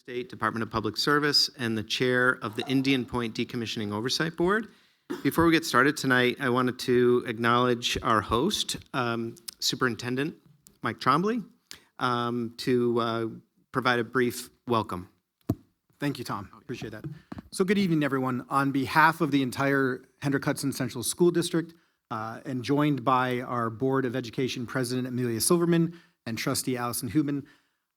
State Department of Public Service and the chair of the Indian Point Decommissioning Oversight Board. Before we get started tonight, I wanted to acknowledge our host, Superintendent Mike Trombley, to provide a brief welcome. Thank you, Tom. Appreciate that. So good evening, everyone. On behalf of the entire Hendrick-Hudson Central School District, and joined by our Board of Education President Amelia Silverman and Trustee Allison Hubin,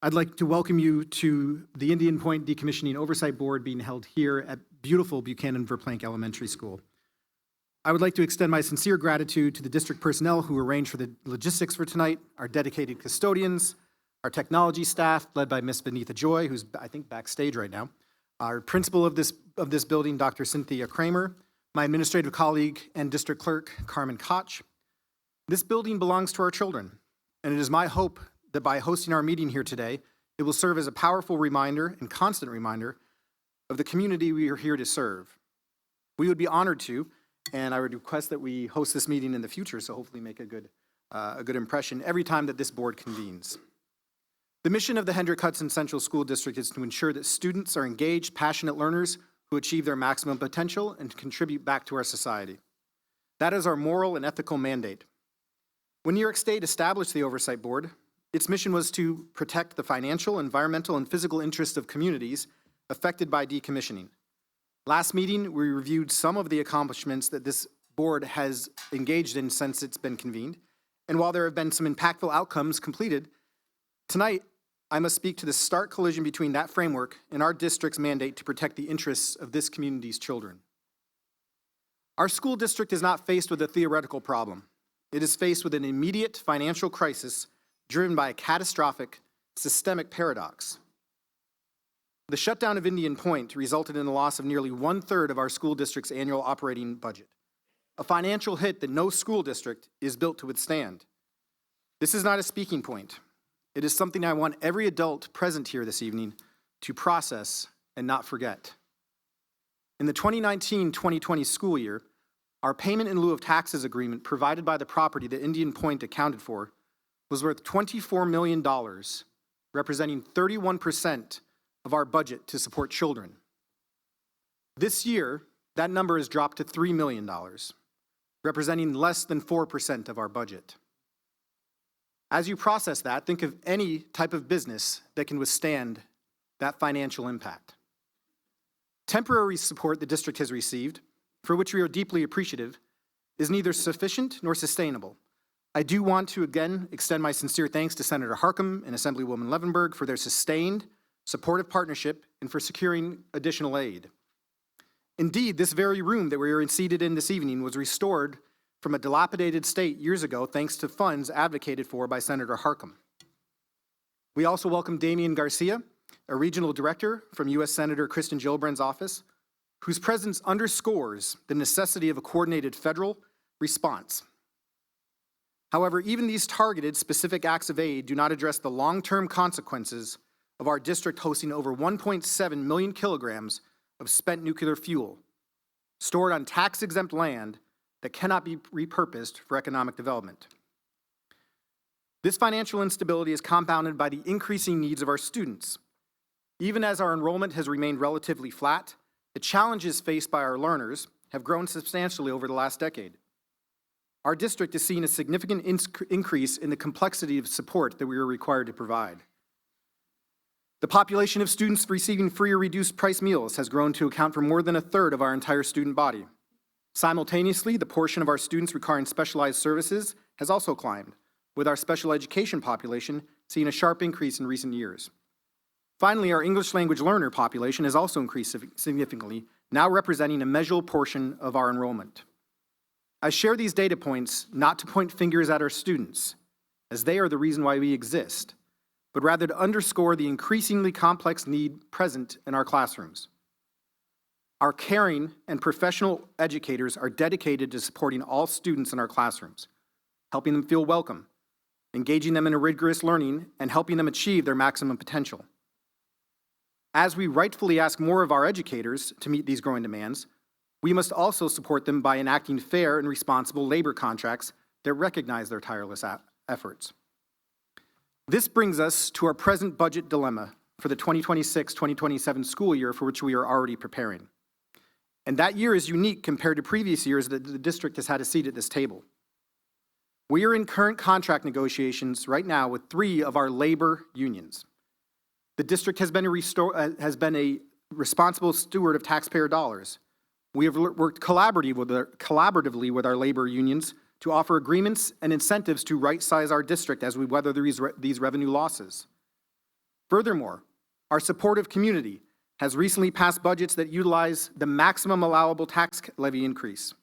I'd like to welcome you to the Indian Point Decommissioning Oversight Board being held here at beautiful Buchanan Verplanck Elementary School. I would like to extend my sincere gratitude to the district personnel who arranged for the logistics for tonight, our dedicated custodians, our technology staff led by Ms. Benita Joy, who's I think backstage right now, our principal of this building, Dr. Cynthia Kramer, my administrative colleague and district clerk, Carmen Koch. This building belongs to our children, and it is my hope that by hosting our meeting here today, it will serve as a powerful reminder and constant reminder of the community we are here to serve. We would be honored to, and I would request that we host this meeting in the future, so hopefully make a good impression every time that this board convenes. The mission of the Hendrick-Hudson Central School District is to ensure that students are engaged, passionate learners who achieve their maximum potential and contribute back to our society. That is our moral and ethical mandate. When New York State established the Oversight Board, its mission was to protect the financial, environmental, and physical interests of communities affected by decommissioning. Last meeting, we reviewed some of the accomplishments that this board has engaged in since it's been convened. And while there have been some impactful outcomes completed, tonight, I must speak to the stark collision between that framework and our district's mandate to protect the interests of this community's children. Our school district is not faced with a theoretical problem. It is faced with an immediate financial crisis driven by a catastrophic, systemic paradox. The shutdown of Indian Point resulted in the loss of nearly 1/3 of our school district's annual operating budget, a financial hit that no school district is built to withstand. This is not a speaking point. It is something I want every adult present here this evening to process and not forget. In the 2019-2020 school year, our payment in lieu of taxes agreement provided by the property that Indian Point accounted for was worth $24 million, representing 31% of our budget to support children. This year, that number has dropped to $3 million, representing less than 4% of our budget. As you process that, think of any type of business that can withstand that financial impact. Temporary support the district has received, for which we are deeply appreciative, is neither sufficient nor sustainable. I do want to again extend my sincere thanks to Senator Harcum and Assemblywoman Levenberg for their sustained, supportive partnership and for securing additional aid. Indeed, this very room that we are seated in this evening was restored from a dilapidated state years ago thanks to funds advocated for by Senator Harcum. We also welcome Damian Garcia, a regional director from U.S. Senator Kristen Gillibrand's office, whose presence underscores the necessity of a coordinated federal response. However, even these targeted specific acts of aid do not address the long-term consequences of our district hosting over 1.7 million kilograms of spent nuclear fuel stored on tax-exempt land that cannot be repurposed for economic development. This financial instability is compounded by the increasing needs of our students. Even as our enrollment has remained relatively flat, the challenges faced by our learners have grown substantially over the last decade. Our district has seen a significant increase in the complexity of support that we are required to provide. The population of students receiving free or reduced price meals has grown to account for more than 1/3 of our entire student body. Simultaneously, the portion of our students requiring specialized services has also climbed, with our special education population seeing a sharp increase in recent years. Finally, our English language learner population has also increased significantly, now representing a measurable portion of our enrollment. I share these data points not to point fingers at our students, as they are the reason why we exist, but rather to underscore the increasingly complex need present in our classrooms. Our caring and professional educators are dedicated to supporting all students in our classrooms, helping them feel welcome, engaging them in a rigorous learning, and helping them achieve their maximum potential. As we rightfully ask more of our educators to meet these growing demands, we must also support them by enacting fair and responsible labor contracts that recognize their tireless efforts. This brings us to our present budget dilemma for the 2026-2027 school year, for which we are already preparing. And that year is unique compared to previous years that the district has had a seat at this table. We are in current contract negotiations right now with 3 of our labor unions. The district has been a responsible steward of taxpayer dollars. We have worked collaboratively with our labor unions to offer agreements and incentives to right-size our district as we weather these revenue losses. Furthermore, our supportive community has recently passed budgets that utilize the maximum allowable tax levy increase.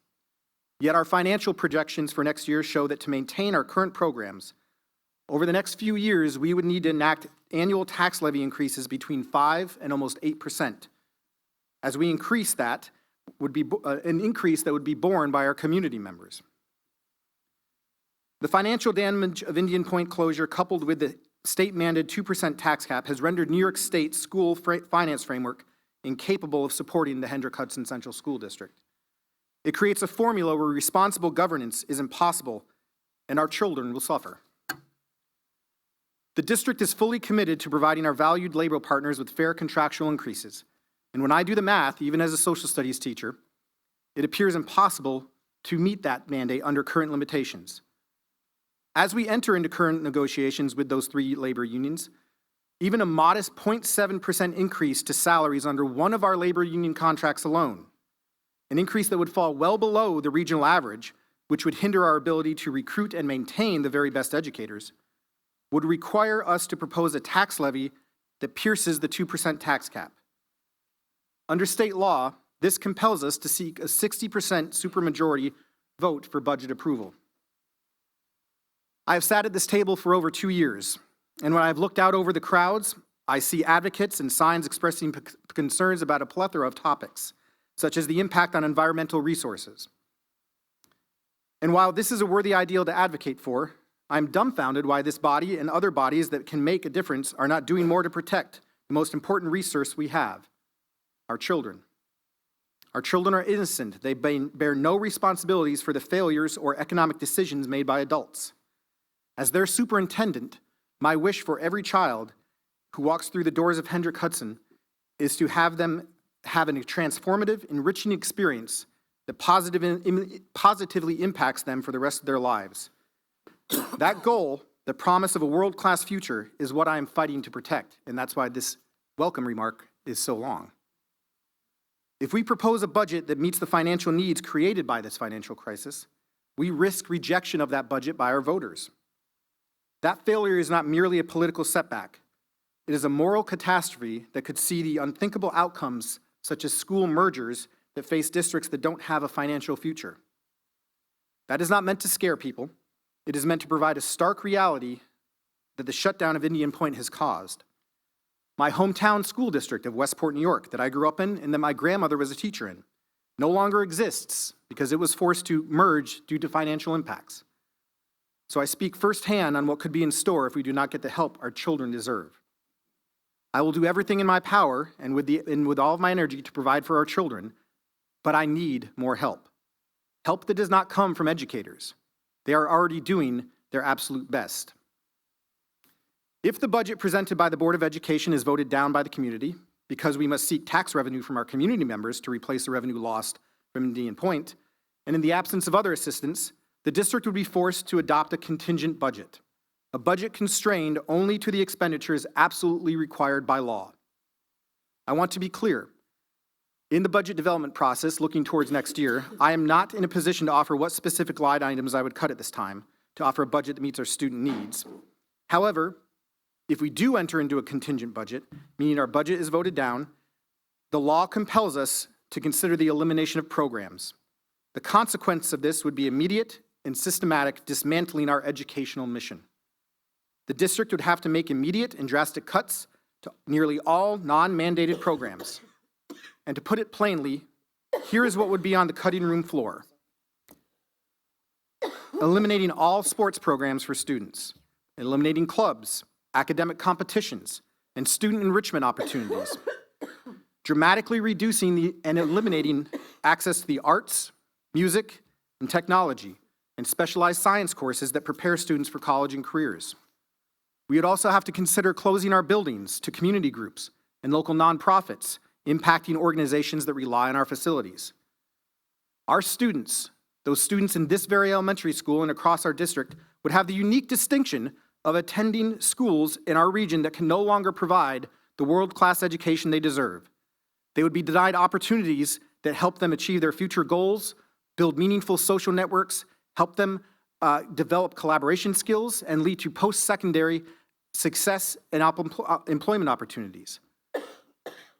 Yet our financial projections for next year show that to maintain our current programs, over the next few years, we would need to enact annual tax levy increases between 5% and almost 8%. As we increase that, would be an increase that would be borne by our community members. The financial damage of Indian Point closure, coupled with the state-mandated 2% tax cap, has rendered New York State school finance framework incapable of supporting the Hendrick-Hudson Central School District. It creates a formula where responsible governance is impossible and our children will suffer. The district is fully committed to providing our valued labor partners with fair contractual increases. And when I do the math, even as a social studies teacher, it appears impossible to meet that mandate under current limitations. As we enter into current negotiations with those 3 labor unions, even a modest 0.7% increase to salaries under one of our labor union contracts alone, an increase that would fall well below the regional average, which would hinder our ability to recruit and maintain the very best educators, would require us to propose a tax levy that pierces the 2% tax cap. Under state law, this compels us to seek a 60% supermajority vote for budget approval. I have sat at this table for over 2 years, and when I've looked out over the crowds, I see advocates and signs expressing concerns about a plethora of topics, such as the impact on environmental resources. And while this is a worthy ideal to advocate for, I'm dumbfounded why this body and other bodies that can make a difference are not doing more to protect the most important resource we have, our children. Our children are innocent. They bear no responsibilities for the failures or economic decisions made by adults. As their superintendent, my wish for every child who walks through the doors of Hendrick-Hudson is to have them have a transformative, enriching experience that positively impacts them for the rest of their lives. That goal, the promise of a world-class future, is what I am fighting to protect, and that's why this welcome remark is so long. If we propose a budget that meets the financial needs created by this financial crisis, we risk rejection of that budget by our voters. That failure is not merely a political setback. It is a moral catastrophe that could see the unthinkable outcomes, such as school mergers, that face districts that don't have a financial future. That is not meant to scare people. It is meant to provide a stark reality that the shutdown of Indian Point has caused. My hometown school district of Westport, New York, that I grew up in and that my grandmother was a teacher in, no longer exists because it was forced to merge due to financial impacts. So I speak firsthand on what could be in store if we do not get the help our children deserve. I will do everything in my power and with all of my energy to provide for our children, but I need more help. Help that does not come from educators. They are already doing their absolute best. If the budget presented by the Board of Education is voted down by the community, because we must seek tax revenue from our community members to replace the revenue lost from Indian Point, and in the absence of other assistance, the district would be forced to adopt a contingent budget, a budget constrained only to the expenditures absolutely required by law. I want to be clear. In the budget development process, looking towards next year, I am not in a position to offer what specific line items I would cut at this time to offer a budget that meets our student needs. However, if we do enter into a contingent budget, meaning our budget is voted down, the law compels us to consider the elimination of programs. The consequence of this would be immediate and systematic dismantling our educational mission. The district would have to make immediate and drastic cuts to nearly all non-mandated programs. And to put it plainly, here is what would be on the cutting room floor. Eliminating all sports programs for students, eliminating clubs, academic competitions, and student enrichment opportunities, dramatically reducing and eliminating access to the arts, music, and technology, and specialized science courses that prepare students for college and careers. We would also have to consider closing our buildings to community groups and local nonprofits, impacting organizations that rely on our facilities. Our students, those students in this very elementary school and across our district, would have the unique distinction of attending schools in our region that can no longer provide the world-class education they deserve. They would be denied opportunities that help them achieve their future goals, build meaningful social networks, help them develop collaboration skills, and lead to post-secondary success and employment opportunities.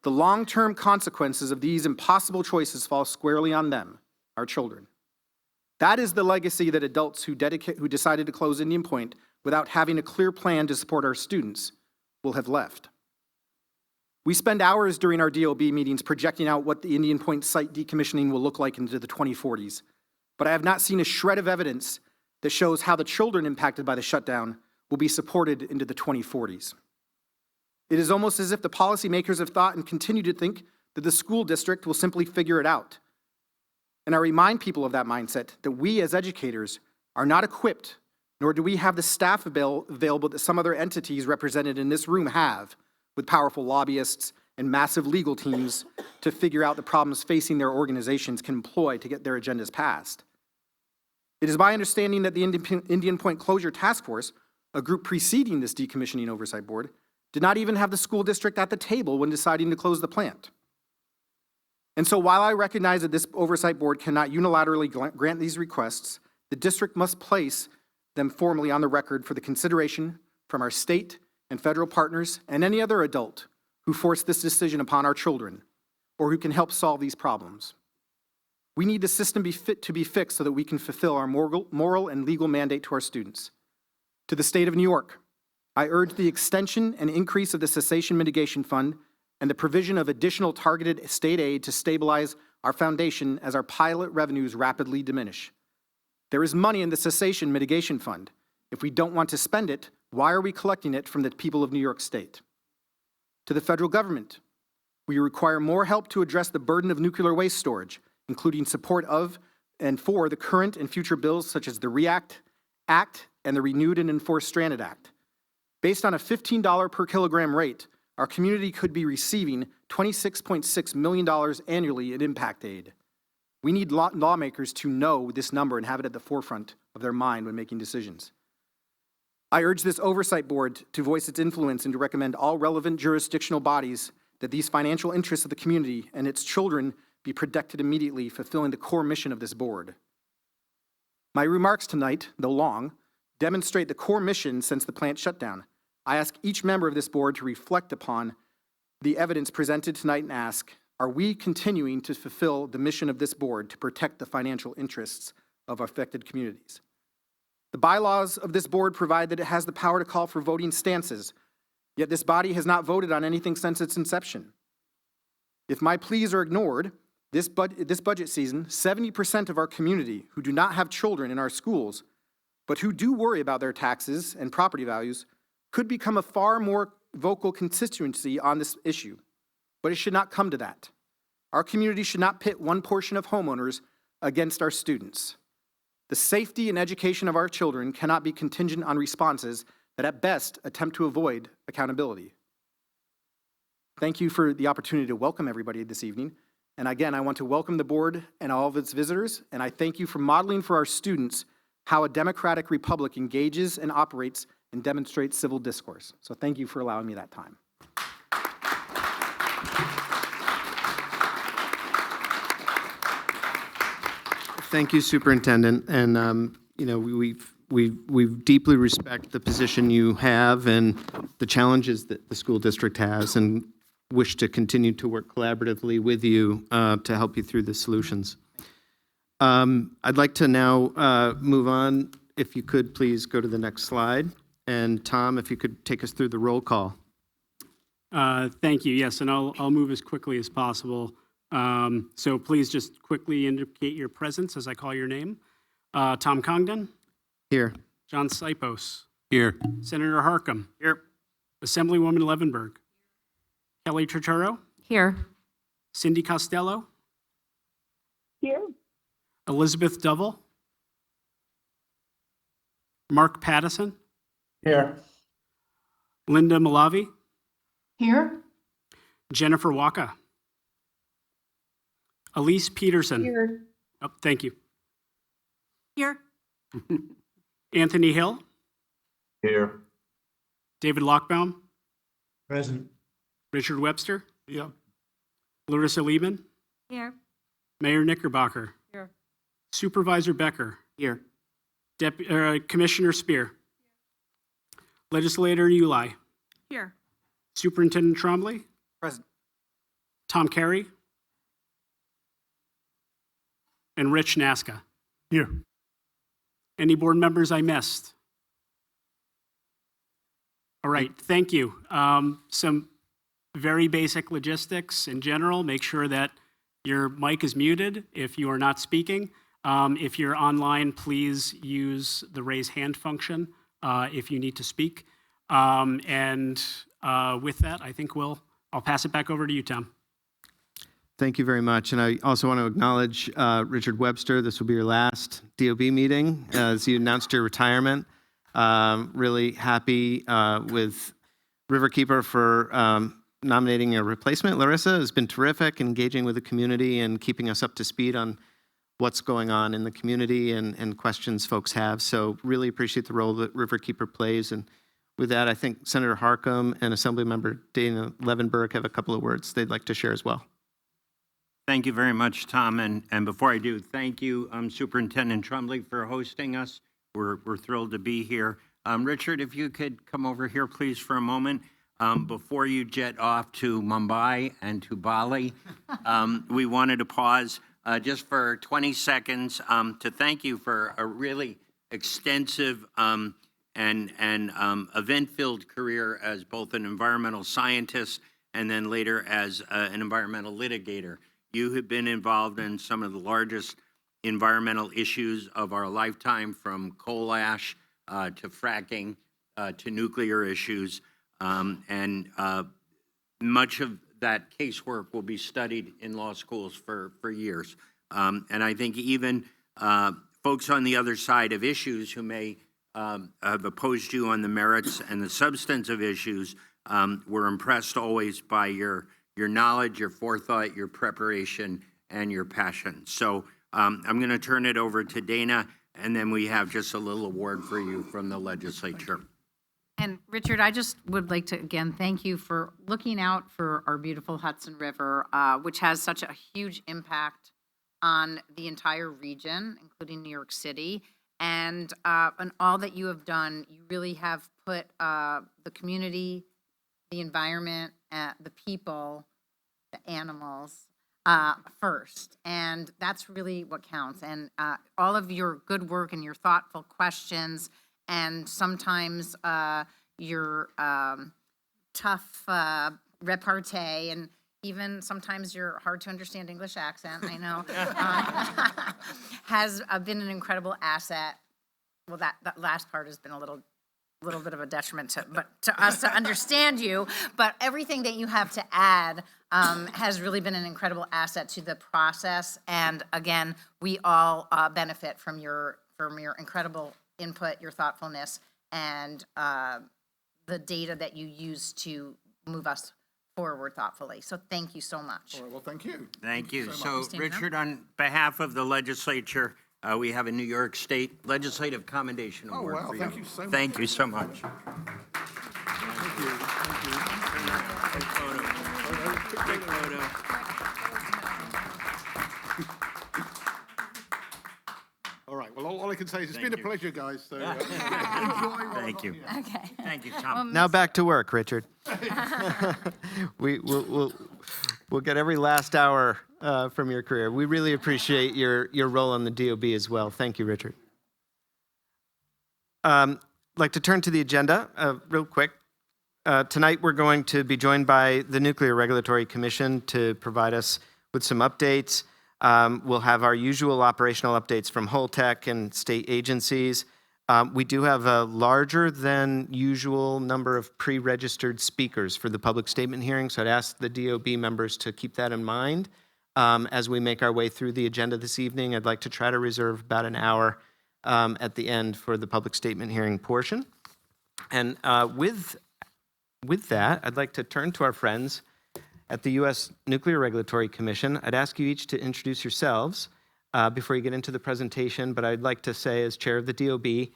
The long-term consequences of these impossible choices fall squarely on them, our children. That is the legacy that adults who decided to close Indian Point without having a clear plan to support our students will have left. We spend hours during our DOB meetings projecting out what the Indian Point site decommissioning will look like into the 2040s, but I have not seen a shred of evidence that shows how the children impacted by the shutdown will be supported into the 2040s. It is almost as if the policymakers have thought and continue to think that the school district will simply figure it out. And I remind people of that mindset, that we as educators are not equipped, nor do we have the staff available that some other entities represented in this room have, with powerful lobbyists and massive legal teams to figure out the problems facing their organizations can employ to get their agendas passed. It is my understanding that the Indian Point Closure Task Force, a group preceding this Decommissioning Oversight Board, did not even have the school district at the table when deciding to close the plant. And so while I recognize that this oversight board cannot unilaterally grant these requests, the district must place them formally on the record for the consideration from our state and federal partners and any other adult who forced this decision upon our children or who can help solve these problems. We need the system to be fixed so that we can fulfill our moral and legal mandate to our students. To the state of New York, I urge the extension and increase of the Cessation Mitigation Fund and the provision of additional targeted state aid to stabilize our foundation as our pilot revenues rapidly diminish. There is money in the Cessation Mitigation Fund. If we don't want to spend it, why are we collecting it from the people of New York State? To the federal government, we require more help to address the burden of nuclear waste storage, including support of and for the current and future bills such as the REACT Act and the Renewed and Enforced Stranded Act. Based on a $15 per kilogram rate, our community could be receiving $26.6 million annually in impact aid. We need lawmakers to know this number and have it at the forefront of their mind when making decisions. I urge this oversight board to voice its influence and to recommend all relevant jurisdictional bodies that these financial interests of the community and its children be protected immediately, fulfilling the core mission of this board. My remarks tonight, though long, demonstrate the core mission since the plant shutdown. I ask each member of this board to reflect upon the evidence presented tonight and ask, are we continuing to fulfill the mission of this board to protect the financial interests of affected communities? The bylaws of this board provide that it has the power to call for voting stances, yet this body has not voted on anything since its inception. If my pleas are ignored, this budget season, 70% of our community who do not have children in our schools, but who do worry about their taxes and property values, could become a far more vocal constituency on this issue. But it should not come to that. Our community should not pit one portion of homeowners against our students. The safety and education of our children cannot be contingent on responses that at best attempt to avoid accountability. Thank you for the opportunity to welcome everybody this evening. And again, I want to welcome the board and all of its visitors, and I thank you for modeling for our students how a democratic republic engages and operates and demonstrates civil discourse. So thank you for allowing me that time. Thank you, Superintendent. And we deeply respect the position you have and the challenges that the school district has, and wish to continue to work collaboratively with you to help you through the solutions. I'd like to now move on. If you could please go to the next slide. And Tom, if you could take us through the roll call. Thank you. Yes, and I'll move as quickly as possible. So please just quickly indicate your presence as I call your name. Tom Congdon. Here. John Sipos. Here. Senator Harcum. Here. Assemblywoman Levenberg. Kelly Turturro. Here. Cindy Costello. Here. Elizabeth Dovell. Mark Pattison. Here. Linda Malavi, Here? Jennifer Waka, Elise Peterson. Here. Oh, thank you. Here. Anthony Hill, Here. David Lockbaum, Present. Richard Webster, Yeah. Larissa Liebman, Here. Mayor Knickerbocker, Here. Supervisor Becker, Here. Commissioner Spear, Legislator Uli, Here. Superintendent Trombley, Present. Tom Carey, and Rich Naska. Here. Any board members I missed? All right, thank you. Some very basic logistics in general. Make sure that your mic is muted if you are not speaking. If you're online, please use the raise hand function if you need to speak. With that, I think I'll pass it back over to you, Tom. Thank you very much. And I also want to acknowledge Richard Webster. This will be your last DOB meeting as you announced your retirement. Really happy with Riverkeeper for nominating a replacement. Larissa has been terrific, engaging with the community and keeping us up to speed on what's going on in the community and questions folks have. So really appreciate the role that Riverkeeper plays. And with that, I think Senator Harcum and Assemblymember Dana Levenberg have a couple of words they'd like to share as well. Thank you very much, Tom. And before I do, thank you, Superintendent Trombley, for hosting us. We're thrilled to be here. Richard, if you could come over here, please, for a moment. Before you jet off to Mumbai and to Bali, we wanted to pause just for 20 seconds to thank you for a really extensive and event-filled career as both an environmental scientist and then later as an environmental litigator. You have been involved in some of the largest environmental issues of our lifetime, from coal ash to fracking to nuclear issues. And much of that casework will be studied in law schools for years. And I think even folks on the other side of issues who may have opposed you on the merits and the substance of issues were impressed always by your knowledge, your forethought, your preparation, and your passion. So I'm going to turn it over to Dana, and then we have just a little award for you from the legislature. And Richard, I just would like to, again, thank you for looking out for our beautiful Hudson River, which has such a huge impact on the entire region, including New York City. And all that you have done, you really have put the community, the environment, the people, the animals first. And that's really what counts. And all of your good work and your thoughtful questions, and sometimes your tough repartee, and even sometimes your hard to understand English accent, I know, has been an incredible asset. Well, that last part has been a little bit of a detriment to us to understand you, but everything that you have to add has really been an incredible asset to the process. And again, we all benefit from your incredible input, your thoughtfulness, and the data that you use to move us forward thoughtfully. So thank you so much. All right, well, thank you. Thank you. much. So, Stand up. Richard, on behalf of the legislature, we have a New York State Legislative Commendation Oh, Award wow, for you. thank you so much. Thank you so much. Thank you. Quick photo. All right, well, all I can say is it's Thank been a you. pleasure, guys. So enjoy. Thank you. Okay. Thank you, Tom. Now back to work, Richard. We'll get every last hour from your career. We really appreciate your role on the DOB as well. Thank you, Richard. I'd like to turn to the agenda real quick. Tonight, we're going to be joined by the Nuclear Regulatory Commission to provide us with some updates. We'll have our usual operational updates from Holtec and state agencies. We do have a larger than usual number of pre-registered speakers for the public statement hearing, so I'd ask the DOB members to keep that in mind. As we make our way through the agenda this evening, I'd like to try to reserve about an hour at the end for the public statement hearing portion. And with with that, I'd like to turn to our friends at the U.S. Nuclear Regulatory Commission. I'd ask you each to introduce yourselves before you get into the presentation, but I'd like to say, as chair of the DOB,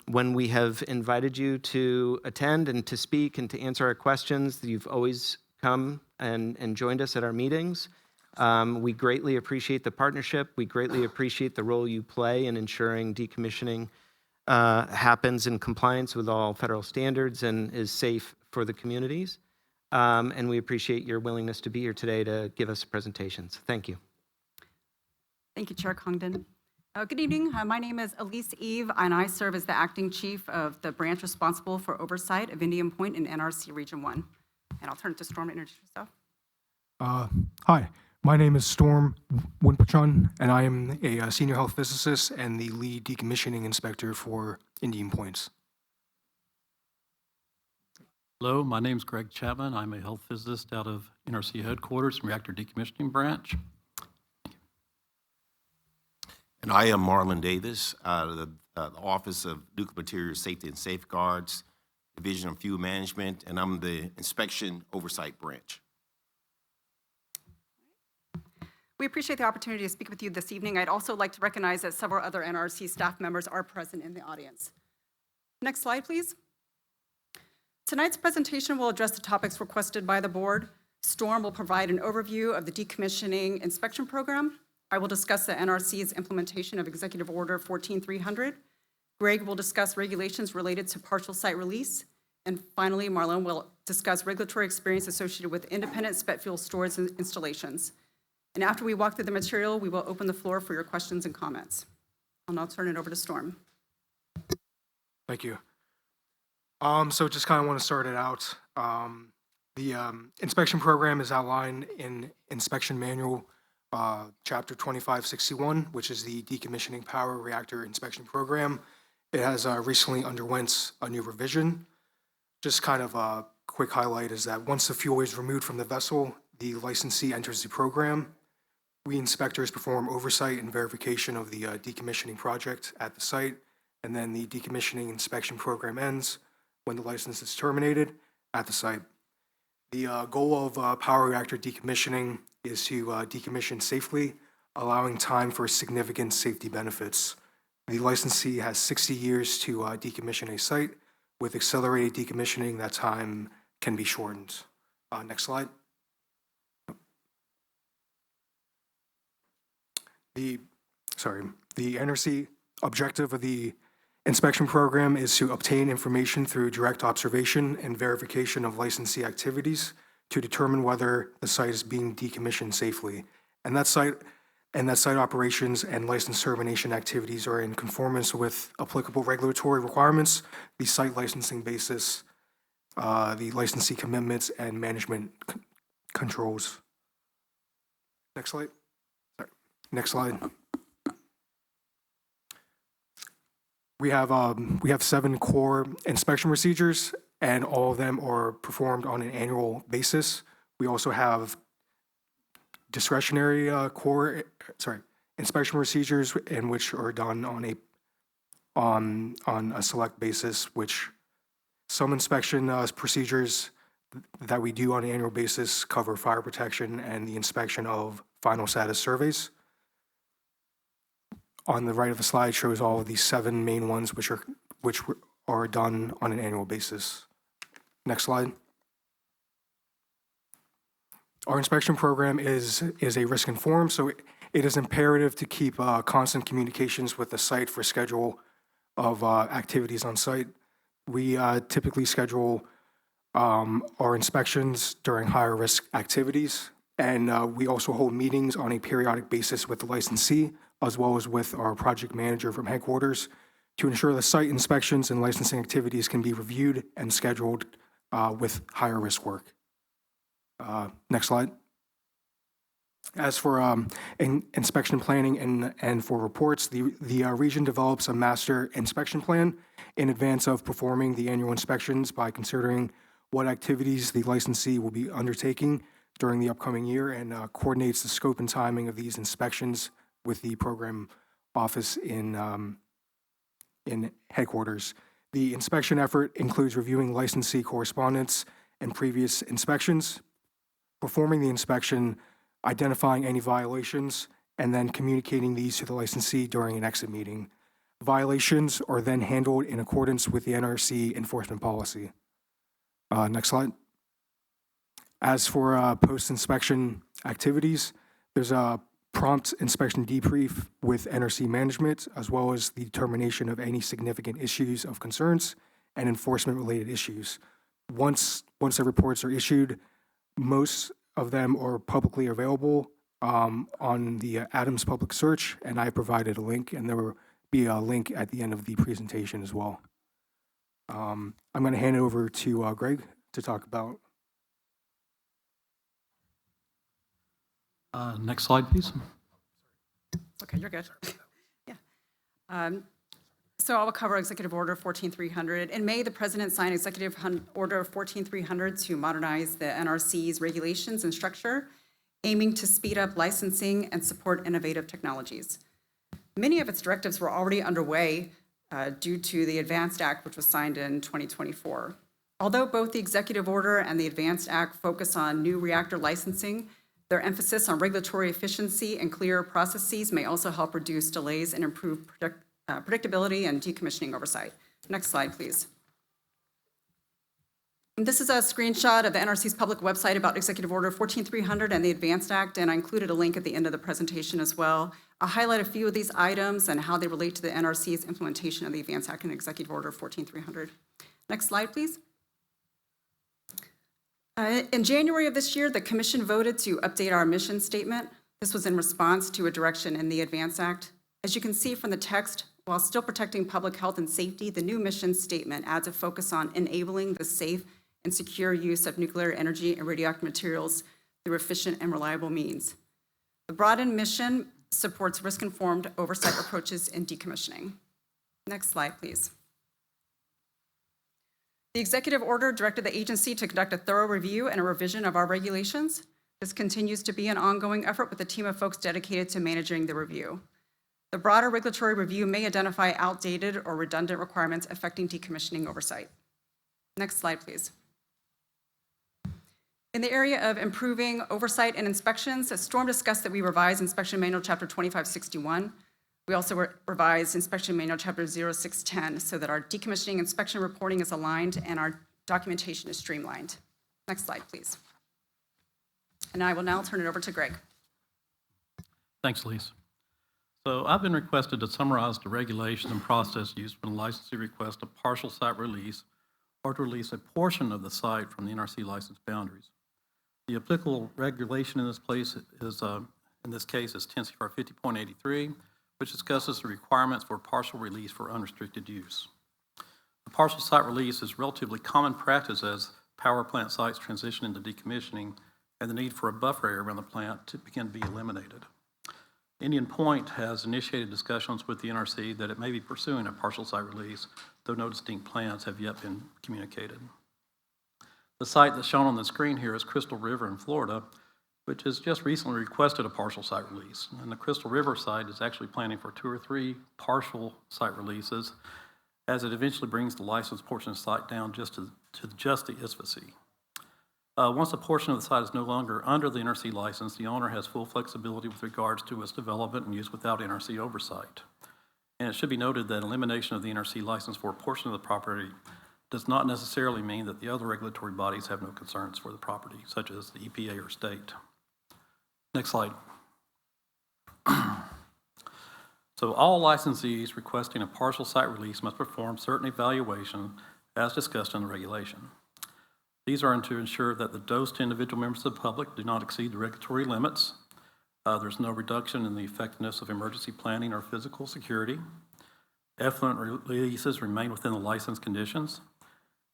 when we have invited you to attend and to speak and to answer our questions, you've always come and joined us at our meetings. We greatly appreciate the partnership. We greatly appreciate the role you play in ensuring decommissioning happens in compliance with all federal standards and is safe for the communities. And we appreciate your willingness to be here today to give us presentations. Thank you. Thank you, Chair Congdon. Good evening. My name is Elise Eve, and I serve as the acting chief of the branch responsible for oversight of Indian Point in NRC Region 1. And I'll turn it to Storm to introduce herself. Hi, my name is Storm Winpachun, and I am a senior health physicist and the lead decommissioning inspector for Indian Points. Hello, my name is Greg Chapman. I'm a health physicist out of NRC headquarters, Reactor Decommissioning Branch. And I am Marlon Davis, out of the Office of Nuclear Materials Safety and Safeguards, Division of Fuel Management, and I'm the Inspection Oversight Branch. We appreciate the opportunity to speak with you this evening. I'd also like to recognize that several other NRC staff members are present in the audience. Next slide, please. Tonight's presentation will address the topics requested by the board. Storm will provide an overview of the decommissioning inspection program. I will discuss the NRC's implementation of Executive Order 14300. Greg will discuss regulations related to partial site release. And finally, Marlon will discuss regulatory experience associated with independent spent fuel storage installations. And after we walk through the material, we will open the floor for your questions and comments. I'll now turn it over to Storm. Thank you. So just kind of want to start it out. The inspection program is outlined in Inspection Manual, Chapter 2561, which is the Decommissioning Power Reactor Inspection Program. It has recently underwent a new revision. Just kind of a quick highlight is that once the fuel is removed from the vessel, the licensee enters the program. We inspectors perform oversight and verification of the decommissioning project at the site, and then the decommissioning inspection program ends when the license is terminated at the site. The goal of power reactor decommissioning is to decommission safely, allowing time for significant safety benefits. The licensee has 60 years to decommission a site. With accelerated decommissioning, that time can be shortened. Next slide. The NRC objective of the inspection program is to obtain information through direct observation and verification of licensee activities to determine whether the site is being decommissioned safely. And that site operations and license termination activities are in conformance with applicable regulatory requirements, the site licensing basis, the licensee commitments, and management controls. Next slide. Sorry. Next slide. We have 7 core inspection procedures, and all of them are performed on an annual basis. We also have discretionary inspection procedures, in which are done on a select basis. Which some inspection procedures that we do on an annual basis cover fire protection and the inspection of final status surveys. On the right of the slide shows all of these 7 main ones, which are done on an annual basis. Next slide. Our inspection program is a risk-informed, so it is imperative to keep constant communications with the site for schedule of activities on site. We typically schedule our inspections during higher risk activities, and we also hold meetings on a periodic basis with the licensee, as well as with our project manager from headquarters, to ensure the site inspections and licensing activities can be reviewed and scheduled with higher risk work. Next slide. As for inspection planning and for reports, the region develops a master inspection plan in advance of performing the annual inspections by considering what activities the licensee will be undertaking during the upcoming year, and coordinates the scope and timing of these inspections with the program office in headquarters. The inspection effort includes reviewing licensee correspondence and previous inspections, performing the inspection, identifying any violations, and then communicating these to the licensee during an exit meeting. Violations are then handled in accordance with the NRC enforcement policy. Next slide. As for post-inspection activities, there's a prompt inspection debrief with NRC management, as well as the determination of any significant issues of concerns and enforcement-related issues. Once the reports are issued, most of them are publicly available on the Adams Public Search, and I provided a link, and there will be a link at the end of the presentation as well. I'm going to hand it over to Greg to talk about. Next slide, please. Okay, you're good. Yeah. So I will cover Executive Order 14300. In May, the President signed Executive Order 14300 to modernize the NRC's regulations and structure, aiming to speed up licensing and support innovative technologies. Many of its directives were already underway due to the Advanced Act, which was signed in 2024. Although both the Executive Order and the Advanced Act focus on new reactor licensing, their emphasis on regulatory efficiency and clearer processes may also help reduce delays and improve predictability and decommissioning oversight. Next slide, please. And this is a screenshot of the NRC's public website about Executive Order 14300 and the Advanced Act, and I included a link at the end of the presentation as well. I'll highlight a few of these items and how they relate to the NRC's implementation of the Advanced Act and Executive Order 14300. Next slide, please. In January of this year, the Commission voted to update our mission statement. This was in response to a direction in the Advanced Act. As you can see from the text, while still protecting public health and safety, the new mission statement adds a focus on enabling the safe and secure use of nuclear energy and radioactive materials through efficient and reliable means. The broadened mission supports risk-informed oversight approaches in decommissioning. Next slide, please. The executive order directed the agency to conduct a thorough review and a revision of our regulations. This continues to be an ongoing effort with a team of folks dedicated to managing the review. The broader regulatory review may identify outdated or redundant requirements affecting decommissioning oversight. Next slide, please. In the area of improving oversight and inspections, Storm discussed that we revised Inspection Manual Chapter 2561. We also revised Inspection Manual Chapter 0610 so that our decommissioning inspection reporting is aligned and our documentation is streamlined. Next slide, please. And I will now turn it over to Greg. Thanks, Lise. So I've been requested to summarize the regulation and process used when a licensee requests a partial site release or to release a portion of the site from the NRC license boundaries. The applicable regulation in this place is, in this case, is 10 CFR 50.83, which discusses the requirements for partial release for unrestricted use. The partial site release is relatively common practice as power plant sites transition into decommissioning and the need for a buffer area around the plant to begin to be eliminated. Indian Point has initiated discussions with the NRC that it may be pursuing a partial site release, though no distinct plans have yet been communicated. The site that's shown on the screen here is Crystal River in Florida, which has just recently requested a partial site release. And the Crystal River site is actually planning for 2 or 3 partial site releases as it eventually brings the licensed portion of the site down just to just the ISFC. Once a portion of the site is no longer under the NRC license, the owner has full flexibility with regards to its development and use without NRC oversight. And it should be noted that elimination of the NRC license for a portion of the property does not necessarily mean that the other regulatory bodies have no concerns for the property, such as the EPA or state. Next slide. So all licensees requesting a partial site release must perform certain evaluations as discussed in the regulation. These are to ensure that the dose to individual members of the public do not exceed the regulatory limits. There's no reduction in the effectiveness of emergency planning or physical security. Effluent releases remain within the license conditions.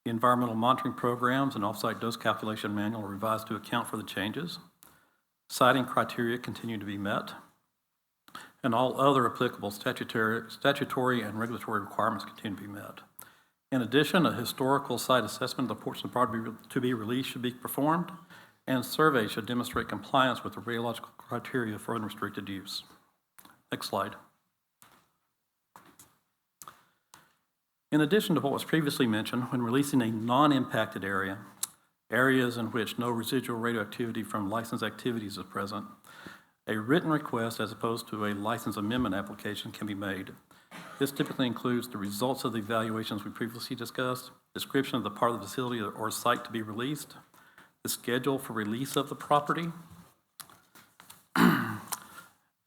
The environmental monitoring programs and offsite dose calculation manual are revised to account for the changes. Siting criteria continue to be met, and all other applicable statutory and regulatory requirements continue to be met. In addition, a historical site assessment of the portion of property to be released should be performed, and surveys should demonstrate compliance with the radiological criteria for unrestricted use. Next slide. In addition to what was previously mentioned, when releasing a non-impacted area, areas in which no residual radioactivity from licensed activities is present, a written request as opposed to a license amendment application can be made. This typically includes the results of the evaluations we previously discussed, description of the part of the facility or site to be released, the schedule for release of the property,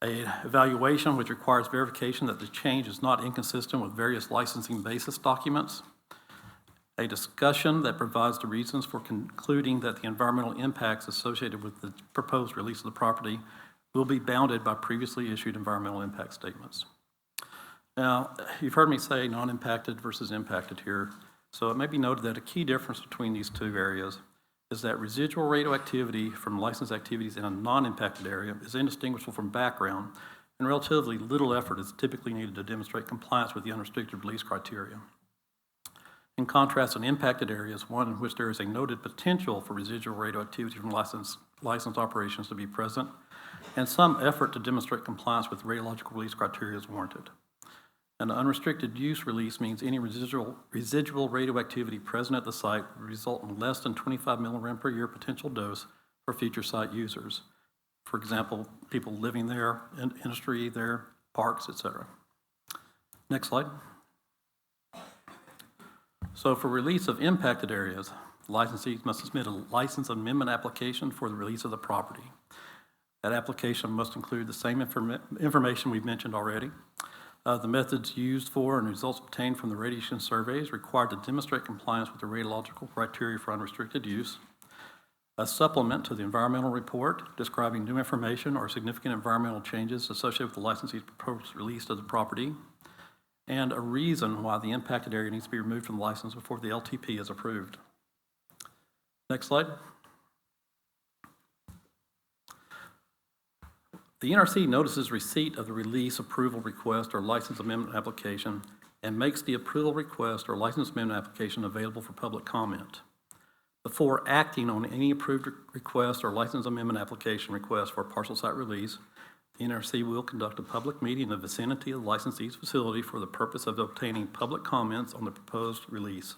a evaluation which requires verification that the change is not inconsistent with various licensing basis documents, a discussion that provides the reasons for concluding that the environmental impacts associated with the proposed release of the property will be bounded by previously issued environmental impact statements. Now, you've heard me say non-impacted versus impacted here, so it may be noted that a key difference between these two areas is that residual radioactivity from licensed activities in a non-impacted area is indistinguishable from background, and relatively little effort is typically needed to demonstrate compliance with the unrestricted release criteria. In contrast, an impacted area is one in which there is a noted potential for residual radioactivity from licensed operations to be present, and some effort to demonstrate compliance with radiological release criteria is warranted. An unrestricted use release means any residual radioactivity present at the site would result in less than 25 milligram per year potential dose for future site users. For example, people living there, industry there, parks, etc. Next slide. So for release of impacted areas, licensees must submit a license amendment application for the release of the property. That application must include the same information we've mentioned already. The methods used for and results obtained from the radiation surveys required to demonstrate compliance with the radiological criteria for unrestricted use. A supplement to the environmental report describing new information or significant environmental changes associated with the licensee's proposed release of the property. And a reason why the impacted area needs to be removed from the license before the LTP is approved. Next slide. The NRC notices receipt of the release approval request or license amendment application and makes the approval request or license amendment application available for public comment. Before acting on any approved request or license amendment application request for a partial site release, the NRC will conduct a public meeting in the vicinity of the licensee's facility for the purpose of obtaining public comments on the proposed release.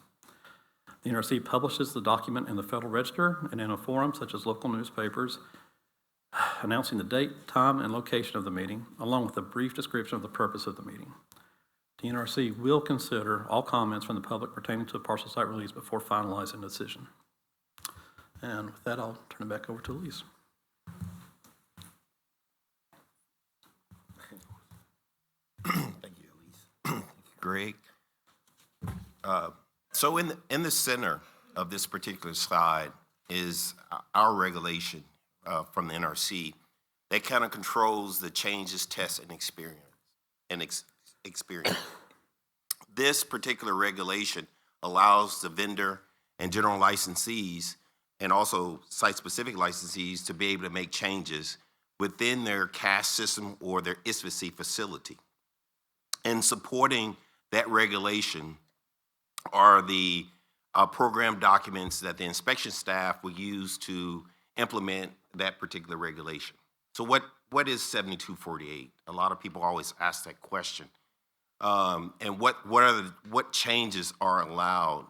The NRC publishes the document in the Federal Register and in a forum such as local newspapers, announcing the date, time, and location of the meeting, along with a brief description of the purpose of the meeting. The NRC will consider all comments from the public pertaining to a partial site release before finalizing a decision. And with that, I'll turn it back over to Elise. Thank you, Elise. Thank you, Greg. So in the center of this particular slide is our regulation from the NRC that kind of controls the changes, tests, and experience. This particular regulation allows the vendor and general licensees and also site-specific licensees to be able to make changes within their cash system or their ISVC facility. And supporting that regulation are the program documents that the inspection staff will use to implement that particular regulation. So what is 7248? A lot of people always ask that question. And what changes are allowed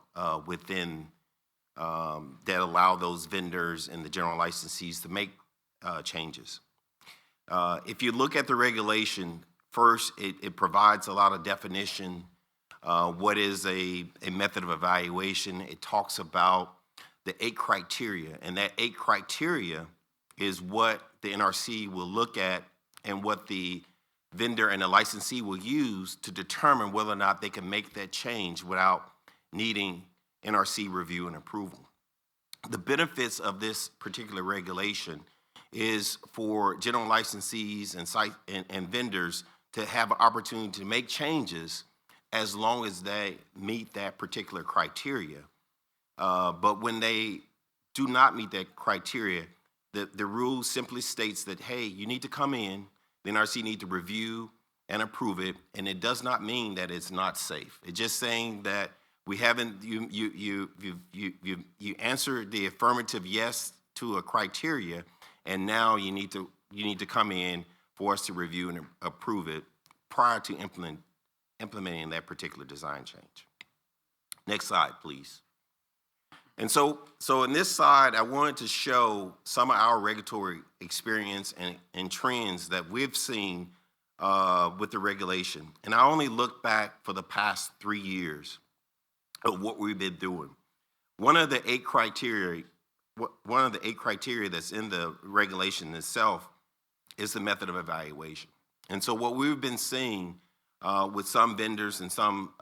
within that allow those vendors and the general licensees to make changes? If you look at the regulation, first, it provides a lot of definition. What is a method of evaluation? It talks about the 8 criteria, and that 8 criteria is what the NRC will look at and what the vendor and the licensee will use to determine whether or not they can make that change without needing NRC review and approval. The benefits of this particular regulation is for general licensees and vendors to have an opportunity to make changes as long as they meet that particular criteria. But when they do not meet that criteria, the rule simply states that, hey, you need to come in, the NRC need to review and approve it, and it does not mean that it's not safe. It's just saying that we haven't, you answered the affirmative yes to a criteria, and now you need to come in for us to review and approve it prior to implementing that particular design change. Next slide, please. And so in this slide, I wanted to show some of our regulatory experience and trends that we've seen with the regulation. And I only look back for the past 3 years of what we've been doing. One of the eight criteria that's in the regulation itself is the method of evaluation. And so what we've been seeing with some vendors and some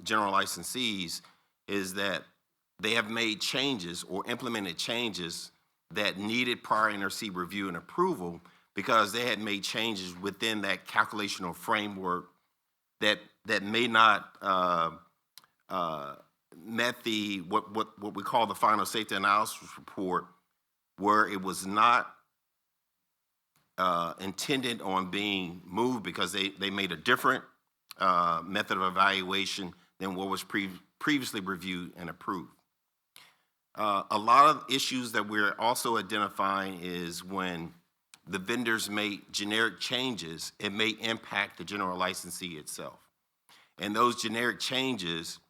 general licensees is that they have made changes or implemented changes that needed prior NRC review and approval because they had made changes within that calculational framework that may not met the what we call the final safety analysis report, where it was not intended on being moved because they made a different method of evaluation than what was previously reviewed and approved. A lot of issues that we're also identifying is when the vendors make generic changes, it may impact the general licensee itself. And those generic changes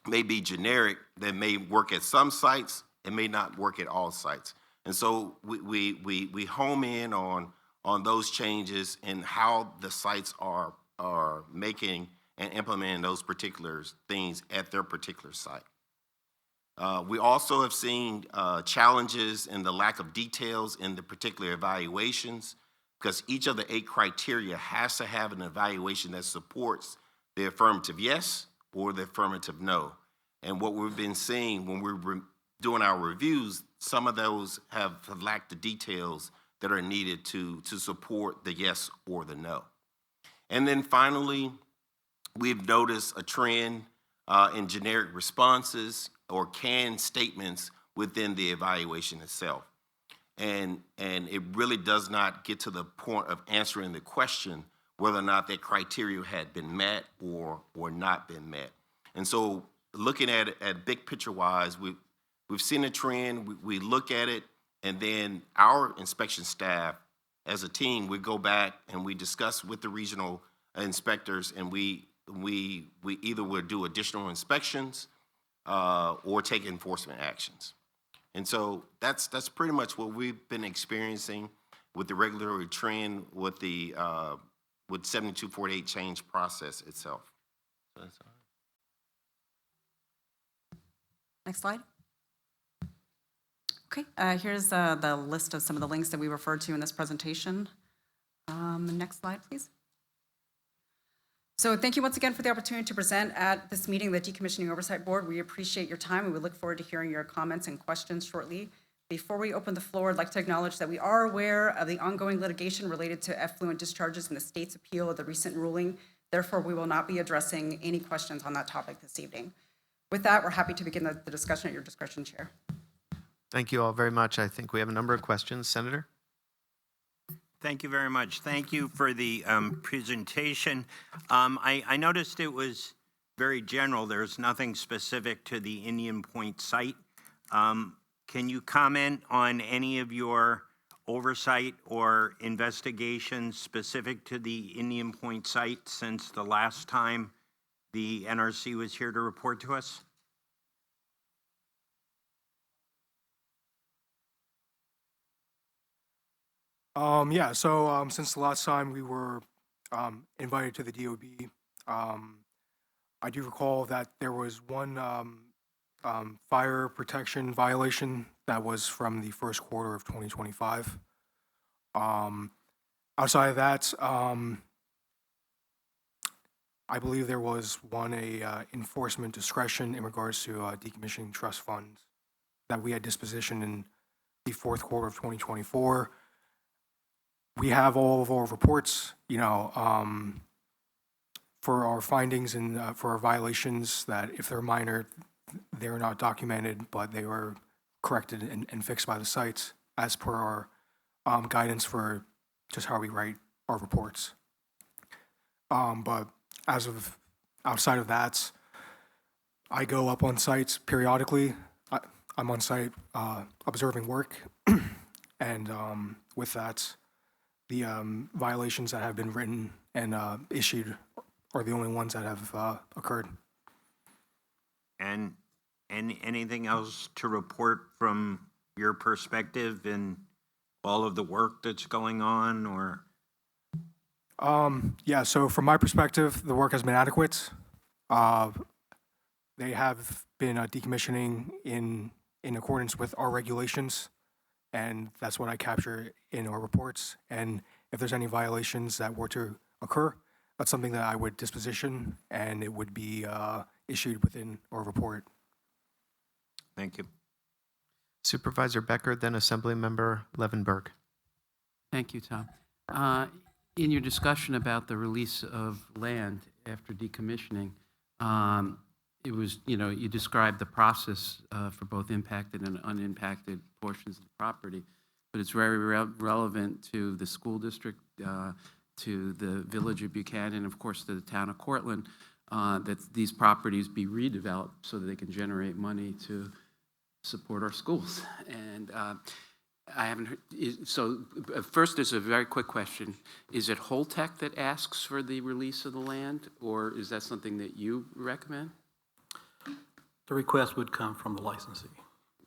may be generic, that may work at some sites, it may not work at all sites. And so we home in on those changes and how the sites are making and implementing those particular things at their particular site. We also have seen challenges in the lack of details in the particular evaluations, because each of the 8 criteria has to have an evaluation that supports the affirmative yes or the affirmative no. And what we've been seeing when we're doing our reviews, some of those have lacked the details that are needed to support the yes or the no. And then finally, we've noticed a trend in generic responses or canned statements within the evaluation itself. And it really does not get to the point of answering the question whether or not that criteria had been met or not been met. And so looking at it at big picture wise, we've seen a trend, we look at it, and then our inspection staff as a team, we go back and we discuss with the regional inspectors, and we either would do additional inspections or take enforcement actions. And so that's pretty much what we've been experiencing with the regulatory trend with the with 7248 change process itself. So that's all right. Next slide. Okay, here's the list of some of the links that we referred to in this presentation. Next slide, please. So thank you once again for the opportunity to present at this meeting, the Decommissioning Oversight Board. We appreciate your time, and we look forward to hearing your comments and questions shortly. Before we open the floor, I'd like to acknowledge that we are aware of the ongoing litigation related to effluent discharges and the state's appeal of the recent ruling. Therefore, we will not be addressing any questions on that topic this evening. With that, we're happy to begin the discussion at your discretion, Chair. Thank you all very much. I think we have a number of questions. Senator? Thank you very much. Thank you for the presentation. I noticed it was very general. There's nothing specific to the Indian Point site. Can you comment on any of your oversight or investigations specific to the Indian Point site since the last time the NRC was here to report to us? Yeah, so since the last time we were invited to the DOB, I do recall that there was one fire protection violation that was from the first quarter of 2025. Outside of that, I believe there was one enforcement discretion in regards to decommissioning trust funds that we had dispositioned in the fourth quarter of 2024. We have all of our reports, for our findings and for our violations, that if they're minor, they're not documented, but they were corrected and fixed by the sites as per our guidance for just how we write our reports. But as of outside of that, I go up on sites periodically. I'm on site observing work, and with that, the violations that have been written and issued are the only ones that have occurred. And anything else to report from your perspective in all of the work that's going on, or? Yeah, so from my perspective, the work has been adequate. They have been decommissioning in accordance with our regulations, and that's what I capture in our reports. And if there's any violations that were to occur, that's something that I would disposition, and it would be issued within our report. Thank you. Supervisor Becker, then Assemblymember Levenberg. Thank you, Tom. In your discussion about the release of land after decommissioning, it was, you described the process for both impacted and unimpacted portions of the property, but it's very relevant to the school district, to the village of Buchanan, of course, to the town of Cortland, that these properties be redeveloped so that they can generate money to support our schools. And I haven't heard, first, there's a very quick question. Is it Holtec that asks for the release of the land, or is that something that you recommend? The request would come from the licensee.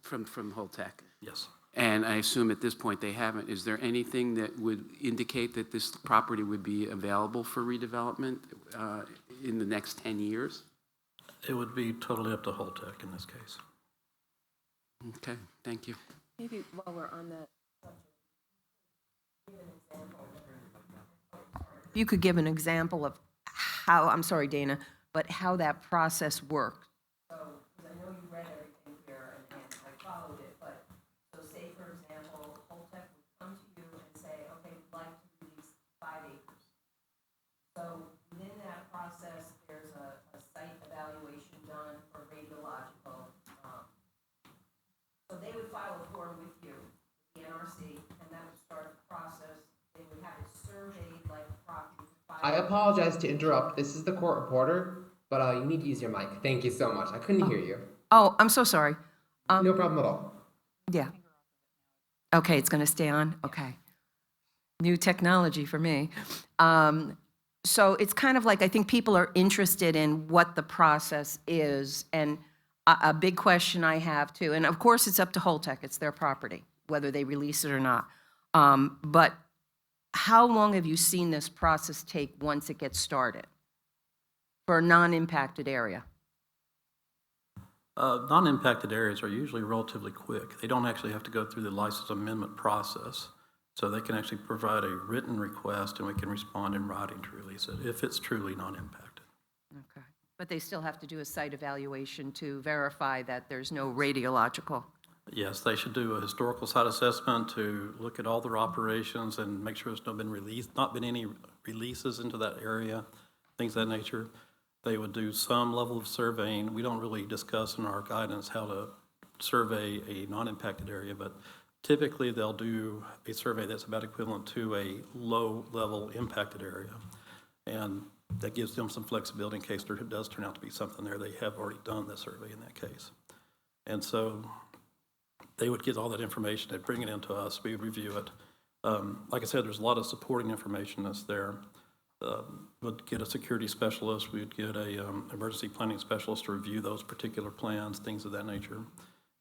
From Holtec? Yes. And I assume at this point they haven't. Is there anything that would indicate that this property would be available for redevelopment in the next 10 years? It would be totally up to Holtec in this case. Okay, thank you. Maybe while we're on that, you could give an example of how, I'm sorry, Dana, but how that process worked. So, because I know you read everything here and I followed it, but so say, for example, Holtec would come to you and say, okay, we'd like to release 5 acres. So within that process, there's a site evaluation done for radiological. So they would file a form with you, the NRC, and that would start the process. They would have it surveyed like the property. I apologize to interrupt. This is the court reporter, but you need to use your mic. Thank you so much. I couldn't hear you. Oh, I'm so sorry. No problem at all. Yeah. Okay, it's going to stay on? Okay. New technology for me. So it's kind of like, I think people are interested in what the process is, and a big question I have too, and of course it's up to Holtec, it's their property, whether they release it or not. But how long have you seen this process take once it gets started for a non-impacted area? Non-impacted areas are usually relatively quick. They don't actually have to go through the license amendment process. So they can actually provide a written request and we can respond in writing to release it if it's truly non-impacted. Okay. But they still have to do a site evaluation to verify that there's no radiological. Yes, they should do a historical site assessment to look at all their operations and make sure there's not been any releases into that area, things of that nature. They would do some level of surveying. We don't really discuss in our guidance how to survey a non-impacted area, but typically they'll do a survey that's about equivalent to a low-level impacted area. And that gives them some flexibility in case there does turn out to be something there. They have already done the survey in that case. And so they would get all that information, they'd bring it into us, we would review it. Like I said, there's a lot of supporting information that's there. We'd get a security specialist, we'd get a emergency planning specialist to review those particular plans, things of that nature.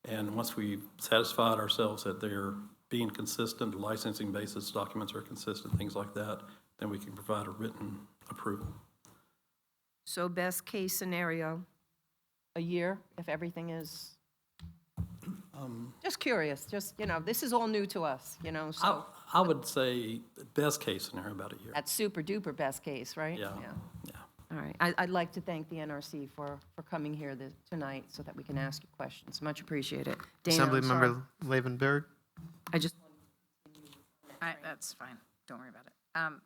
And once we've satisfied ourselves that they're being consistent, the licensing basis documents are consistent, things like that, then we can provide a written approval. So best case scenario, a year if everything is, just curious, just, this is all new to us, so. I would say best case scenario about a year. That's super duper best case, right? Yeah. All right, I'd like to thank the NRC for coming here tonight so that we can ask you questions. Much appreciated. Dana, I'm sorry. Assemblymember Levenberg. I just. That's fine. Don't worry about it.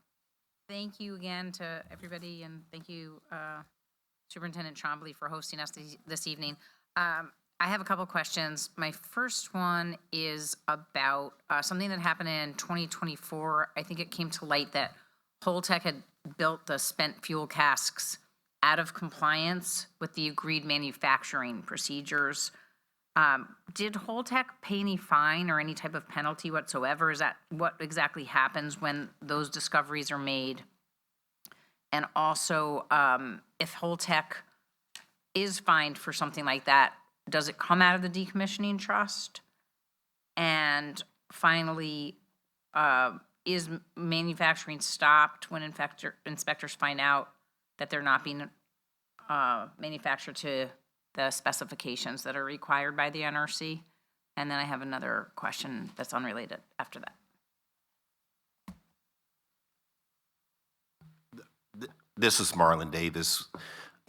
Thank you again to everybody, and thank you, Superintendent Trombley, for hosting us this evening. I have a couple questions. My first one is about something that happened in 2024. I think it came to light that Holtec had built the spent fuel casks out of compliance with the agreed manufacturing procedures. Did Holtec pay any fine or any type of penalty whatsoever? Is that what exactly happens when those discoveries are made? And also, if Holtec is fined for something like that, does it come out of the decommissioning trust? And finally, is manufacturing stopped when inspectors find out that they're not being manufactured to the specifications that are required by the NRC? And then I have another question that's unrelated after that. This is Marlon Davis.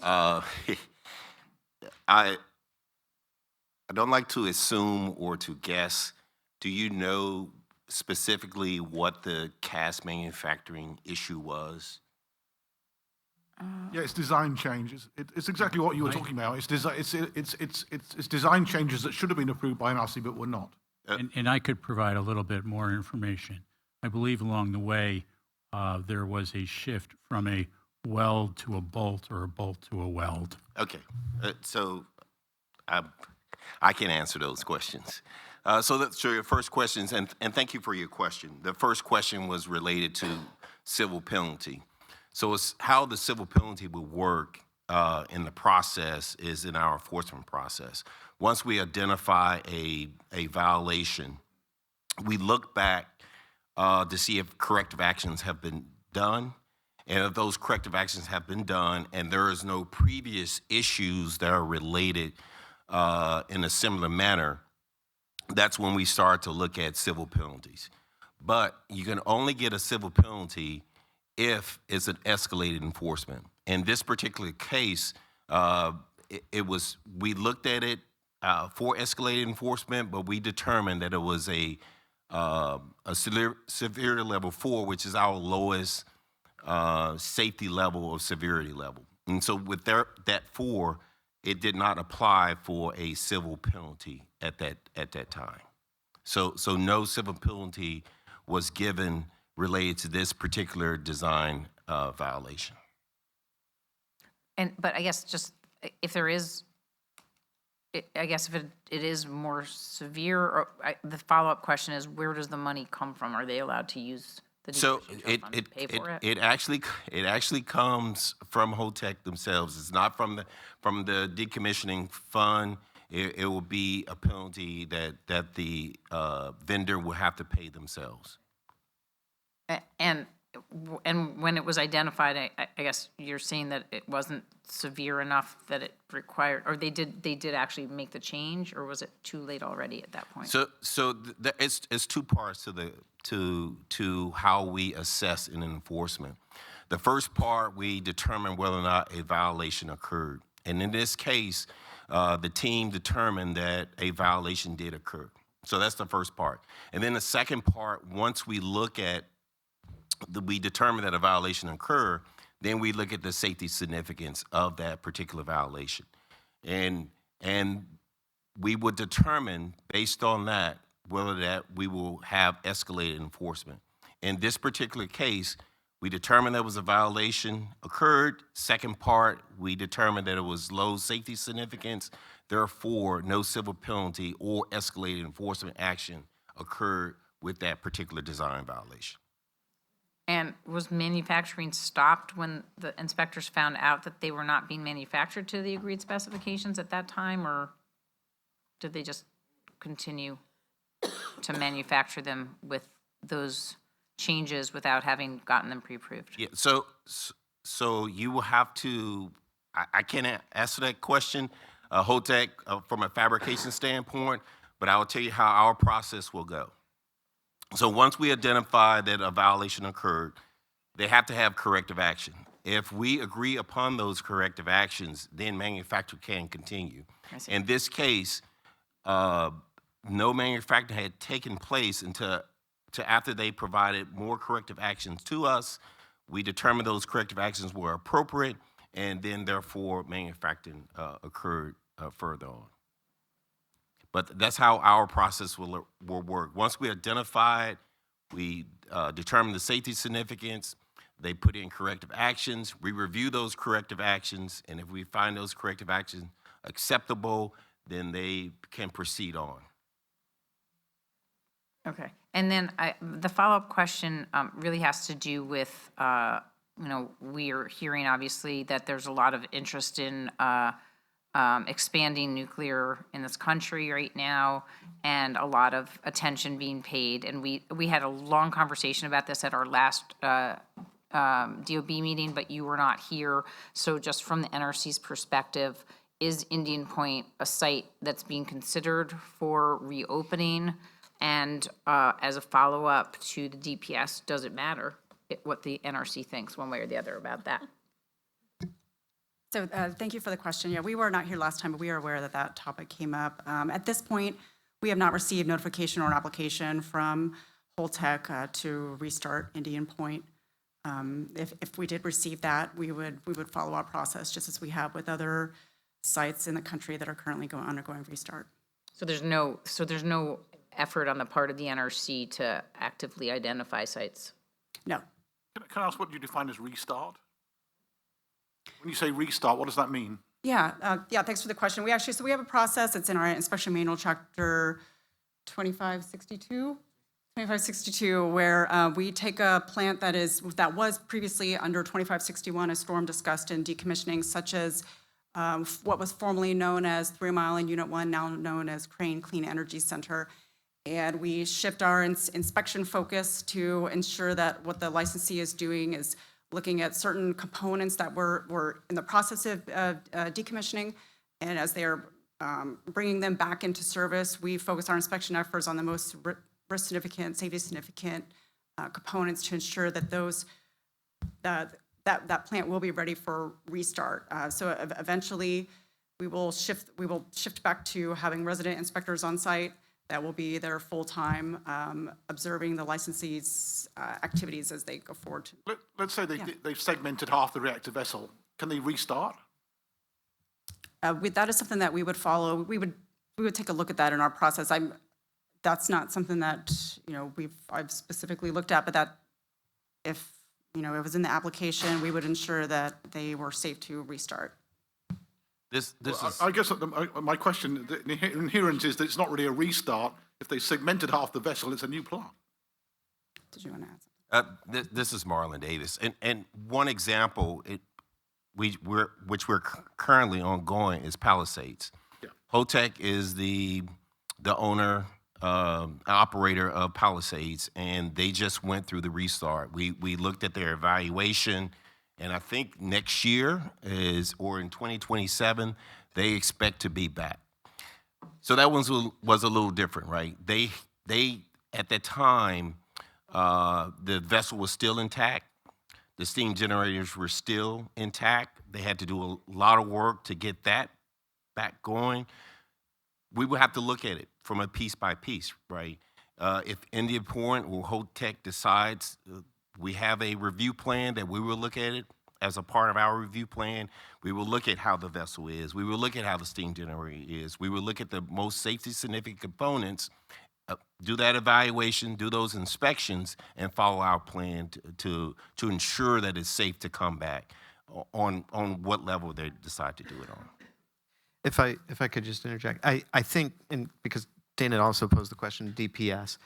I don't like to assume or to guess. Do you know specifically what the cast manufacturing issue was? Yeah, it's design changes. It's exactly what you were talking about. It's design changes that should have been approved by NRC but were not. And I could provide a little bit more information. I believe along the way, there was a shift from a weld to a bolt or a bolt to a weld. Okay, so I can answer those questions. So your first questions, and thank you for your question. The first question was related to civil penalty. So it's how the civil penalty will work in the process is in our enforcement process. Once we identify a violation, we look back to see if corrective actions have been done. And if those corrective actions have been done and there is no previous issues that are related in a similar manner, that's when we start to look at civil penalties. But you can only get a civil penalty if it's an escalated enforcement. In this particular case, we looked at it for escalated enforcement, but we determined that it was a severe level 4, which is our lowest safety level of severity level. And so with that 4, it did not apply for a civil penalty at that time. So no civil penalty was given related to this particular design violation. But I guess just if there is, I guess if it is more severe, or the follow-up question is, where does the money come from? Are they allowed to use the decommissioning trust fund to pay for it? It actually comes from HOTEC themselves. It's not from the decommissioning fund. It will be a penalty that the vendor will have to pay themselves. And when it was identified, I guess you're saying that it wasn't severe enough that it required, or they did actually make the change, or was it too late already at that point? So it's two parts to how we assess an enforcement. The first part, we determine whether or not a violation occurred, and in this case, the team determined that a violation did occur. So that's the first part, and then the second part, once we look at we determine that a violation occurred, then we look at the safety significance of that particular violation. And we would determine, based on that, whether that we will have escalated enforcement. In this particular case, we determined there was a violation occurred. Second part, we determined that it was low safety significance. Therefore, no civil penalty or escalated enforcement action occurred with that particular design violation. And was manufacturing stopped when the inspectors found out that they were not being manufactured to the agreed specifications at that time, or did they just continue to manufacture them with those changes without having gotten them pre-approved? Yeah, so you will have to, I can't answer that question, HOTEC, from a fabrication standpoint, but I will tell you how our process will go. So once we identify that a violation occurred, they have to have corrective action. If we agree upon those corrective actions, then manufacturer can continue. In this case, no manufacturing had taken place until after they provided more corrective actions to us. We determined those corrective actions were appropriate, and then therefore manufacturing occurred further on. But that's how our process will work. Once we identify it, we determine the safety significance, they put in corrective actions, we review those corrective actions, and if we find those corrective actions acceptable, then they can proceed on. Okay. And then the follow-up question really has to do with, we are hearing obviously that there's a lot of interest in expanding nuclear in this country right now, and a lot of attention being paid. And we had a long conversation about this at our last DOB meeting, but you were not here. So just from the NRC's perspective, is Indian Point a site that's being considered for reopening? And as a follow-up to the DPS, does it matter what the NRC thinks one way or the other about that? So thank you for the question. Yeah, we were not here last time, but we are aware that that topic came up. At this point, we have not received notification or an application from Holtec to restart Indian Point. If we did receive that, we would follow our process just as we have with other sites in the country that are currently undergoing restart. So there's no effort on the part of the NRC to actively identify sites? No. Can I ask what you define as restart? When you say restart, what does that mean? Yeah, thanks for the question. We have a process. It's in our inspection manual, chapter 2562, where we take a plant that was previously under 2561, a storm discussed in decommissioning, such as what was formerly known as 3 Mile and Unit 1, now known as Crane Clean Energy Center. And we shift our inspection focus to ensure that what the licensee is doing is looking at certain components that were in the process of decommissioning. And as they are bringing them back into service, we focus our inspection efforts on the most risk significant, safety significant components to ensure that that plant will be ready for restart. So eventually, we will shift back to having resident inspectors on site that will be there full-time, observing the licensee's activities as they go forward. Let's say they've segmented half the reactor vessel. Can they restart? That is something that we would follow. We would take a look at that in our process. That's not something that I've specifically looked at, but that if it was in the application, we would ensure that they were safe to restart. I guess my question, the inherent is that it's not really a restart. If they segmented half the vessel, it's a new plant. Did you want to add something? This is Marlon Davis. And one example, which we're currently ongoing, is Palisades. Yeah. Holtec is the owner, operator of Palisades, and they just went through the restart. We looked at their evaluation, and I think next year or in 2027, they expect to be back. So that one was a little different, right? They at that time, the vessel was still intact. The steam generators were still intact. They had to do a lot of work to get that back going. We would have to look at it from a piece by piece, right? If Indian Point or Holtec decides we have a review plan that we will look at it as a part of our review plan. We will look at how the vessel is. We will look at how the steam generator is. We will look at the most safety significant components, do that evaluation, do those inspections, and follow our plan to ensure that it's safe to come back on what level they decide to do it on. If I could just interject, I think, because Dana also posed the question, DPS,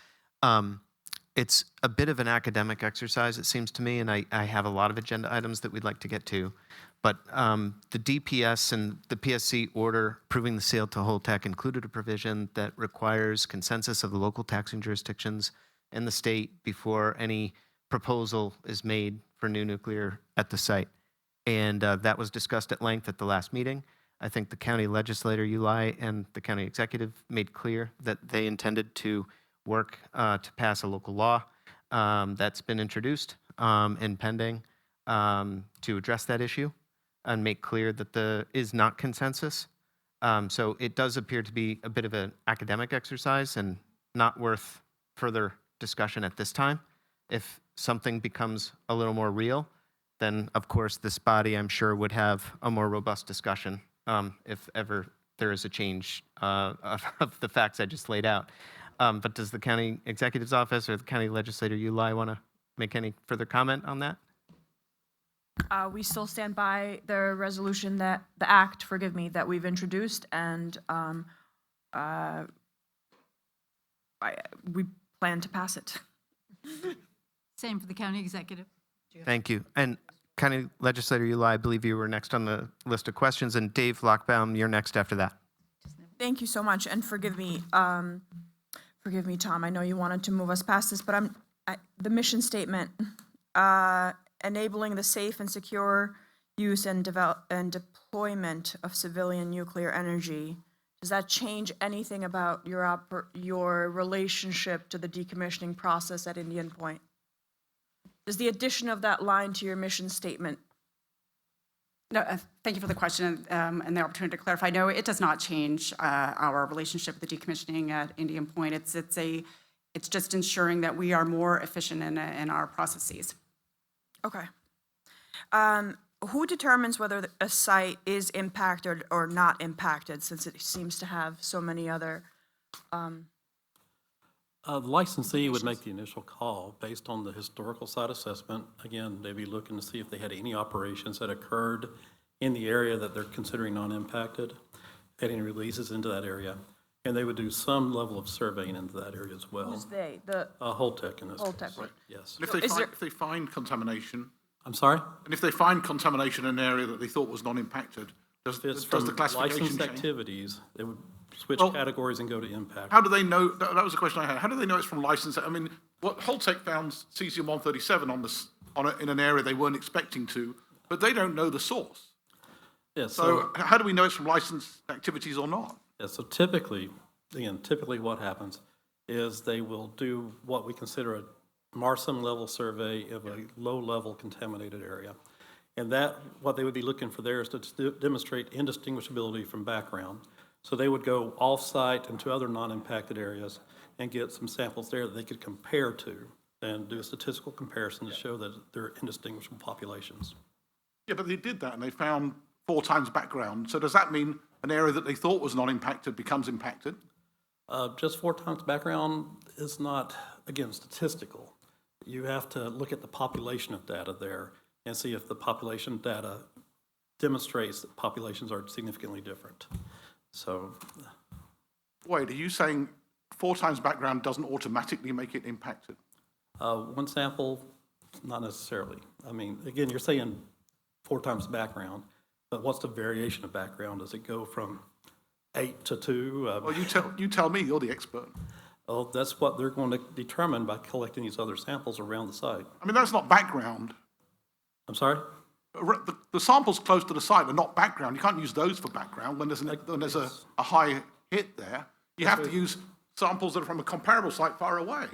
it's a bit of an academic exercise, it seems to me, and I have a lot of agenda items that we'd like to get to. But the DPS and the PSC order approving the sale to Holtec included a provision that requires consensus of the local taxing jurisdictions and the state before any proposal is made for new nuclear at the site. And that was discussed at length at the last meeting. I think the county legislator, Uli, and the county executive made clear that they intended to work to pass a local law that's been introduced and pending to address that issue and make clear that there is not consensus. So it does appear to be a bit of an academic exercise and not worth further discussion at this time. If something becomes a little more real, then of course this body, I'm sure, would have a more robust discussion if ever there is a change of the facts I just laid out. But does the county executive's office or the county legislator, Uli, want to make any further comment on that? We still stand by the resolution the act, forgive me, that we've introduced, and we plan to pass it. Same for the county executive. Thank you. And County Legislator Uli, I believe you were next on the list of questions, and Dave Lockbaum, you're next after that. Thank you so much, and forgive me, Tom. I know you wanted to move us past this, but the mission statement, enabling the safe and secure use and deployment of civilian nuclear energy. Does that change anything about your relationship to the decommissioning process at Indian Point? Does the addition of that line to your mission statement? No, thank you for the question and the opportunity to clarify. No, it does not change our relationship with the decommissioning at Indian Point. It's just ensuring that we are more efficient in our processes. Okay. Who determines whether a site is impacted or not impacted, since it seems to have so many other? The licensee would make the initial call based on the historical site assessment. Again, they'd be looking to see if they had any operations that occurred in the area that they're considering non-impacted, had any releases into that area, and they would do some level of surveying into that area as well. Who's they? Holtec in this Holtec, case. right. Yes. And if they find contamination, I'm sorry? and if they find contamination in an area that they thought was non-impacted, does If it's the from classification licensed change? activities, they would switch Well, categories and go to impact. How do they know? That was a question I had. How do they know it's from license? I mean, what Holtec found cesium-137 in an area they weren't expecting to, but they don't know the source. Yeah, So how do we know it's from licensed activities or not? Yeah, so typically what happens is they will do what we consider a MARSIM level survey of a low-level contaminated area. And that, what they would be looking for there is to demonstrate indistinguishability from background. So they would go off-site into other non-impacted areas and get some samples there that they could compare to and do a statistical comparison to show that they're indistinguishable populations. Yeah, but they did that and they found 4 times background. So does that mean an area that they thought was non-impacted becomes impacted? Just 4 times background is not, again, statistical. You have to look at the population of data there and see if the population data demonstrates that populations are significantly different. So. Wait, are you saying 4 times background doesn't automatically make it impacted? One sample, not necessarily. I mean, again, you're saying 4 times background, but what's the variation of background? Does it go from 8 to 2? Well, you tell me, you're the expert. Oh, that's what they're going to determine by collecting these other samples around the site. I mean, that's not background. I'm sorry? The samples close to the site are not background. You can't use those for background when there's a high hit there. You have to use samples that are from a comparable site far away.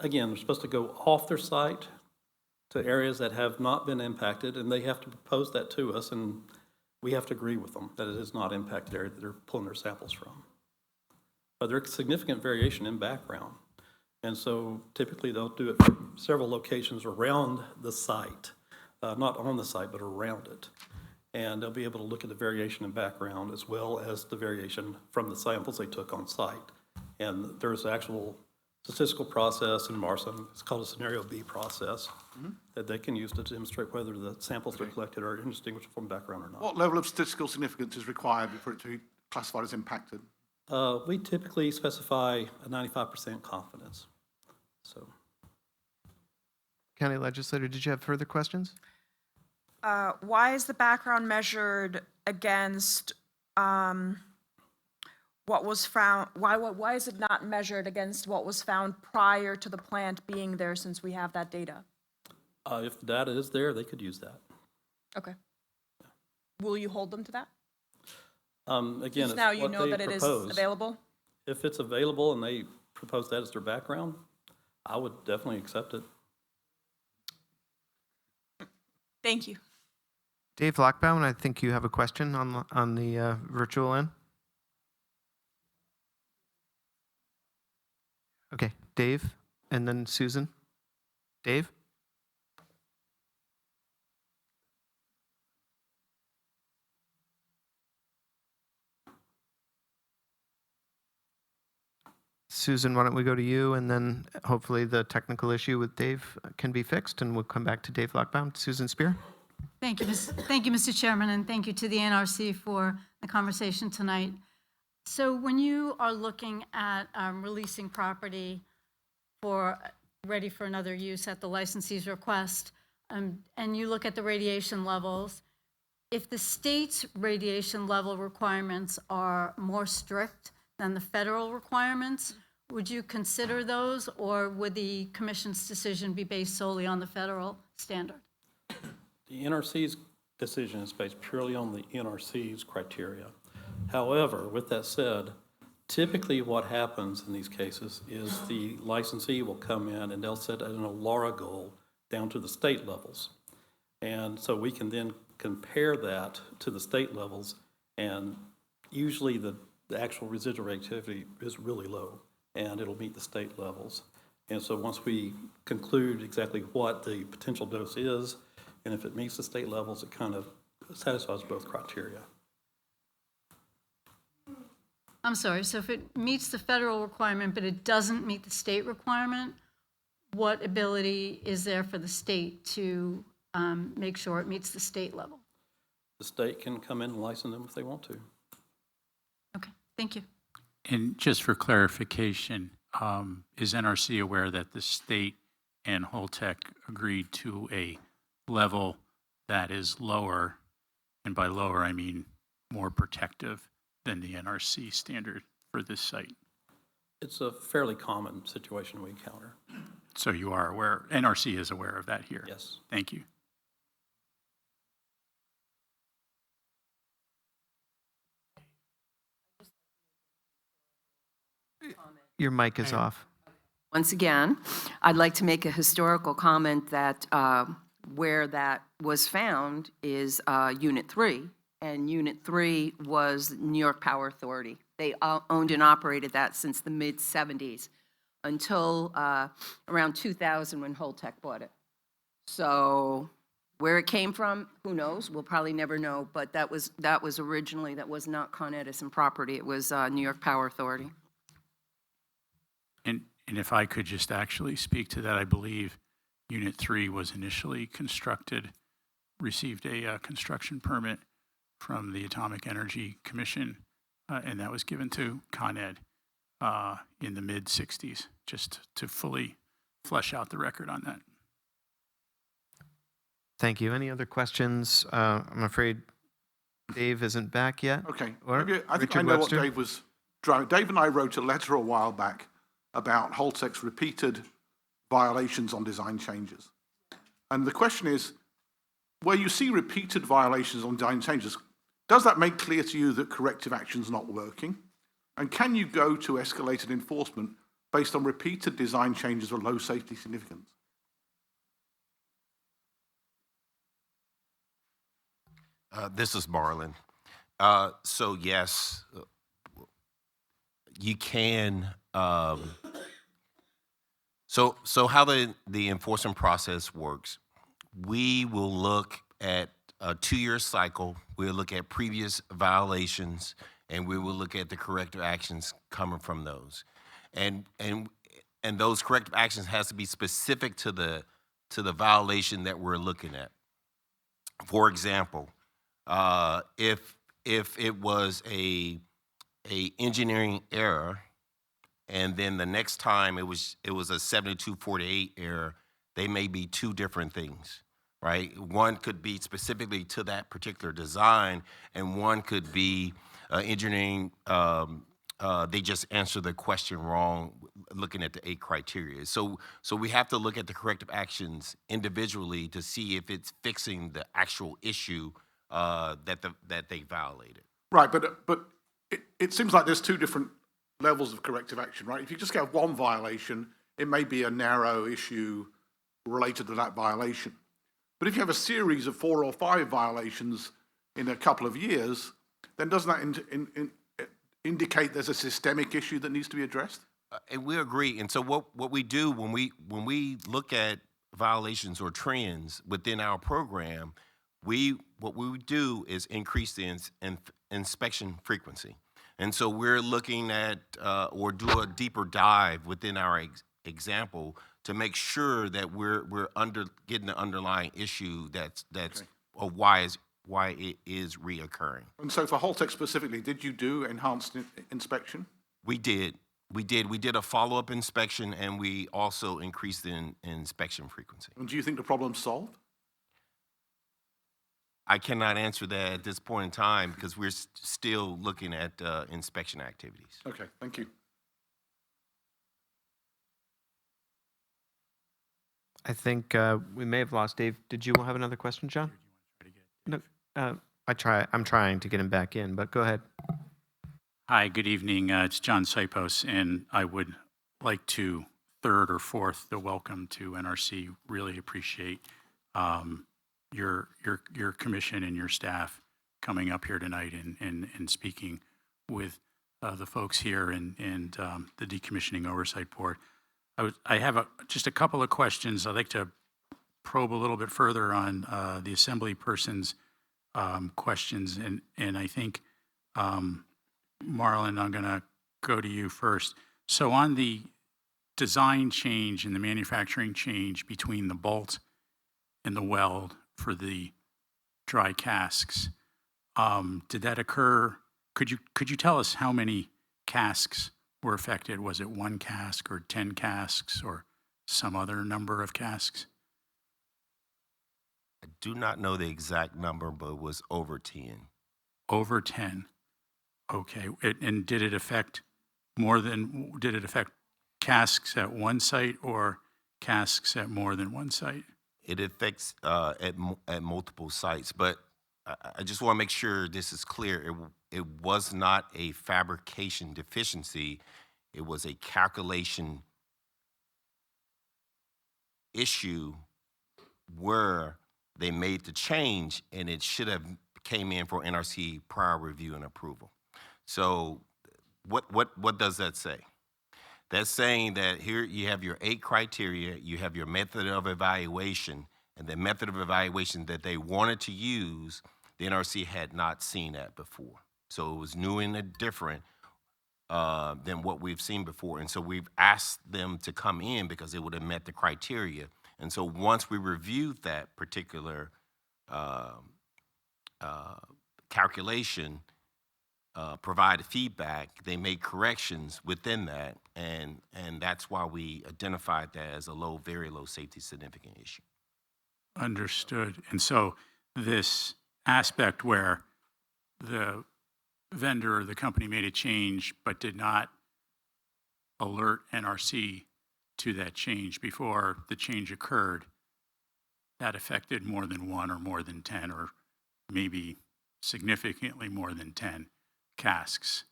Again, they're supposed to go off their site to areas that have not been impacted, and they have to propose that to us, and we have to agree with them that it is not impacted area that they're pulling their samples from. But there's significant variation in background. And so typically they'll do it from several locations around the site, not on the site, but around it. And they'll be able to look at the variation in background as well as the variation from the samples they took on site. And there's actual statistical process in MARSIM, it's called a scenario B process, that they can use to demonstrate whether the samples they're collected are indistinguishable from background or not. What level of statistical significance is required for it to be classified as impacted? We typically specify a 95% confidence. So, County Legislator, did you have further questions? Why is the background measured against what was found? Why is it not measured against what was found prior to the plant being there, since we have that data? if the data is there, they could use that. Okay. Will you hold them to that? Again, Just it's now you what know they that it is propose. available? If it's available and they propose that as their background, I would definitely accept it. Thank you. Dave Lockbaum, I think you have a question on the virtual end. Okay, Dave, and then Susan. Dave? Susan, why don't we go to you, and then hopefully the technical issue with Dave can be fixed, and we'll come back to Dave Lockbaum. Susan Spear? Thank you, Mr. Chairman, and thank you to the NRC for the conversation tonight. So when you are looking at releasing property ready for another use at the licensee's request, and you look at the radiation levels, if the state's radiation level requirements are more strict than the federal requirements, would you consider those, or would the commission's decision be based solely on the federal standard? The NRC's decision is based purely on the NRC's criteria. However, with that said, typically what happens in these cases is the licensee will come in and they'll set an LARA goal down to the state levels. And so we can then compare that to the state levels, and usually the actual residual reactivity is really low, and it'll meet the state levels. And so once we conclude exactly what the potential dose is, and if it meets the state levels, it kind of satisfies both criteria. I'm sorry, so if it meets the federal requirement, but it doesn't meet the state requirement, what ability is there for the state to make sure it meets the state level? The state can come in and license them if they want to. Okay, thank you. And just for clarification, is NRC aware that the state and Holtec agreed to a level that is lower, and by lower I mean more protective than the NRC standard for this site? It's a fairly common situation we encounter. So you are aware, NRC is aware of that here? Yes. Thank you. Your mic is off. Once again, I'd like to make a historical comment that where that was found is Unit 3, and Unit 3 was New York Power Authority. They owned and operated that since the mid-'70s until around 2000 when Holtec bought it. So where it came from, who knows? We'll probably never know, but that was originally, that was not Con Edison property. It was New York Power Authority. And if I could just actually speak to that, I believe Unit 3 was initially constructed, received a construction permit from the Atomic Energy Commission, and that was given to Con Ed in the mid-'60s, just to fully flesh out the record on that. Thank you. Any other questions? I'm afraid Dave isn't back yet. Okay. Or Maybe, I think I Richard know Webster? what Dave was driving. Dave and I wrote a letter a while back about Holtec's repeated violations on design changes. And the question is, where you see repeated violations on design changes, does that make clear to you that corrective action is not working? And can you go to escalated enforcement based on repeated design changes of low safety significance? This is Marlon. So yes, you can. So how the enforcement process works, we will look at a 2-year cycle. We'll look at previous violations, and we will look at the corrective actions coming from those. And those corrective actions has to be specific to the violation that we're looking at. For example, if it was a engineering error, and then the next time it was a 7248 error, they may be two different things, right? One could be specifically to that particular design, and one could be engineering. They just answer the question wrong, looking at the 8 criteria. So we have to look at the corrective actions individually to see if it's fixing the actual issue that they violated. Right, but it seems like there's two different levels of corrective action, right? If you just get one violation, it may be a narrow issue related to that violation. But if you have a series of 4 or 5 violations in a couple of years, then doesn't that indicate there's a systemic issue that needs to be addressed? And we agree. And so what we do when we look at violations or trends within our program, what we would do is increase the inspection frequency. And so we're looking at or do a deeper dive within our example to make sure that we're getting the underlying issue that's okay. Or why it is reoccurring. And so for Holtec specifically, did you do enhanced inspection? We did. We did a follow-up inspection, and we also increased the inspection frequency. And do you think the problem's solved? I cannot answer that at this point in time because we're still looking at inspection activities. Okay, thank you. I think we may have lost Dave. Did you have another question, John? No, I'm trying to get him back in, but go ahead. Hi, good evening. It's John Sipos, and I would like to third or fourth the welcome to NRC. Really appreciate your commission and your staff coming up here tonight and speaking with the folks here and the Decommissioning Oversight Board. I have just a couple of questions. I'd like to probe a little bit further on the Assembly person's questions, and I think, Marlon, I'm going to go to you first. So on the design change and the manufacturing change between the bolt and the weld for the dry casks, did that occur? Could you tell us how many casks were affected? Was it 1 cask or 10 casks or some other number of casks? I do not know the exact number, but it was over 10. Over 10. Okay. And did it affect casks at one site or casks at more than one site? It affects at multiple sites, but I just want to make sure this is clear. It was not a fabrication deficiency. It was a calculation issue where they made the change, and it should have came in for NRC prior review and approval. So what does that say? That's saying that here you have your 8 criteria, you have your method of evaluation, and the method of evaluation that they wanted to use, the NRC had not seen that before. So it was new and different than what we've seen before. And so we've asked them to come in because it would have met the criteria. And so once we reviewed that particular calculation, provided feedback, they made corrections within that, and that's why we identified that as a very low safety significant issue. Understood. And so this aspect where the vendor or the company made a change but did not alert NRC to that change before the change occurred, that affected more than 1 or more than 10 or maybe significantly more than 10 casks.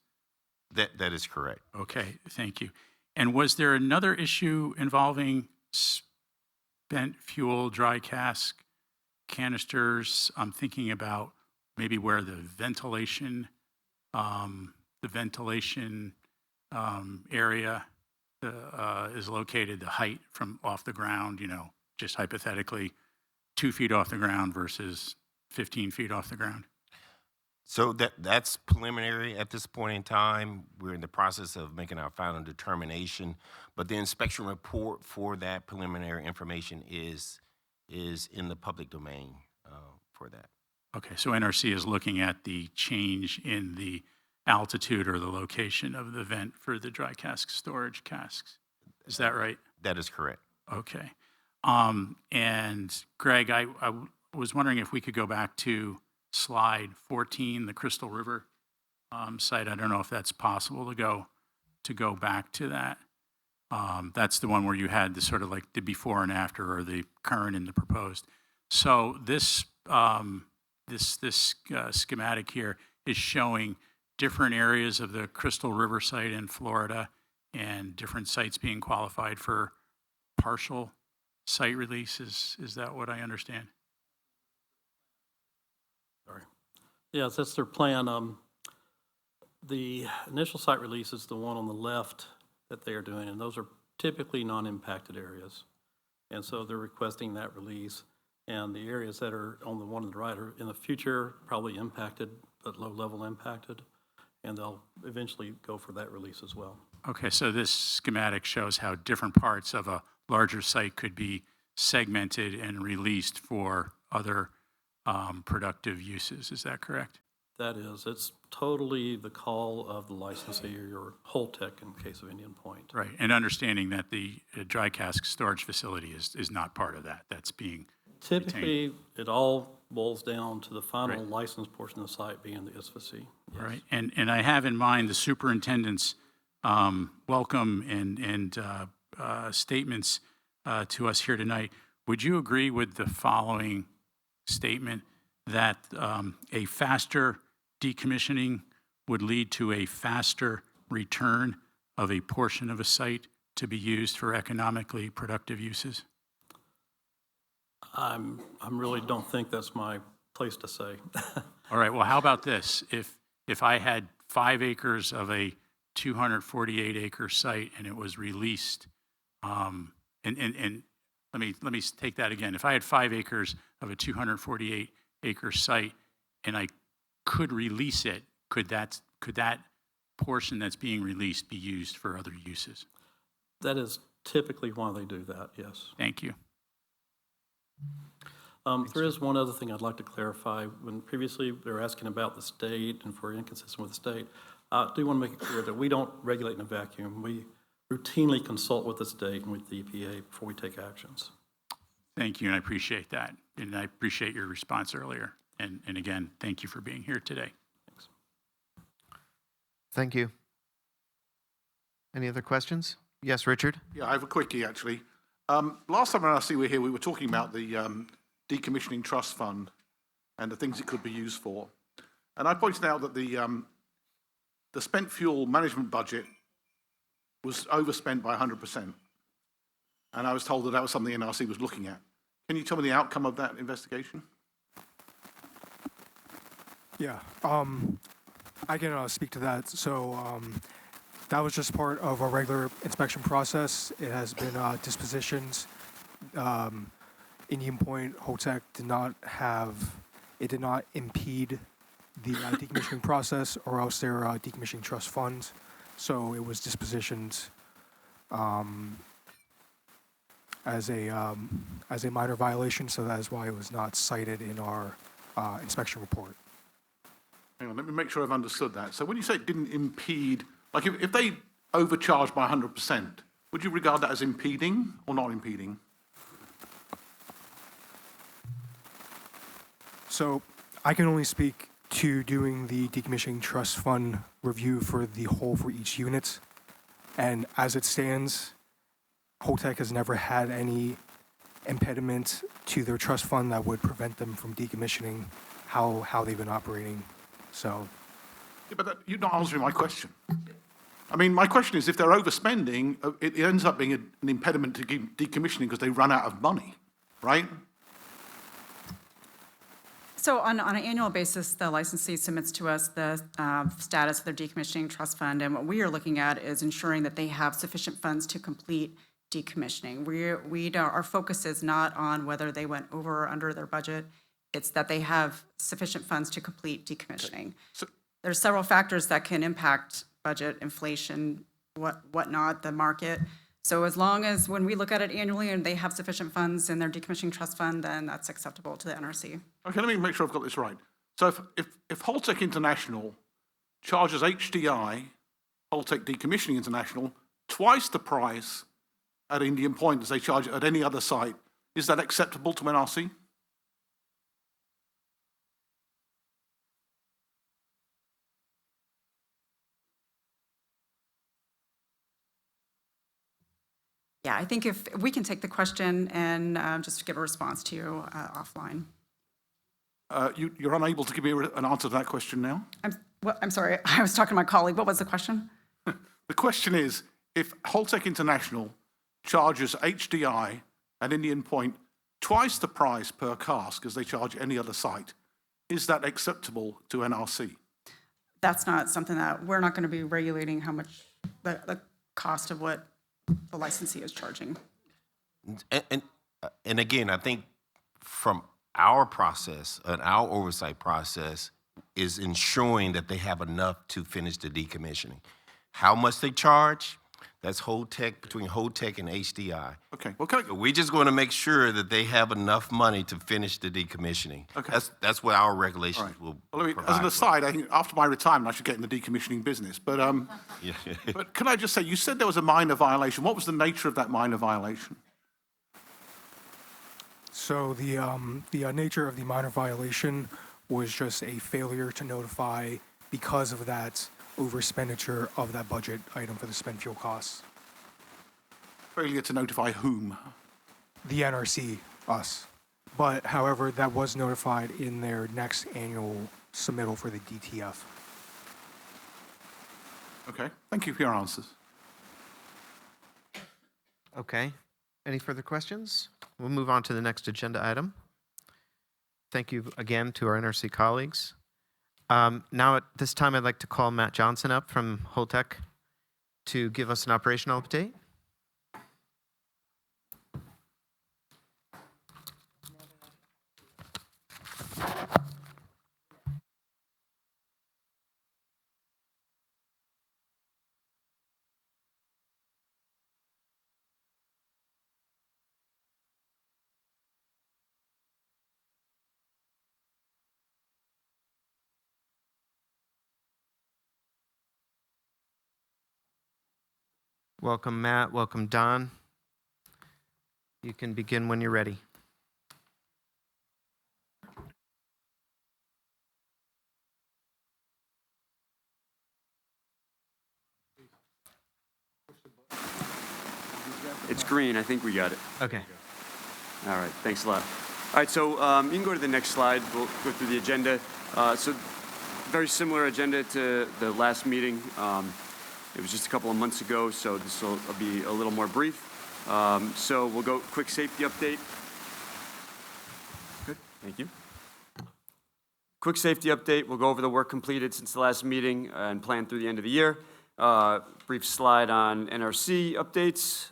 That is correct. Okay, thank you. And was there another issue involving spent fuel dry cask canisters? I'm thinking about maybe where the ventilation area is located, the height from off the ground, just hypothetically 2 feet off the ground versus 15 feet off the ground. So that's preliminary at this point in time. We're in the process of making our final determination, but the inspection report for that preliminary information is in the public domain for that. Okay, so NRC is looking at the change in the altitude or the location of the vent for the dry cask storage casks. Is that right? That is correct. Okay. And Greg, I was wondering if we could go back to slide 14, the Crystal River site. I don't know if that's possible to go back to that. That's the one where you had the sort of like the before and after, or the current and the proposed. So this schematic here is showing different areas of the Crystal River site in Florida and different sites being qualified for partial site releases. Is that what I understand? Sorry. Yes, that's their plan. The initial site release is the one on the left that they are doing, and those are typically non-impacted areas. And so they're requesting that release. And the areas that are on the one on the right are in the future probably impacted, but low level impacted. And they'll eventually go for that release as well. Okay, so this schematic shows how different parts of a larger site could be segmented and released for other productive uses. Is that correct? That is, it's totally the call of the licensee or Holtec in the case of Indian Point. Right, and understanding that the dry cask storage facility is not part of that. That's being Typically, it all boils down to the final license portion of the site being the ISFC. Yes. Right, and I have in mind the superintendent's welcome and statements to us here tonight. Would you agree with the following statement, that a faster decommissioning would lead to a faster return of a portion of a site to be used for economically productive uses? I really don't think that's my place to say. All right, well, how about this? If I had 5 acres of a 248 acre site and it was released, and let me take that again. If I had 5 acres of a 248 acre site and I could release it, could that portion that's being released be used for other uses? That is typically why they do that, yes. Thank you. There is one other thing I'd like to clarify. When previously they were asking about the state and if we're inconsistent with the state, I do want to make it clear that we don't regulate in a vacuum. We routinely consult with the state and with the EPA before we take actions. Thank you, and I appreciate that. And I appreciate your response earlier. And again, thank you for being here today. Thanks. Thank you. Any other questions? Yes, Richard? Yeah, I have a quickie, actually. Last time NRC we were here, we were talking about the Decommissioning Trust Fund and the things it could be used for. And I pointed out that the spent fuel management budget was overspent by 100%. And I was told that that was something NRC was looking at. Can you tell me the outcome of that investigation? Yeah, I can speak to that. So that was just part of a regular inspection process. It has been dispositioned. Indian Point, Holtec did not impede the decommissioning process or else their decommissioning trust fund. So it was dispositioned as a minor violation. So that is why it was not cited in our inspection report. Hang on, let me make sure I've understood that. So when you say it didn't impede, like if they overcharged by 100%, would you regard that as impeding or not impeding? So I can only speak to doing the decommissioning trust fund review for the whole for each unit. And as it stands, Holtec has never had any impediment to their trust fund that would prevent them from decommissioning how they've been operating. So. Yeah, but you're not answering my question. I mean, my question is, if they're overspending, it ends up being an impediment to decommissioning because they run out of money, right? So on an annual basis, the licensee submits to us the status of their decommissioning trust fund, and what we are looking at is ensuring that they have sufficient funds to complete decommissioning. Our focus is not on whether they went over or under their budget. It's that they have sufficient funds to complete decommissioning. So, there's several factors that can impact budget, inflation, whatnot, the market. So as long as when we look at it annually and they have sufficient funds in their decommissioning trust fund, then that's acceptable to the NRC. okay, let me make sure I've got this right. So if Holtec International charges HDI, Holtec Decommissioning International, twice the price at Indian Point as they charge at any other site, is that acceptable to NRC? Yeah, I think if we can take the question and just give a response to you offline. You're unable to give me an answer to that question now? I'm sorry, I was talking to my colleague. What was the question? The question is, if Holtec International charges HDI at Indian Point twice the price per cask as they charge any other site, is that acceptable to NRC? That's not something that, we're not going to be regulating how much the cost of what the licensee is charging. And again, I think from our process and our oversight process is ensuring that they have enough to finish the decommissioning. How much they charge, that's Holtec, between Holtec and HDI. Okay, well, We're just going to make sure that they have enough money to finish the decommissioning. Okay. That's what our regulations will provide. As an aside, I think after my retirement, I should get in the decommissioning business. But, Yeah. but can I just say, you said there was a minor violation. What was the nature of that minor violation? So the nature of the minor violation was just a failure to notify because of that overexpenditure of that budget item for the spent fuel costs. Failure to notify whom? The NRC, us. But however, that was notified in their next annual submittal for the DTF. Okay, thank you for your answers. Okay. Any further questions? We'll move on to the next agenda item. Thank you again to our NRC colleagues. Now at this time, I'd like to call Matt Johnson up from Holtec to give us an operational update. Welcome, Matt. Welcome, Don. You can begin when you're ready. It's green. I think we got it. Okay. All right. Thanks a lot. All right. So you can go to the next slide. We'll go through the agenda. So very similar agenda to the last meeting. It was just a couple of months ago, so this will be a little more brief. So we'll go quick safety update. Good. Thank you. Quick safety update. We'll go over the work completed since the last meeting and planned through the end of the year. Brief slide on NRC updates,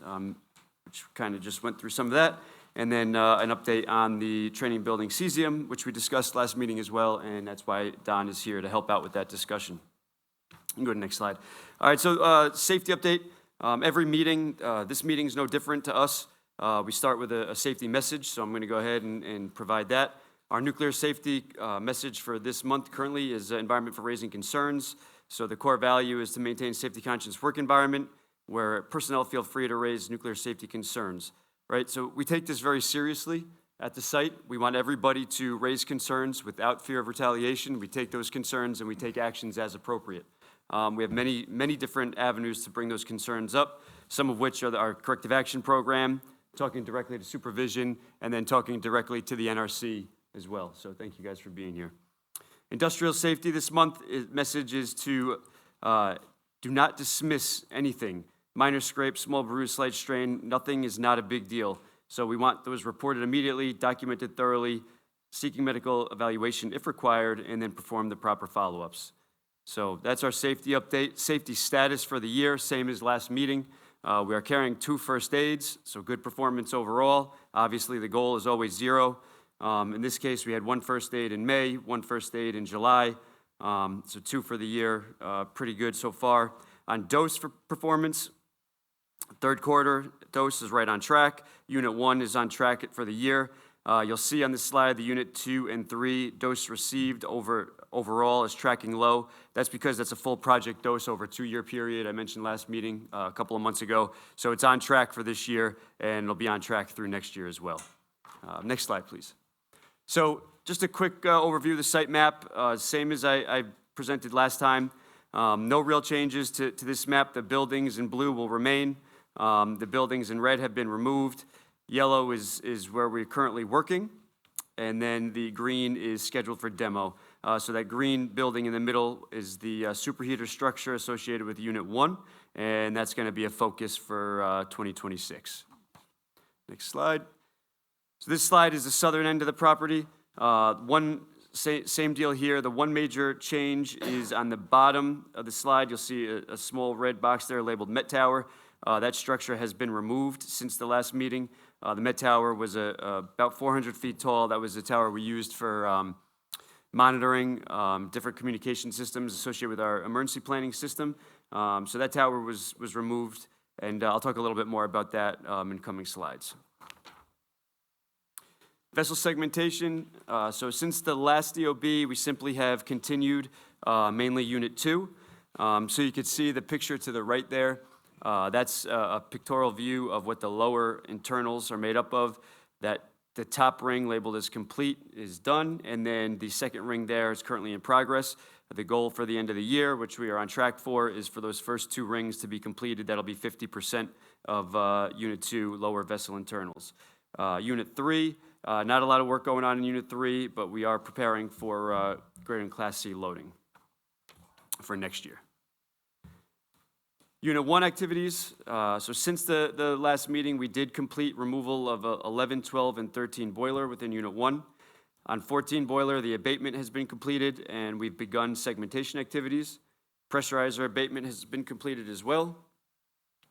which kind of just went through some of that. And then an update on the training building cesium, which we discussed last meeting as well, and that's why Don is here to help out with that discussion. You can go to the next slide. All right, so safety update. Every meeting, this meeting is no different to us. We start with a safety message, so I'm going to go ahead and provide that. Our nuclear safety message for this month currently is environment for raising concerns. So the core value is to maintain a safety-conscious work environment where personnel feel free to raise nuclear safety concerns, right? So we take this very seriously at the site. We want everybody to raise concerns without fear of retaliation. We take those concerns and we take actions as appropriate. We have many different avenues to bring those concerns up, some of which are our corrective action program, talking directly to supervision, and then talking directly to the NRC as well. So thank you guys for being here. Industrial safety this month, message is to do not dismiss anything. Minor scrape, small bruise, slight strain, nothing is not a big deal. So we want those reported immediately, documented thoroughly, seeking medical evaluation if required, and then perform the proper follow-ups. So that's our safety update. Safety status for the year, same as last meeting. We are carrying 2 first aids, so good performance overall. Obviously, the goal is always 0. In this case, we had 1 first aid in May, 1 first aid in July, so 2 for the year. Pretty good so far. On dose for performance, third quarter dose is right on track. Unit 1 is on track for the year. You'll see on this slide the Unit 2 and 3 dose received overall is tracking low. That's because that's a full project dose over a 2-year period. I mentioned last meeting a couple of months ago. So it's on track for this year, and it'll be on track through next year as well. Next slide, please. So just a quick overview of the site map, same as I presented last time. No real changes to this map. The buildings in blue will remain. The buildings in red have been removed. Yellow is where we're currently working, and then the green is scheduled for demo. So that green building in the middle is the superheater structure associated with Unit 1, and that's going to be a focus for 2026. Next slide. So this slide is the southern end of the property. Same deal here. The one major change is on the bottom of the slide. You'll see a small red box there labeled Met Tower. That structure has been removed since the last meeting. The Met Tower was about 400 feet tall. That was the tower we used for monitoring different communication systems associated with our emergency planning system. So that tower was removed, and I'll talk a little bit more about that in coming slides. Vessel segmentation. So since the last DOB, we simply have continued mainly Unit 2. So you can see the picture to the right there. That's a pictorial view of what the lower internals are made up of. That The top ring labeled as complete is done, and then the second ring there is currently in progress. The goal for the end of the year, which we are on track for, is for those first 2 rings to be completed. That'll be 50% of Unit 2 lower vessel internals. Unit 3, not a lot of work going on in Unit 3, but we are preparing for greater than Class C loading for next year. Unit 1 activities. So since the last meeting, we did complete removal of 11, 12, and 13 boiler within Unit 1. On 14 boiler, the abatement has been completed, and we've begun segmentation activities. Pressurizer abatement has been completed as well.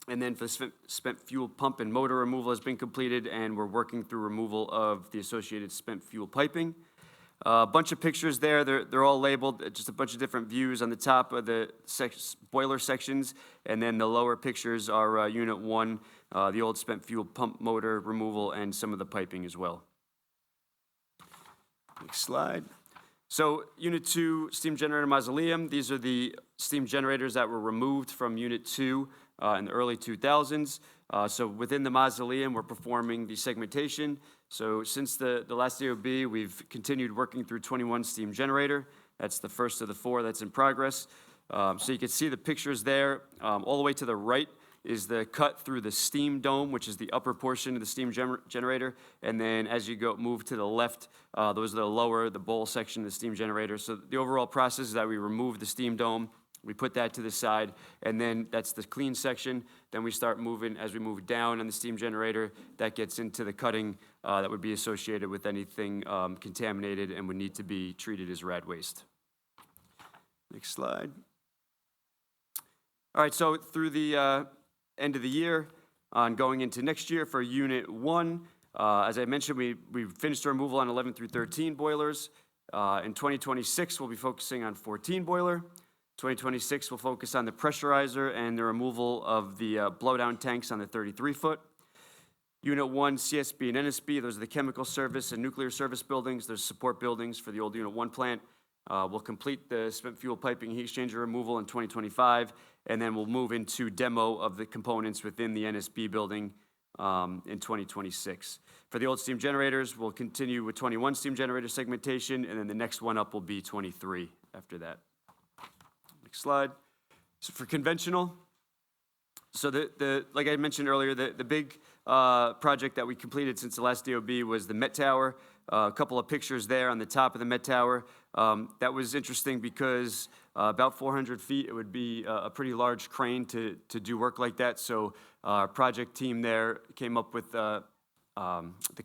And then for spent fuel pump and motor removal has been completed, and we're working through removal of the associated spent fuel piping. A bunch of pictures there. They're all labeled, just a bunch of different views on the top of the boiler sections, and then the lower pictures are Unit 1, the old spent fuel pump motor removal, and some of the piping as well. Next slide. So Unit 2 steam generator mausoleum. These are the steam generators that were removed from Unit 2 in the early 2000s. So within the mausoleum, we're performing the segmentation. So since the last DOB, we've continued working through 21 steam generator. That's the first of the 4 that's in progress. So you can see the pictures there. All the way to the right is the cut through the steam dome, which is the upper portion of the steam generator. And then as you move to the left, those are the bowl section of the steam generator. So the overall process is that we remove the steam dome, we put that to the side, and then that's the clean section. Then we start moving, as we move down on the steam generator, that gets into the cutting that would be associated with anything contaminated and would need to be treated as rad waste. Next slide. All right, so through the end of the year, on going into next year for Unit 1, as I mentioned, we finished removal on 11 through 13 boilers. In 2026, we'll be focusing on 14 boiler. 2026, we'll focus on the pressurizer and the removal of the blowdown tanks on the 33-foot. Unit 1, CSB and NSB, those are the chemical service and nuclear service buildings. There's support buildings for the old Unit 1 plant. We'll complete the spent fuel piping heat exchanger removal in 2025, and then we'll move into demo of the components within the NSB building in 2026. For the old steam generators, we'll continue with 21 steam generator segmentation, and then the next one up will be 23 after that. Next slide. So for conventional, so like I mentioned earlier, the big project that we completed since the last DOB was the Met Tower. A couple of pictures there on the top of the Met Tower. That was interesting because about 400 feet, it would be a pretty large crane to do work like that. So our project team there came up with, the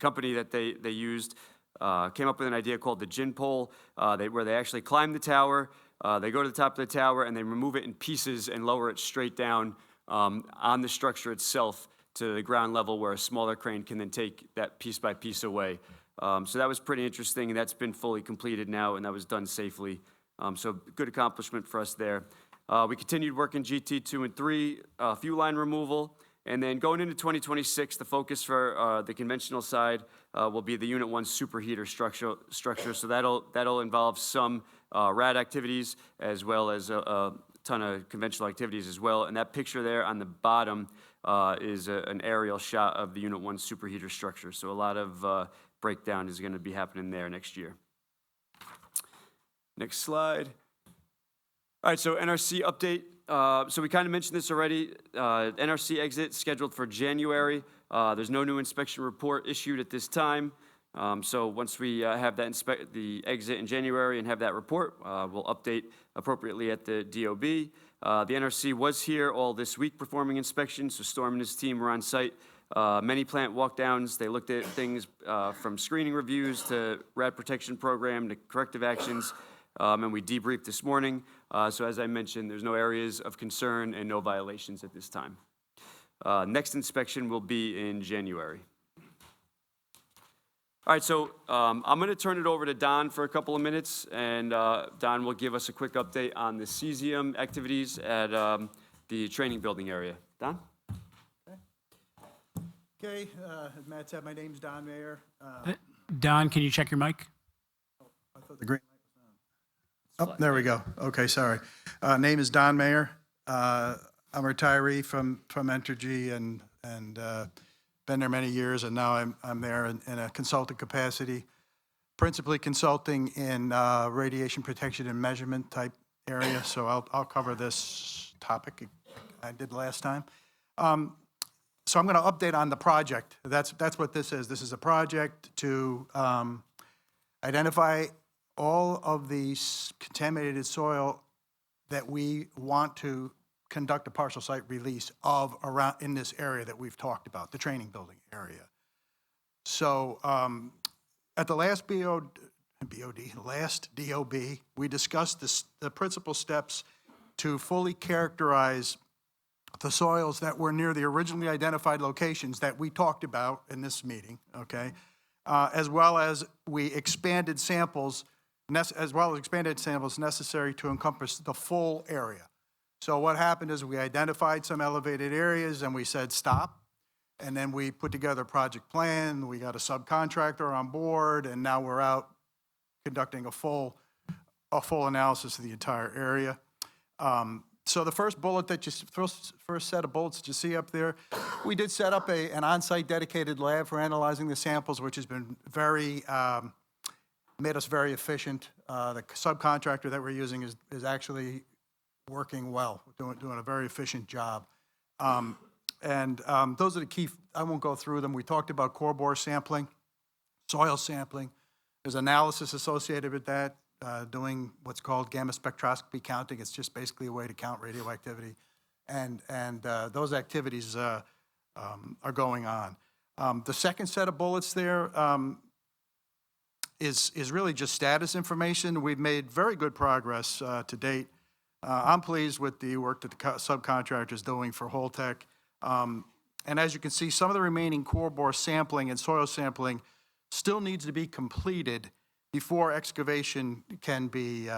company that they used, came up with an idea called the gin pole, where they actually climb the tower, they go to the top of the tower, and they remove it in pieces and lower it straight down on the structure itself to the ground level, where a smaller crane can then take that piece by piece away. So that was pretty interesting, and that's been fully completed now, and that was done safely. So good accomplishment for us there. We continued working GT 2 and 3, fuel line removal, and then going into 2026, the focus for the conventional side will be the Unit 1 superheater structure. So that'll involve some rad activities as well as a ton of conventional activities as well. And that picture there on the bottom is an aerial shot of the Unit 1 superheater structure. So a lot of breakdown is going to be happening there next year. Next slide. All right, so NRC update. So we kind of mentioned this already. NRC exit scheduled for January. There's no new inspection report issued at this time. So once we have that the exit in January and have that report, we'll update appropriately at the DOB. The NRC was here all this week performing inspections, so Storm and his team were on site. Many plant walkdowns. They looked at things from screening reviews to rad protection program to corrective actions, and we debriefed this morning. So as I mentioned, there's no areas of concern and no violations at this time. Next inspection will be in January. All right, so I'm going to turn it over to Don for a couple of minutes, and Don will give us a quick update on the cesium activities at the training building area. Don? Okay, as Matt said, my name's Don Mayer. Don, can you check your mic? I thought the green light was on. Oh, there we go. Okay, sorry. Name is Don Mayer. I'm a retiree from Entergy and been there many years, and now I'm there in a consultant capacity, principally consulting in radiation protection and measurement type area. So I'll cover this topic I did last time. So I'm going to update on the project. That's what this is. This is a project to identify all of the contaminated soil that we want to conduct a partial site release of around in this area that we've talked about, the training building area. So at the last last DOB, we discussed the principal steps to fully characterize the soils that were near the originally identified locations that we talked about in this meeting, okay? As well as we expanded samples, necessary to encompass the full area. So what happened is we identified some elevated areas and we said stop, and then we put together a project plan, we got a subcontractor on board, and now we're out conducting a full analysis of the entire area. So the first bullet first set of bullets that you see up there, we did set up an on-site dedicated lab for analyzing the samples, which has been made us very efficient. The subcontractor that we're using is actually working well, doing a very efficient job. Those are the key, I won't go through them. We talked about core bore sampling, soil sampling. There's analysis associated with that, doing what's called gamma spectroscopy counting. It's just basically a way to count radioactivity. And those activities are going on. The second set of bullets there is really just status information. We've made very good progress to date. I'm pleased with the work that the subcontractor is doing for Holtec. And as you can see, some of the remaining core bore sampling and soil sampling still needs to be completed before excavation can be,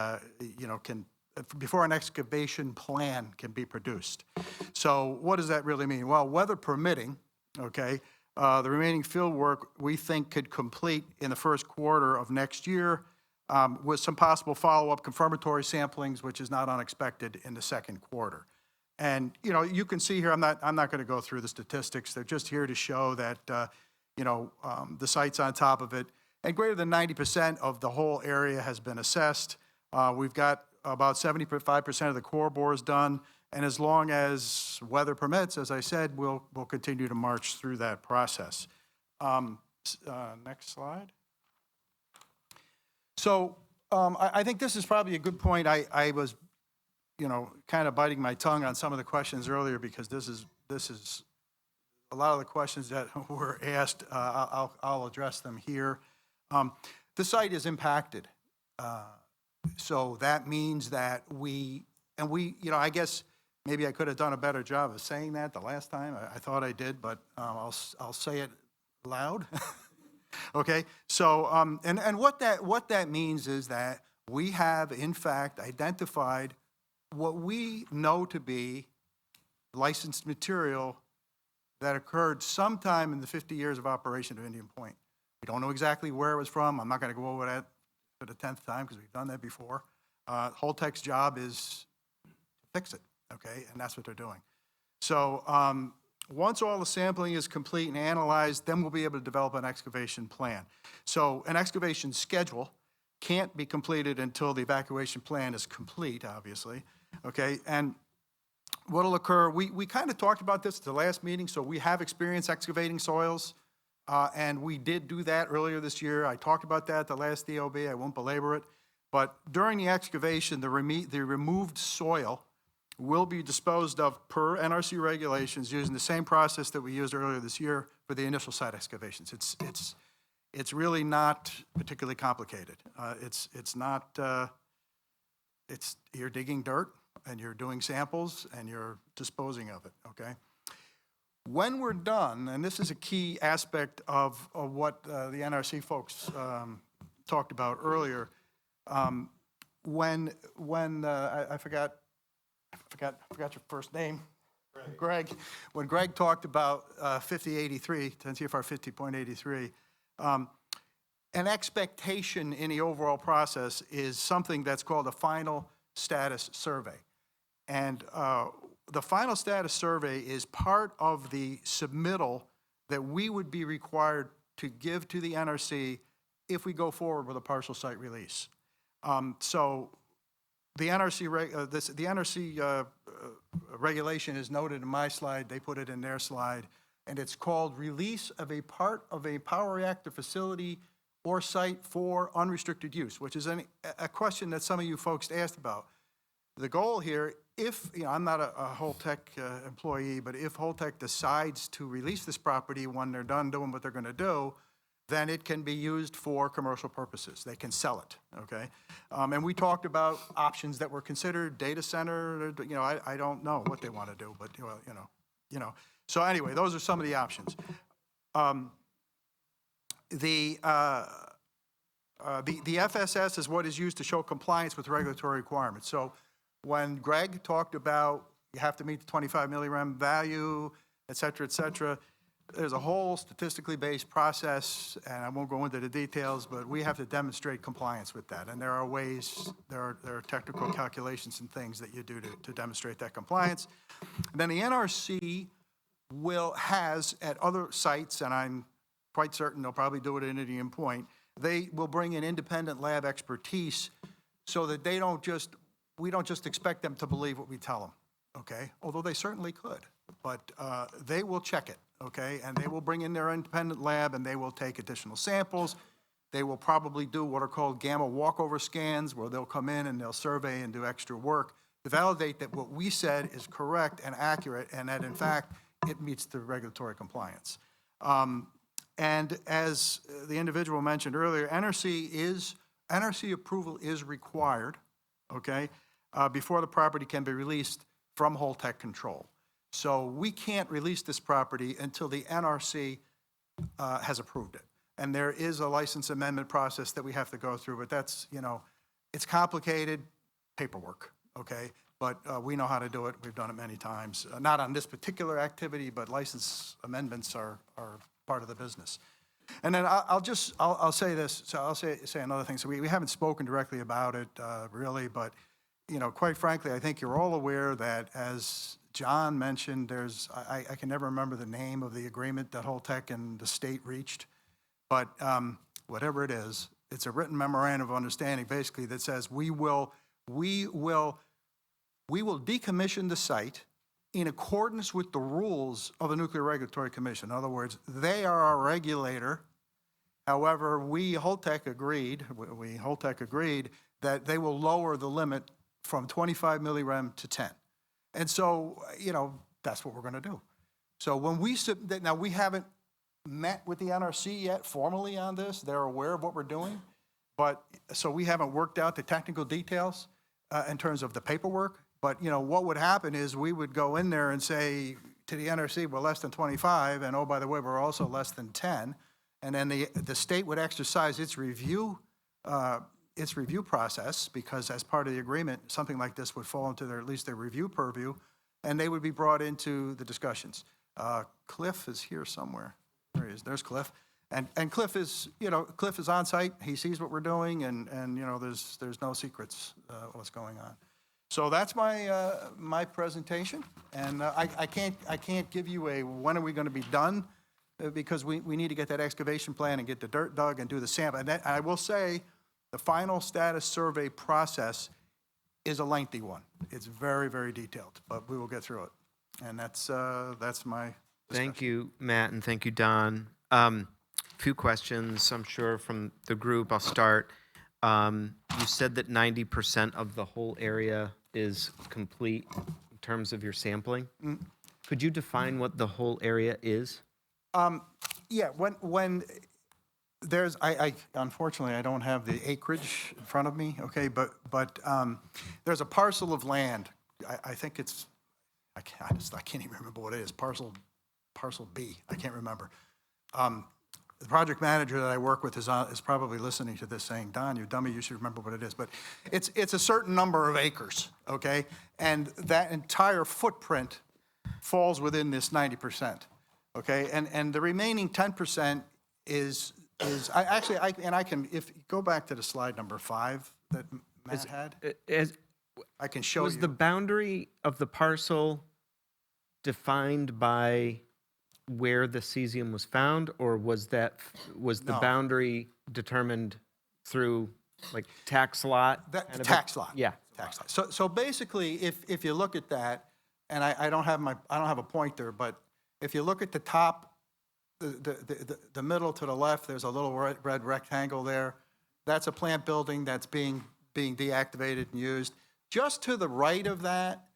before an excavation plan can be produced. So what does that really mean? Well, weather permitting, okay, the remaining field work we think could complete in the first quarter of next year, with some possible follow-up confirmatory samplings, which is not unexpected in the second quarter. And you can see here, I'm not going to go through the statistics. They're just here to show that the site's on top of it, and greater than 90% of the whole area has been assessed. We've got about 75% of the core bores done, and as long as weather permits, as I said, we'll continue to march through that process. Next slide. So I think this is probably a good point. I was, kind of biting my tongue on some of the questions earlier, because this is a lot of the questions that were asked. I'll address them here. The site is impacted, so that means that I guess maybe I could have done a better job of saying that the last time. I thought I did, but I'll say it loud. Okay, so and what that means is that we have in fact identified what we know to be licensed material that occurred sometime in the 50 years of operation of Indian Point. We don't know exactly where it was from. I'm not going to go over that for the 10th time because we've done that before. Holtec's job is to fix it, okay, and that's what they're doing. So once all the sampling is complete and analyzed, then we'll be able to develop an excavation plan. So an excavation schedule can't be completed until the evacuation plan is complete, obviously, okay? And what'll occur, we kind of talked about this at the last meeting, so we have experience excavating soils, and we did do that earlier this year. I talked about that at the last DOB, I won't belabor it, but during the excavation, the removed soil will be disposed of per NRC regulations using the same process that we used earlier this year for the initial site excavations. It's really not particularly complicated. You're digging dirt and you're doing samples and you're disposing of it, okay? When we're done, and this is a key aspect of what the NRC folks talked about earlier, I forgot your first name. Greg. When Greg talked about 5083, 10 CFR 50.83, an expectation in the overall process is something that's called a final status survey. And the final status survey is part of the submittal that we would be required to give to the NRC if we go forward with a partial site release. So the NRC, the NRC regulation is noted in my slide. They put it in their slide, and it's called release of a part of a power reactor facility or site for unrestricted use, which is a question that some of you folks asked about. The goal here, if, I'm not a Holtec employee, but if Holtec decides to release this property when they're done doing what they're going to do, then it can be used for commercial purposes. They can sell it, okay? And we talked about options that were considered, data center, I don't know what they want to do, but, So anyway, those are some of the options. The FSS is what is used to show compliance with regulatory requirements. So when Greg talked about you have to meet the 25 millirem value, et cetera, there's a whole statistically based process, and I won't go into the details, but we have to demonstrate compliance with that. And there are ways, there are technical calculations and things that you do to demonstrate that compliance. And then the NRC has at other sites, and I'm quite certain they'll probably do it at Indian Point, they will bring in independent lab expertise so that we don't just expect them to believe what we tell them, okay? Although they certainly could, but they will check it, okay? And they will bring in their independent lab and they will take additional samples. They will probably do what are called gamma walkover scans, where they'll come in and they'll survey and do extra work to validate that what we said is correct and accurate, and that in fact it meets the regulatory compliance. And as the individual mentioned earlier, NRC approval is required, okay, before the property can be released from Holtec control. So we can't release this property until the NRC has approved it. And there is a license amendment process that we have to go through, but that's, it's complicated paperwork, okay? But we know how to do it. We've done it many times. Not on this particular activity, but license amendments are part of the business. And then I'll say this, so I'll say another thing. So we haven't spoken directly about it, really, but, quite frankly, I think you're all aware that, as John mentioned, I can never remember the name of the agreement that Holtec and the state reached, but whatever it is, it's a written memorandum of understanding, basically, that says we will decommission the site in accordance with the rules of the Nuclear Regulatory Commission. In other words, they are our regulator. However, Holtec agreed that they will lower the limit from 25 millirem to 10. And so, that's what we're going to do. So when now we haven't met with the NRC yet formally on this. They're aware of what we're doing. But so we haven't worked out the technical details in terms of the paperwork. But, what would happen is we would go in there and say to the NRC, we're less than 25, and oh, by the way, we're also less than 10. And then the state would exercise its review process, because as part of the agreement, something like this would fall into at least their review purview, and they would be brought into the discussions. Cliff is here somewhere. There he is. There's Cliff. And Cliff is on site. He sees what we're doing, and there's no secrets what's going on. So that's my presentation, and I can't give you a when are we going to be done, because we need to get that excavation plan and get the dirt dug and do the sample. And I will say, the final status survey process is a lengthy one. It's very, very detailed, but we will get through it. And that's my discussion. Thank you, Matt, and thank you, Don. Few questions, I'm sure, from the group. I'll start. You said that 90% of the whole area is complete in terms of your sampling. Could you define what the whole area is? Yeah, when there's, unfortunately, I don't have the acreage in front of me, okay, but there's a parcel of land, I think it's, I can't even remember what it is, parcel B, I can't remember. The project manager that I work with is probably listening to this saying, Don, you dummy, you should remember what it is. But it's a certain number of acres, okay? And that entire footprint falls within this 90%, okay? And the remaining 10% is I can, if you go back to the slide number 5 that Matt had, I can show you. Was the boundary of the parcel defined by where the cesium was found, or was the No. boundary determined through like tax lot? That, kind of a- tax lot. Yeah. Tax lot. So basically, if you look at that, and I don't have a pointer, but if you look at the top, the middle to the left, there's a little red rectangle there. That's a plant building that's being deactivated and used. Just to the right of that,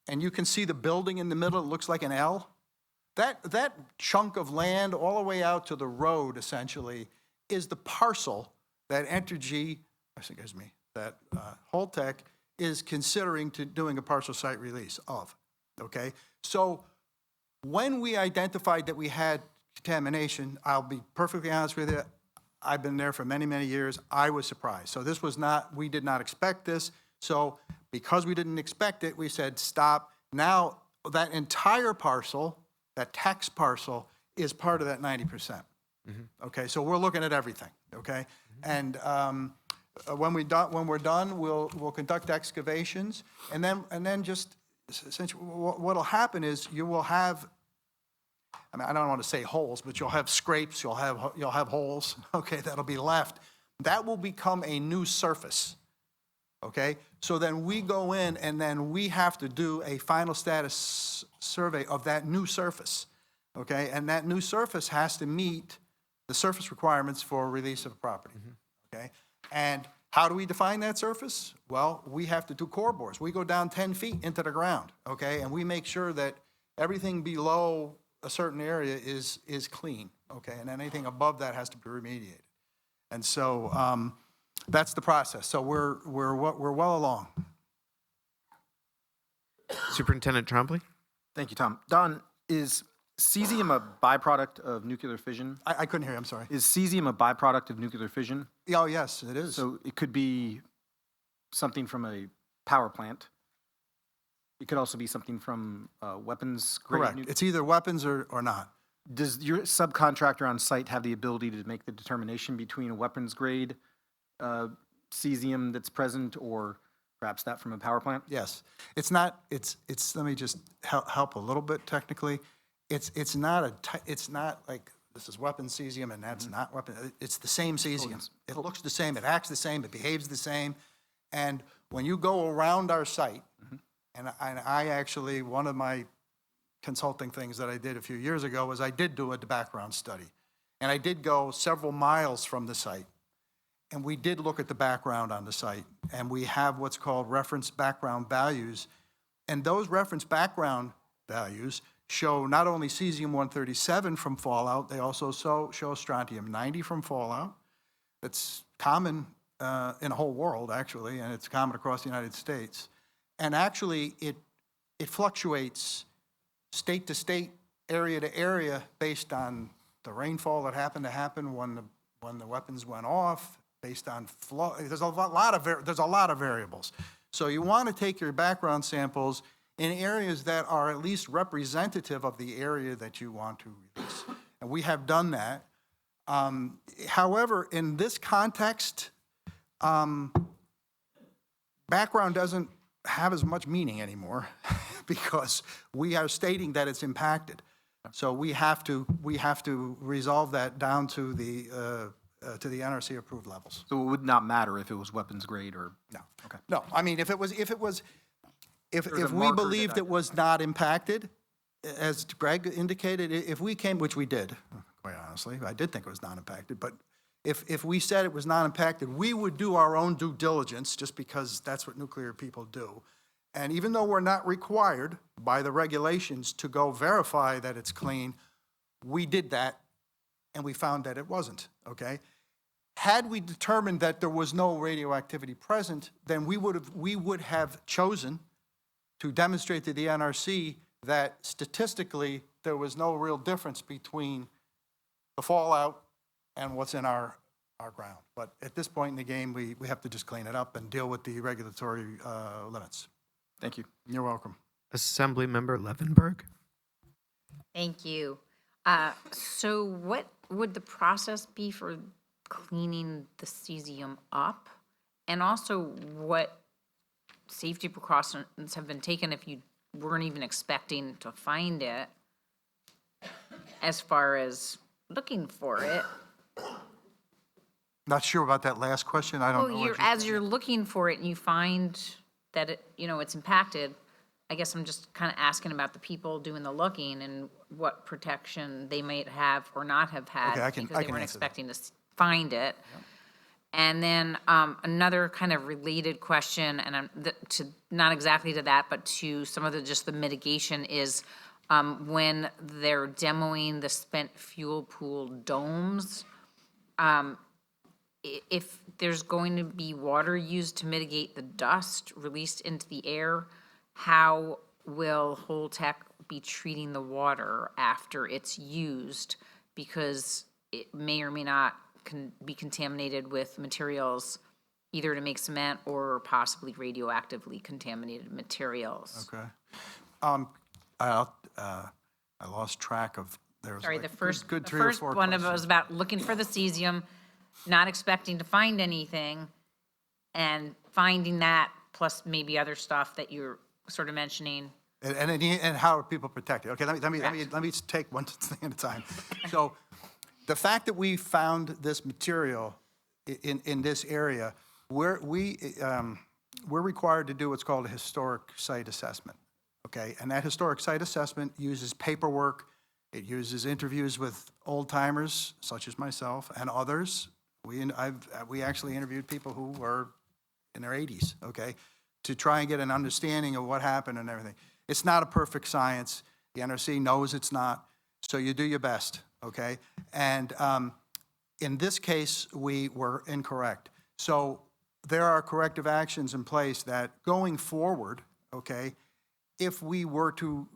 and you can see the building in the middle, it looks like an L. That chunk of land all the way out to the road, essentially, is the parcel that Holtec is considering doing a partial site release of, okay? So when we identified that we had contamination, I'll be perfectly honest with you, I've been there for many, many years, I was surprised. So this was not, we did not expect this. So because we didn't expect it, we said, stop. Now that entire parcel, that tax parcel, is part of that 90%. Okay, so we're looking at everything, okay? And when we're done, we'll conduct excavations, and then just, essentially, what'll happen is you will have, I mean, I don't want to say holes, but you'll have scrapes, you'll have holes, okay, that'll be left. That will become a new surface, okay? So then we go in, and then we have to do a final status survey of that new surface, okay? And that new surface has to meet the surface requirements for release of property, okay? And how do we define that surface? Well, we have to do core bores. We go down 10 feet into the ground, okay? And we make sure that everything below a certain area is clean, okay? And anything above that has to be remediated. And so that's the process. So we're well along. Superintendent Trombley? Thank you, Tom. Don, is cesium a byproduct of nuclear fission? I couldn't hear you, I'm sorry. Is cesium a byproduct of nuclear fission? Oh, yes, it is. So it could be something from a power plant. It could also be something from weapons grade. Correct. It's either weapons or not. Does your subcontractor on site have the ability to make the determination between a weapons grade cesium that's present or perhaps that from a power plant? Yes. It's not, let me just help a little bit technically. It's not like this is weapon cesium and that's not weapon. It's the same cesium. It looks the same, it acts the same, it behaves the same. And when you go around our site, and I actually, one of my consulting things that I did a few years ago was I did do a background study. And I did go several miles from the site. And we did look at the background on the site. And we have what's called reference background values. And those reference background values show not only cesium-137 from fallout, they also show strontium-90 from fallout. It's common in the whole world, actually, and it's common across the United States. And actually, it fluctuates state to state, area to area, based on the rainfall that happened to happen when the weapons went off, based on flow. There's a lot of variables. So you want to take your background samples in areas that are at least representative of the area that you want to release. And we have done that. However, in this context, background doesn't have as much meaning anymore because we are stating that it's impacted. So we have to resolve that down to the NRC approved levels. So it would not matter if it was weapons grade or? No. Okay. No, I mean, if we believed it was not impacted, as Greg indicated, if we came, which we did, quite honestly, I did think it was not impacted, but if we said it was not impacted, we would do our own due diligence just because that's what nuclear people do. And even though we're not required by the regulations to go verify that it's clean, we did that and we found that it wasn't, okay? Had we determined that there was no radioactivity present, then we would have chosen to demonstrate to the NRC that statistically there was no real difference between the fallout and what's in our ground. But at this point in the game, we have to just clean it up and deal with the regulatory limits. Thank you. You're welcome. Assemblymember Levenberg? Thank you. So what would the process be for cleaning the cesium up? And also, what safety precautions have been taken if you weren't even expecting to find it? as far as looking for it. Not sure about that last question. I don't know. Well, what as you're looking for it and you find that it, it's impacted, I guess I'm just kind of asking about the people doing the looking and what protection they might have or not have had Okay, I because can they weren't answer that. expecting to find it. And then another kind of related question, and to not exactly to that, but to some of the mitigation is when they're demoing the spent fuel pool domes. If there's going to be water used to mitigate the dust released into the air, how will Holtec be treating the water after it's used? Because it may or may not be contaminated with materials either to make cement or possibly radioactively contaminated materials. Okay. I lost track of, there was Sorry, like the first, good the three or first four one of it questions. was about looking for the cesium, not expecting to find anything, and finding that, plus maybe other stuff that you're sort of mentioning. And how are people protected? Okay, let me take one thing at a time. So the fact that we found this material in this area, we're required to do what's called a historic site assessment. Okay, and that historic site assessment uses paperwork. It uses interviews with old timers such as myself and others. We actually interviewed people who were in their 80s. Okay, to try and get an understanding of what happened and everything. It's not a perfect science. The NRC knows it's not. So you do your best. Okay, and in this case we were incorrect. So there are corrective actions in place that going forward. Okay. If we were to,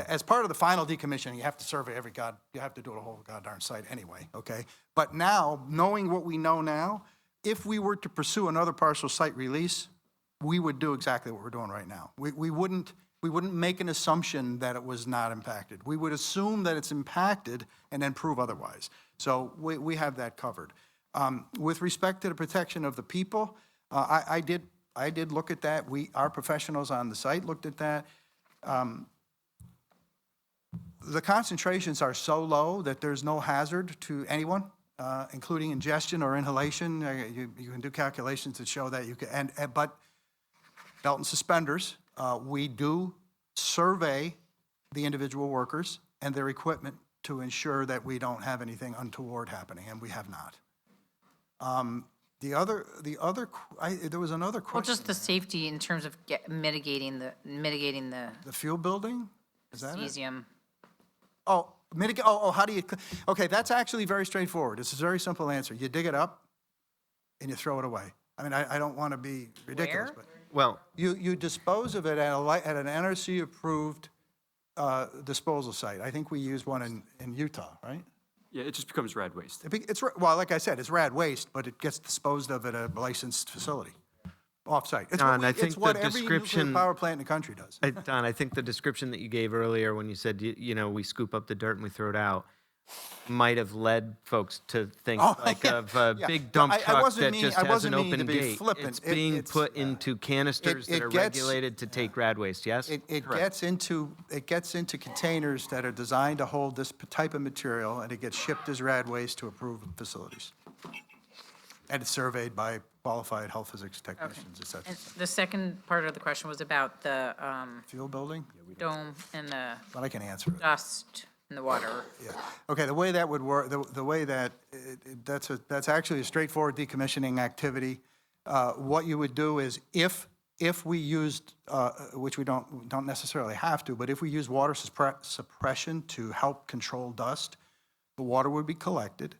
as part of the final decommissioning, you have to survey you have to do the whole goddamn site anyway, okay? But now, knowing what we know now, if we were to pursue another partial site release, we would do exactly what we're doing right now. We wouldn't make an assumption that it was not impacted. We would assume that it's impacted and then prove otherwise. So we have that covered. With respect to the protection of the people, I did look at that. Our professionals on the site looked at that. The concentrations are so low that there's no hazard to anyone, including ingestion or inhalation. You can do calculations that show that you can. But belt and suspenders, we do survey the individual workers and their equipment to ensure that we don't have anything untoward happening, and we have not. There was another question. Well, just the safety in terms of mitigating the The fuel building? Is that it? cesium. How do you, okay, that's actually very straightforward. It's a very simple answer. You dig it up and you throw it away. I mean, I don't want to be ridiculous, Where? but Well, you dispose of it at an NRC-approved disposal site. I think we use one in Utah, right? Yeah, it just becomes rad waste. Well, like I said, it's rad waste, but it gets disposed of at a licensed facility, off-site. Don, I think It's what the every nuclear description- power plant in the country does. Don, I think the description that you gave earlier when you said, we scoop up the dirt and we throw it out, might have led folks to think of a yeah. big dump I truck wasn't that mean- just I has wasn't an meaning open to be gate. flippant. It's being It's, put into canisters that it are gets- regulated to take rad waste, yes? It gets into containers that are designed to hold this type of material, and it gets shipped as rad waste to approved facilities. And it's surveyed by qualified health physics technicians, et cetera. And the second part of the question was about the Fuel building? dome and the But I can answer it. dust in the water. Yeah. Okay, the way that would work, the way that, that's actually a straightforward decommissioning activity. What you would do is if we used, which we don't necessarily have to, but if we use water suppression to help control dust, the water would be collected,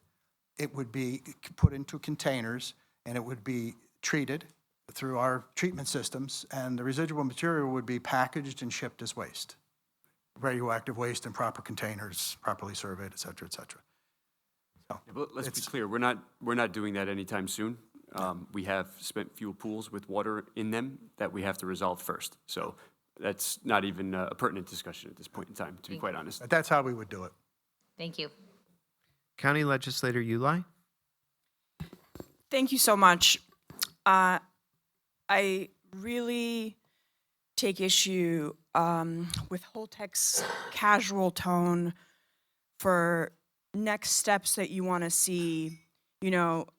it would be put into containers, and it would be treated through our treatment systems, and the residual material would be packaged and shipped as waste. Radioactive waste in proper containers, properly surveyed, et cetera, et cetera. So, Yeah, but let's be clear, we're not doing that anytime soon. We have spent fuel pools with water in them that we have to resolve first. So that's not even a pertinent discussion at this point in time, to be quite honest. That's how we would do it. Thank you. County Legislator Ulai? Thank you so much. I really take issue with Holtec's casual tone for next steps that you want to see,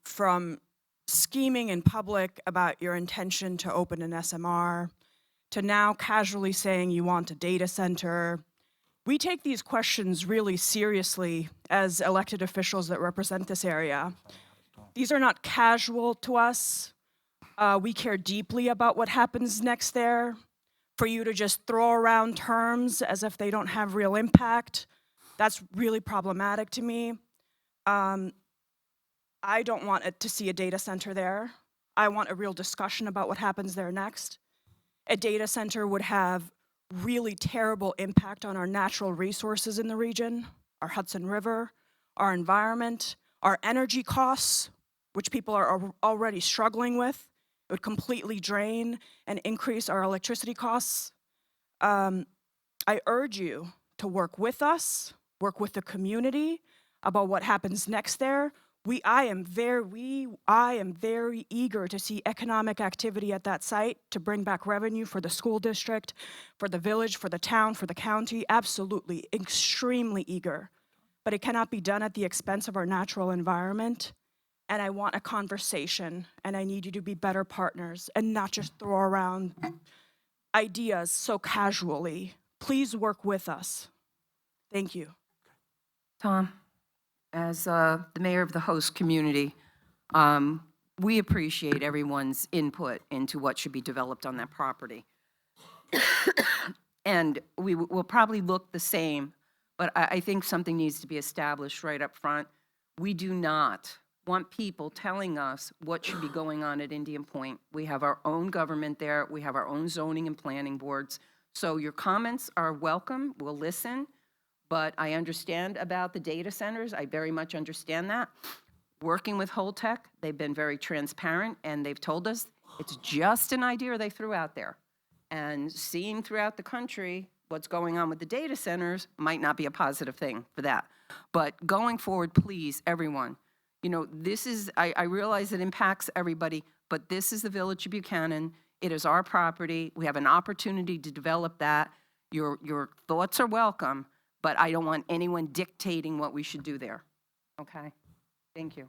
from scheming in public about your intention to open an SMR, to now casually saying you want a data center. We take these questions really seriously as elected officials that represent this area. These are not casual to us. We care deeply about what happens next there. For you to just throw around terms as if they don't have real impact, that's really problematic to me. I don't want it to see a data center there. I want a real discussion about what happens there next. A data center would have really terrible impact on our natural resources in the region, our Hudson River, our environment, our energy costs, which people are already struggling with. It would completely drain and increase our electricity costs. I urge you to work with us, work with the community about what happens next there. I am very eager to see economic activity at that site to bring back revenue for the school district, for the village, for the town, for the county. Absolutely, extremely eager. But it cannot be done at the expense of our natural environment. And I want a conversation, and I need you to be better partners and not just throw around ideas so casually. Please work with us. Thank you. Tom, as the mayor of the host community, we appreciate everyone's input into what should be developed on that property. And we will probably look the same, but I think something needs to be established right up front. We do not want people telling us what should be going on at Indian Point. We have our own government there. We have our own zoning and planning boards. So your comments are welcome. We'll listen. But I understand about the data centers. I very much understand that. Working with Holtec, they've been very transparent, and they've told us it's just an idea they threw out there. And seeing throughout the country what's going on with the data centers might not be a positive thing for that. But going forward, please, everyone, this is, I realize it impacts everybody, but this is the Village of Buchanan. It is our property. We have an opportunity to develop that. Your thoughts are welcome, but I don't want anyone dictating what we should do there. Okay? Thank you.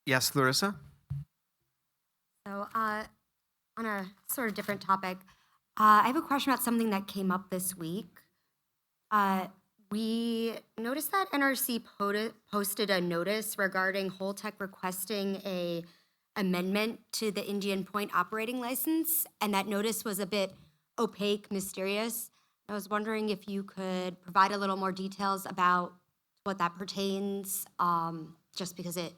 Yes, Larissa? So on a sort of different topic, I have a question about something that came up this week. We noticed that NRC posted a notice regarding Holtec requesting a amendment to the Indian Point operating license, and that notice was a bit opaque, mysterious. I was wondering if you could provide a little more details about what that pertains, just because it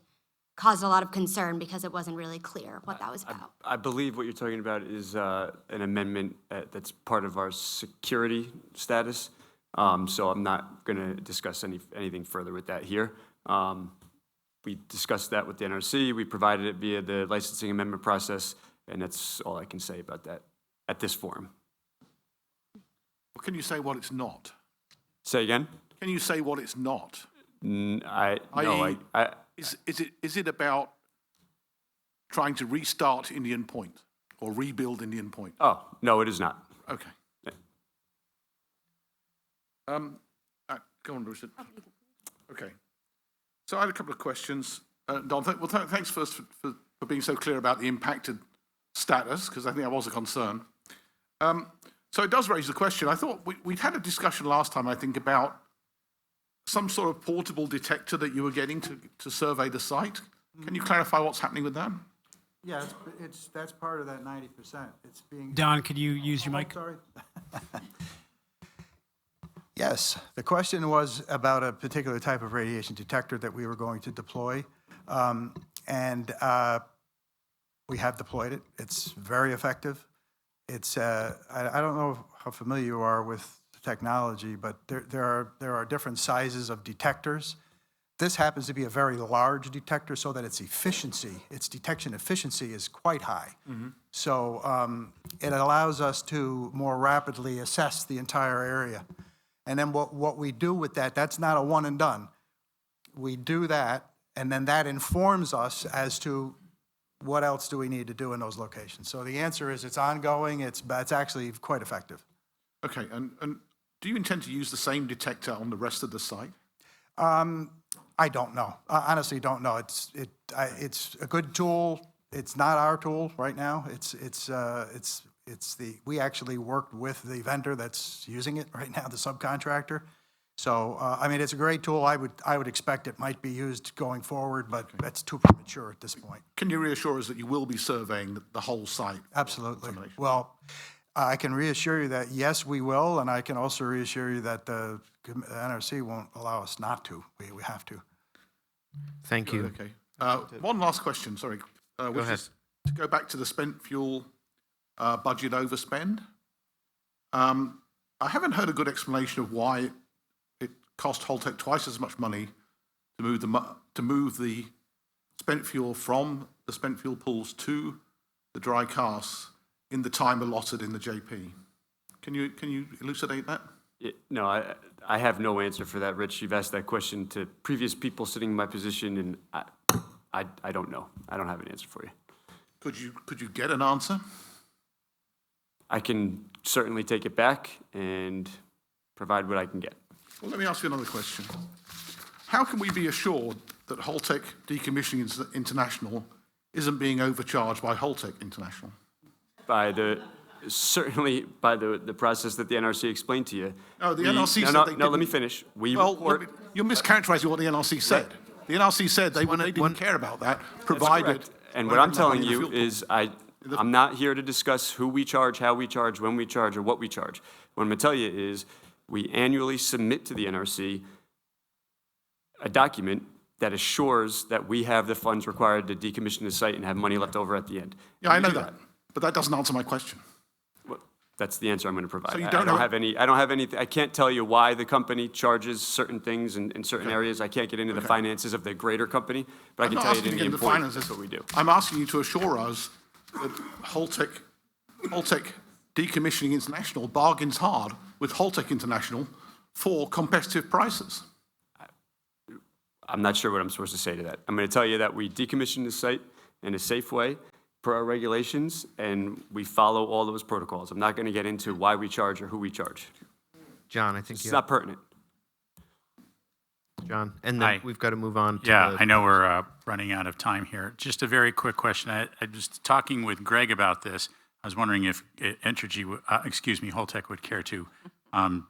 caused a lot of concern because it wasn't really clear what that was about. I believe what you're talking about is an amendment that's part of our security status. So I'm not going to discuss anything further with that here. We discussed that with the NRC. We provided it via the licensing amendment process, and that's all I can say about that at this forum. Well, can you say what it's not? Say again? Can you say what it's not? No. Is it about trying to restart Indian Point or rebuild Indian Point? Oh, no, it is not. Okay. Go on, Richard. Okay. So I had a couple of questions. Don, thanks first for being so clear about the impacted status, because I think that was a concern. So it does raise the question. I thought we'd had a discussion last time, I think, about some sort of portable detector that you were getting to survey the site. Can you clarify what's happening with that? Yeah, that's part of that 90%. It's being... Don, could you use your mic? Sorry. Yes, the question was about a particular type of radiation detector that we were going to deploy. And we have deployed it. It's very effective. It's, I don't know how familiar you are with the technology, but there are different sizes of detectors. This happens to be a very large detector so that its detection efficiency is quite high. Mm-hmm. So it allows us to more rapidly assess the entire area. And then what we do with that's not a one and done. We do that, and then that informs us as to what else do we need to do in those locations? So the answer is it's ongoing. It's actually quite effective. Okay, and do you intend to use the same detector on the rest of the site? I don't know. I honestly don't know. It's a good tool. It's not our tool right now. We actually worked with the vendor that's using it right now, the subcontractor. So, I mean, it's a great tool. I would expect it might be used going forward, but that's too premature at this point. Can you reassure us that you will be surveying the whole site? Absolutely. Well, I can reassure you that, yes, we will, and I can also reassure you that the NRC won't allow us not to. We have to. Thank you. Okay. One last question, sorry. Which ahead. is to go back to the spent fuel budget overspend. I haven't heard a good explanation of why it cost Holtec twice as much money to move the spent fuel from the spent fuel pools to the dry casks in the time allotted in the JP. Can you elucidate that? No, I have no answer for that, Rich. You've asked that question to previous people sitting in my position, and I don't know. I don't have an answer for you. Could you get an answer? I can certainly take it back and provide what I can get. Well, let me ask you another question. How can we be assured that Holtec Decommissioning International isn't being overcharged by Holtec International? Certainly by the process that the NRC explained to you. No, the NRC said they didn't. No, let me finish. You're mischaracterizing what the NRC said. The NRC said they didn't care about that, provided... And what I'm telling you is I'm not here to discuss who we charge, how we charge, when we charge, or what we charge. What I'm going to tell you is we annually submit to the NRC a document that assures that we have the funds required to decommission the site and have money left over at the end. Yeah, I know that, but that doesn't answer my question. Well, that's the answer I'm going to provide. So you I don't have any. I can't tell you why the company charges certain things in certain areas. I can't get into the finances of the greater company, but I can tell you in the important, that's what we do. I'm asking you to assure us that Holtec Decommissioning International bargains hard with Holtec International for competitive prices. I'm not sure what I'm supposed to say to that. I'm going to tell you that we decommission the site in a safe way per our regulations, and we follow all those protocols. I'm not going to get into why we charge or who we charge. John, I think it's not pertinent. John, and then we've got to move on to I know we're running out of time here. Just a very quick question. I was talking with Greg about this. I was wondering if Holtec would care to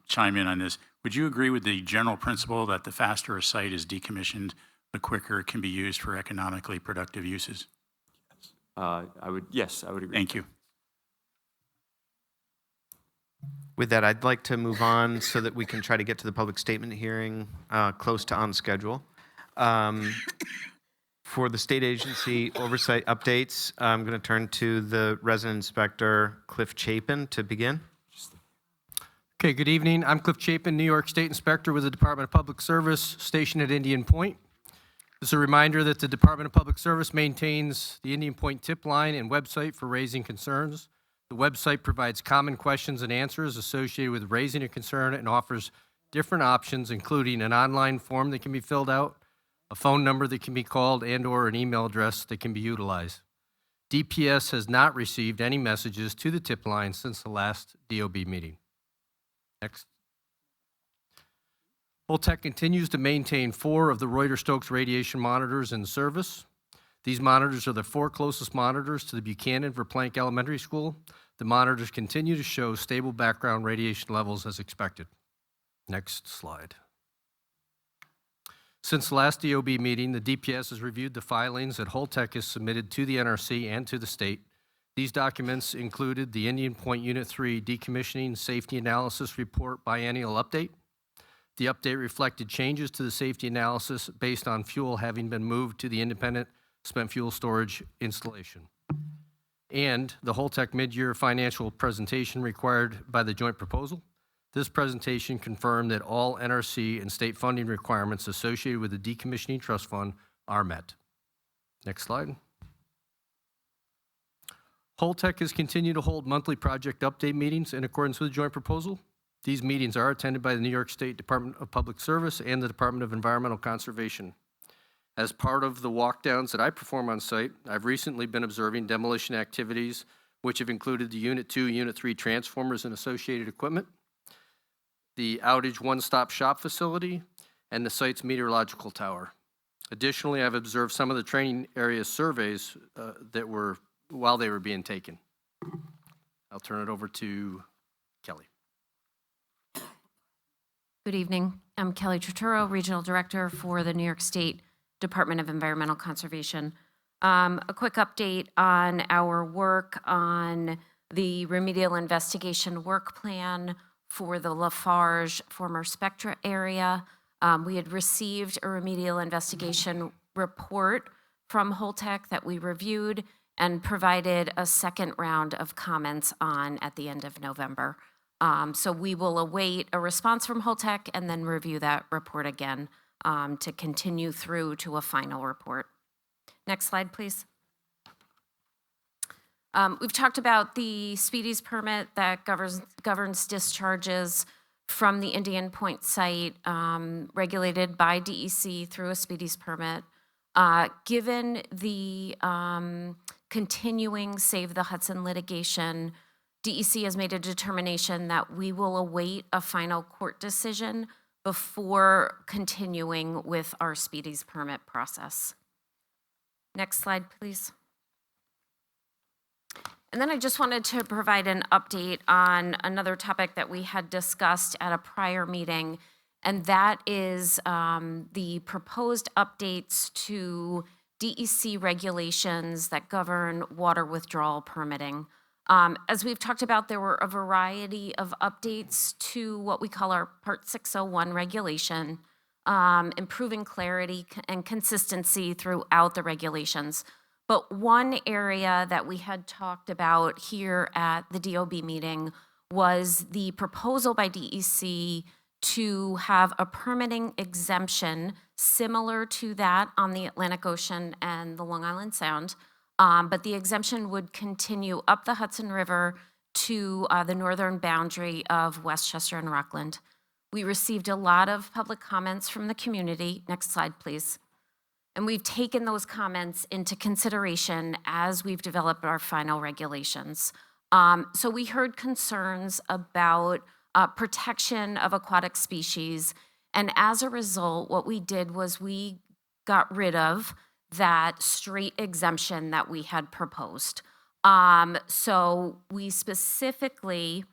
chime in on this. Would you agree with the general principle that the faster a site is decommissioned, the quicker it can be used for economically productive uses? Yes, I would agree. Thank you. With that, I'd like to move on so that we can try to get to the public statement hearing close to on schedule. For the state agency oversight updates, I'm going to turn to the resident inspector, Cliff Chapin, to begin. Okay, good evening. I'm Cliff Chapin, New York State Inspector with the Department of Public Service, stationed at Indian Point. This is a reminder that the Department of Public Service maintains the Indian Point tip line and website for raising concerns. The website provides common questions and answers associated with raising a concern and offers different options, including an online form that can be filled out, a phone number that can be called, and/or an email address that can be utilized. DPS has not received any messages to the tip line since the last DOB meeting. Next. Holtec continues to maintain 4 of the Reuter-Stokes radiation monitors in service. These monitors are the 4 closest monitors to the Buchanan Verplanck Elementary School. The monitors continue to show stable background radiation levels as expected. Next slide. Since the last DOB meeting, the DPS has reviewed the filings that Holtec has submitted to the NRC and to the state. These documents included the Indian Point Unit 3 Decommissioning Safety Analysis Report Biennial Update. The update reflected changes to the safety analysis based on fuel having been moved to the independent spent fuel storage installation. And the Holtec mid-year financial presentation required by the joint proposal. This presentation confirmed that all NRC and state funding requirements associated with the Decommissioning Trust Fund are met. Next slide. Holtec has continued to hold monthly project update meetings in accordance with the joint proposal. These meetings are attended by the New York State Department of Public Service and the Department of Environmental Conservation. As part of the walkdowns that I perform on site, I've recently been observing demolition activities, which have included the Unit 2, Unit 3 transformers and associated equipment, the outage one-stop shop facility, and the site's meteorological tower. Additionally, I've observed some of the training area surveys while they were being taken. I'll turn it over to Kelly. Good evening. I'm Kelly Turturro, Regional Director for the New York State Department of Environmental Conservation. A quick update on our work on the remedial investigation work plan for the Lafarge former Spectra area. We had received a remedial investigation report from Holtec that we reviewed and provided a second round of comments on at the end of November. So we will await a response from Holtec and then review that report again to continue through to a final report. Next slide, please. We've talked about the Speedies permit that governs discharges from the Indian Point site, regulated by DEC through a Speedies permit. Given the continuing Save the Hudson litigation, DEC has made a determination that we will await a final court decision before continuing with our Speedies permit process. Next slide, please. And then I just wanted to provide an update on another topic that we had discussed at a prior meeting, and that is the proposed updates to DEC regulations that govern water withdrawal permitting. As we've talked about, there were a variety of updates to what we call our Part 601 regulation, improving clarity and consistency throughout the regulations. But one area that we had talked about here at the DOB meeting was the proposal by DEC to have a permitting exemption similar to that on the Atlantic Ocean and the Long Island Sound, but the exemption would continue up the Hudson River to the northern boundary of Westchester and Rockland. We received a lot of public comments from the community. Next slide, please. And we've taken those comments into consideration as we've developed our final regulations. So we heard concerns about protection of aquatic species, and as a result, what we did was we got rid of that straight exemption that we had proposed. So we specifically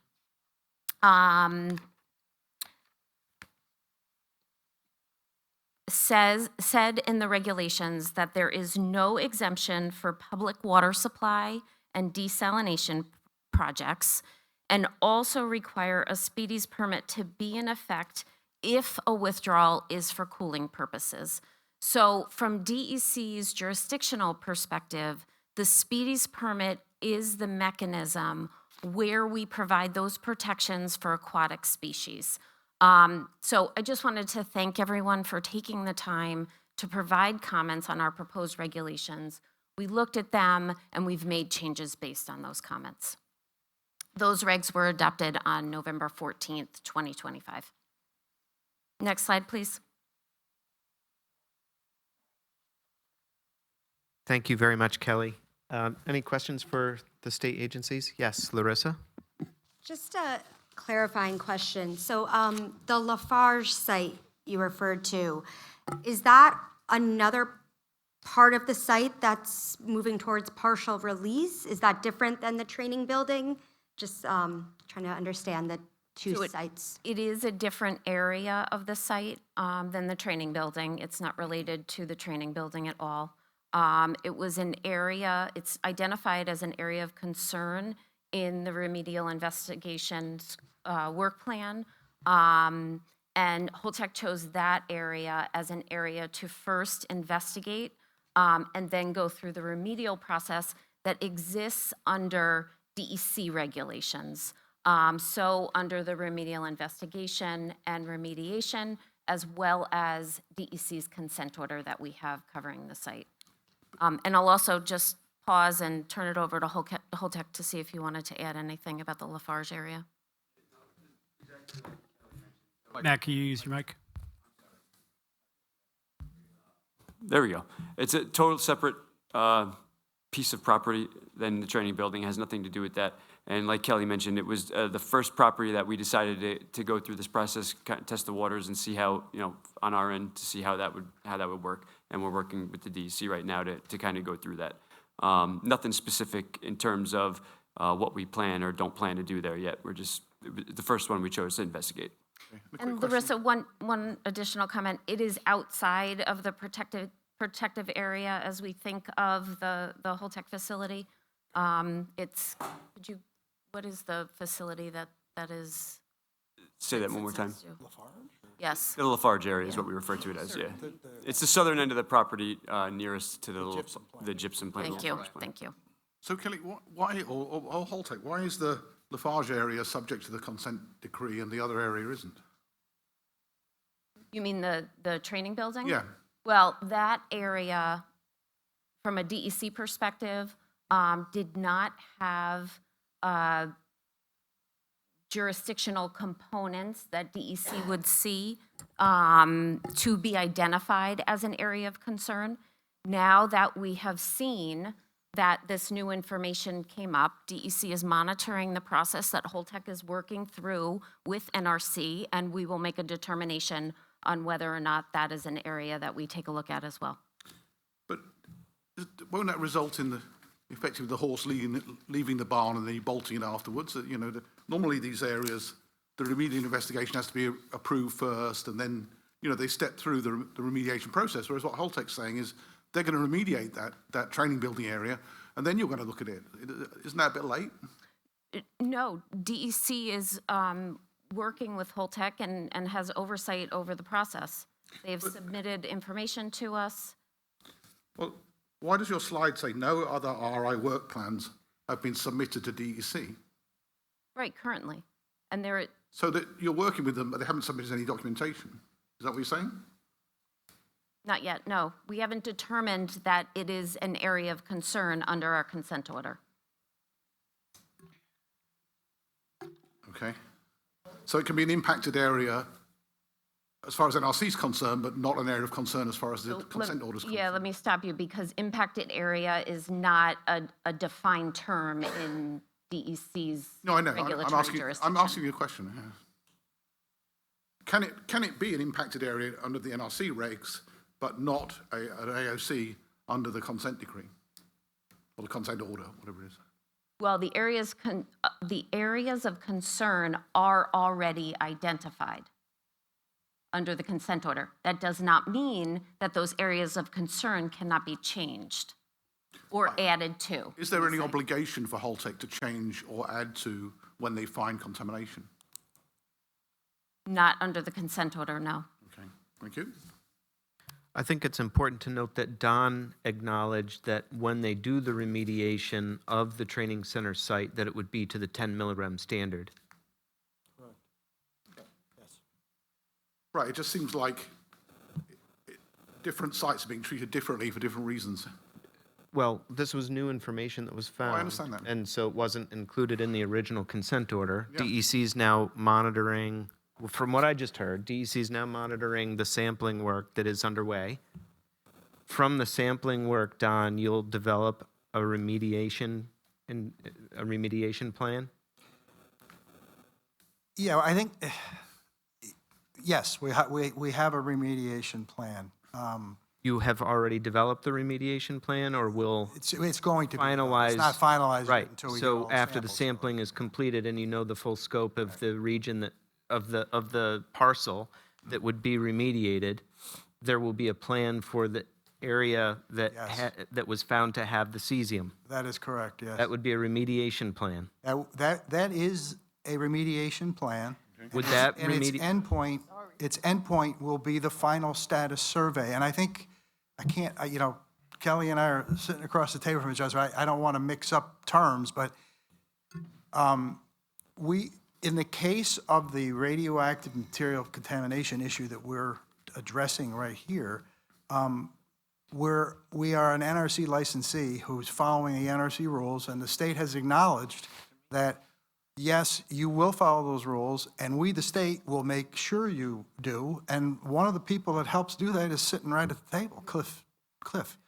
said in the regulations that there is no exemption for public water supply and desalination projects, and also require a Speedies permit to be in effect if a withdrawal is for cooling purposes. So from DEC's jurisdictional perspective, the Speedies permit is the mechanism where we provide those protections for aquatic species. So I just wanted to thank everyone for taking the time to provide comments on our proposed regulations. We looked at them and we've made changes based on those comments. Those regs were adopted on November 14th, 2025. Next slide, please. Thank you very much, Kelly. Any questions for the state agencies? Yes, Larissa? Just a clarifying question. So the Lafarge site you referred to, is that another part of the site that's moving towards partial release? Is that different than the training building? Just trying to understand the two sites. It is a different area of the site than the training building. It's not related to the training building at all. It was an area, it's identified as an area of concern in the remedial investigations work plan. And Holtec chose that area as an area to first investigate and then go through the remedial process that exists under DEC regulations. So under the remedial investigation and remediation, as well as DEC's consent order that we have covering the site. And I'll also just pause and turn it over to Holtec to see if you wanted to add anything about the Lafarge area. Matt, can you use your mic? There we go. It's a total separate piece of property than the training building. It has nothing to do with that. And like Kelly mentioned, it was the first property that we decided to go through this process, kind of test the waters and see how, on our end, to see how that would work. And we're working with the DEC right now to kind of go through that. Nothing specific in terms of what we plan or don't plan to do there yet. We're just, the first one we chose to investigate. And Larissa, one additional comment. It is outside of the protective area as we think of the Holtec facility. What is the facility that is? Say that one more time. Yes. The Lafarge area is what we refer to it as, yeah. It's the southern end of the property nearest to the gypsum plant. Thank you. So Kelly, why, or Holtec, why is the Lafarge area subject to the consent decree and the other area isn't? You mean the training building? Yeah. Well, that area, from a DEC perspective, did not have jurisdictional components that DEC would see to be identified as an area of concern. Now that we have seen that this new information came up, DEC is monitoring the process that Holtec is working through with NRC, and we will make a determination on whether or not that is an area that we take a look at as well. But won't that result in effectively the horse leaving the barn and then bolting it afterwards? Normally these areas, the remedial investigation has to be approved first, and then they step through the remediation process. Whereas what Holtec's saying is they're going to remediate that training building area, and then you're going to look at it. Isn't that a bit late? No, DEC is working with Holtec and has oversight over the process. They've submitted information to us. Well, why does your slide say no other RI work plans have been submitted to DEC? Right, currently. And they're... So that you're working with them, but they haven't submitted any documentation. Is that what you're saying? Not yet, no. We haven't determined that it is an area of concern under our consent order. Okay. So it can be an impacted area as far as NRC is concerned, but not an area of concern as far as the consent order is concerned. Yeah, let me stop you, because impacted area is not a defined term in DEC's No, I know. regulatory jurisdiction. I'm asking you a question. Yeah. Can it be an impacted area under the NRC regs, but not an AOC under the consent decree or the consent order, whatever it is? Well, the areas of concern are already identified under the consent order. That does not mean that those areas of concern cannot be changed or added to. Is there any obligation for Holtec to change or add to when they find contamination? Not under the consent order, no. Okay, thank you. I think it's important to note that Don acknowledged that when they do the remediation of the training center site, that it would be to the 10 milligram standard. Right, it just seems like different sites are being treated differently for different reasons. Well, this was new information that was found. I understand that. And so it wasn't included in the original consent order. Yeah. DEC is now monitoring, from what I just heard, DEC is now monitoring the sampling work that is underway. From the sampling work, Don, you'll develop a remediation plan? Yeah, I think, yes, we have a remediation plan. You have already developed the remediation plan, or will It's going to finalize? It's not finalized Right. until we get all So the after the samples. sampling is completed and you know the full scope of the region of the parcel that would be remediated, there will be a plan for the area that that was found to have the cesium. That is correct, yes. That would be a remediation plan. That is a remediation plan. Would that And its endpoint will be the final status survey. And I think, Kelly and I are sitting across the table from each other. I don't want to mix up terms, but in the case of the radioactive material contamination issue that we're addressing right here, we are an NRC licensee who's following the NRC rules, and the state has acknowledged that, yes, you will follow those rules, and we, the state, will make sure you do. And one of the people that helps do that is sitting right at the table, Cliff cliff.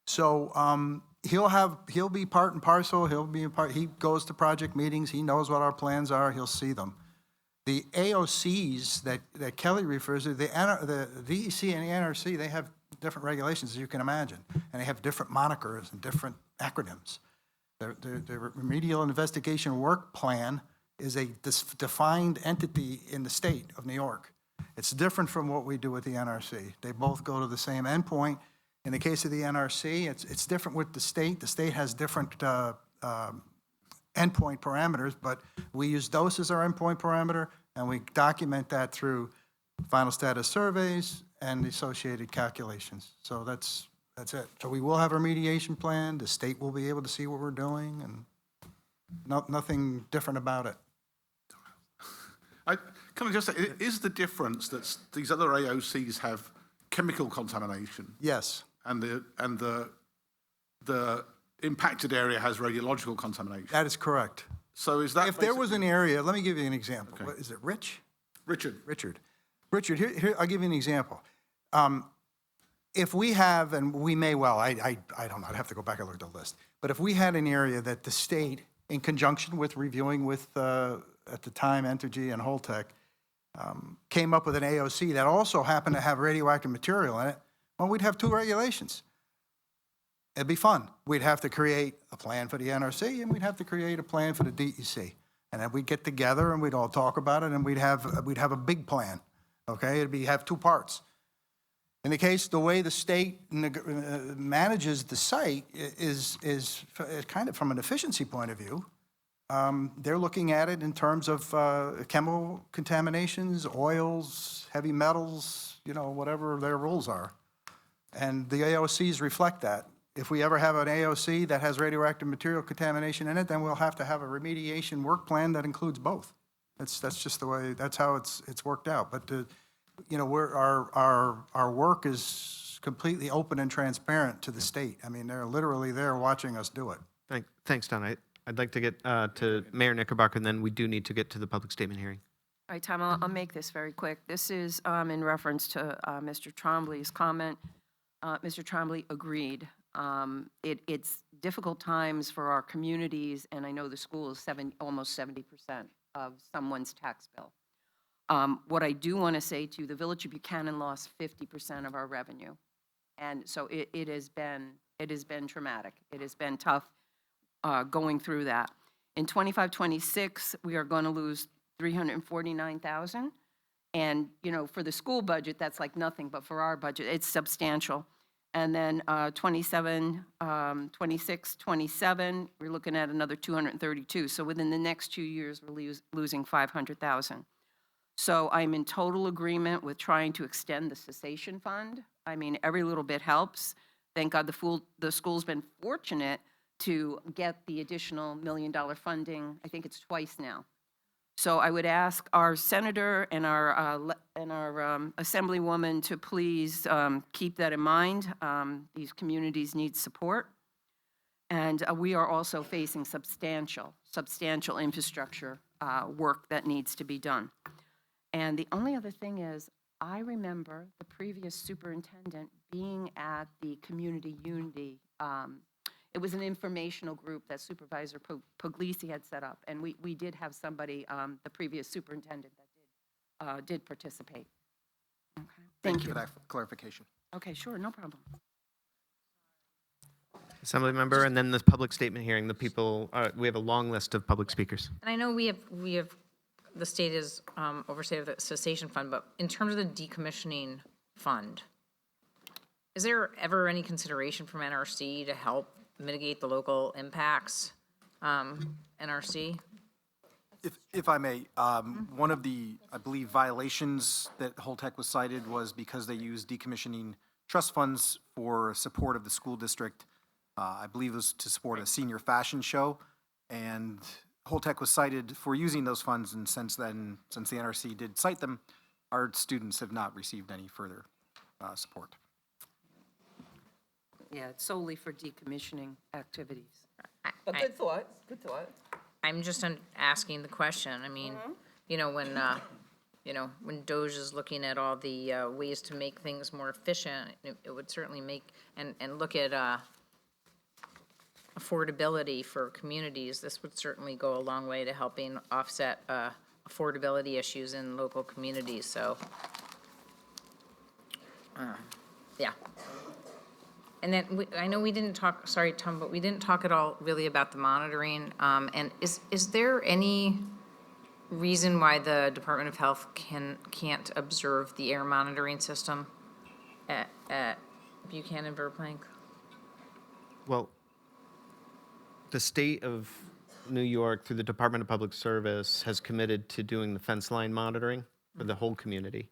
So he'll be part and parcel, he goes to project meetings, he knows what our plans are, he'll see them. The AOCs that Kelly refers to, the DEC and the NRC, they have different regulations, as you can imagine, and they have different monikers and different acronyms. The Remedial Investigation Work Plan is a defined entity in the state of New York. It's different from what we do with the NRC. They both go to the same endpoint. In the case of the NRC, it's different with the state. The state has different endpoint parameters, but we use those as our endpoint parameter, and we document that through final status surveys and the associated calculations. So that's it. So we will have a remediation plan. The state will be able to see what we're doing, and nothing different about it. Can I just say, is the difference that these other AOCs have chemical contamination? Yes. And the impacted area has radiological contamination? That is correct. So is that If there was an area, let me give you an example. Okay. What, is it Richard, here, I'll give you an example. If we have, and we may well, I don't know, I'd have to go back and look at the list, but if we had an area that the state, in conjunction with reviewing with, at the time, Entergy and Holtec, came up with an AOC that also happened to have radioactive material in it, well, we'd have two regulations. It'd be fun. We'd have to create a plan for the NRC, and we'd have to create a plan for the DEC. And then we'd get together, and we'd all talk about it, and we'd have a big plan, okay? It'd have two parts. In the case, the way the state manages the site is kind of from an efficiency point of view. They're looking at it in terms of chemical contaminations, oils, heavy metals, whatever their rules are. And the AOCs reflect that. If we ever have an AOC that has radioactive material contamination in it, then we'll have to have a remediation work plan that includes both. That's just the way, that's how it's worked out. But our work is completely open and transparent to the state. I mean, they're literally there watching us do it. Thanks, Don. I'd like to get to Mayor Knickerbocker, and then we do need to get to the public statement hearing. All right, Tom, I'll make this very quick. This is in reference to Mr. Trombley's comment. Mr. Trombley agreed. It's difficult times for our communities, and I know the school is almost 70% of someone's tax bill. What I do want to say to you, the Village of Buchanan lost 50% of our revenue. And so it has been traumatic. It has been tough going through that. In 25-26, we are going to lose $349,000. And, for the school budget, that's like nothing, but for our budget, it's substantial. And then 27, 26, 27, we're looking at another 232. So within the next 2 years, we're losing 500,000. So I'm in total agreement with trying to extend the cessation fund. I mean, every little bit helps. Thank God the school's been fortunate to get the additional $1 million funding. I think it's twice now. So I would ask our senator and our assemblywoman to please keep that in mind. These communities need support. And we are also facing substantial infrastructure work that needs to be done. And the only other thing is, I remember the previous superintendent being at the Community Unity. It was an informational group that Supervisor Puglisi had set up, and we did have somebody, the previous superintendent, that did participate. Okay. Thank you for that clarification. Okay, sure, no problem. Assembly member, and then the public statement hearing. The people, we have a long list of public speakers. And I know we have the state is oversight of the cessation fund, but in terms of the decommissioning fund, is there ever any consideration from NRC to help mitigate the local impacts? NRC? If I may, one of the, I believe, violations that Holtec was cited was because they used decommissioning trust funds for support of the school district. I believe it was to support a senior fashion show, and Holtec was cited for using those funds, and since then, since the NRC did cite them, our students have not received any further support. Yeah, it's solely for decommissioning activities. But good thought, good thought. I'm just asking the question. I mean, when you know, when Doge is looking at all the ways to make things more efficient, it would certainly make, and look at affordability for communities, this would certainly go a long way to helping offset affordability issues in local communities, so, yeah. And then, I know we didn't talk, sorry, Tom, but we didn't talk at all really about the monitoring, and is there any reason why the Department of Health can't observe the air monitoring system at Buchanan Verplank? Well, the state of New York, through the Department of Public Service, has committed to doing the fence line monitoring for the whole community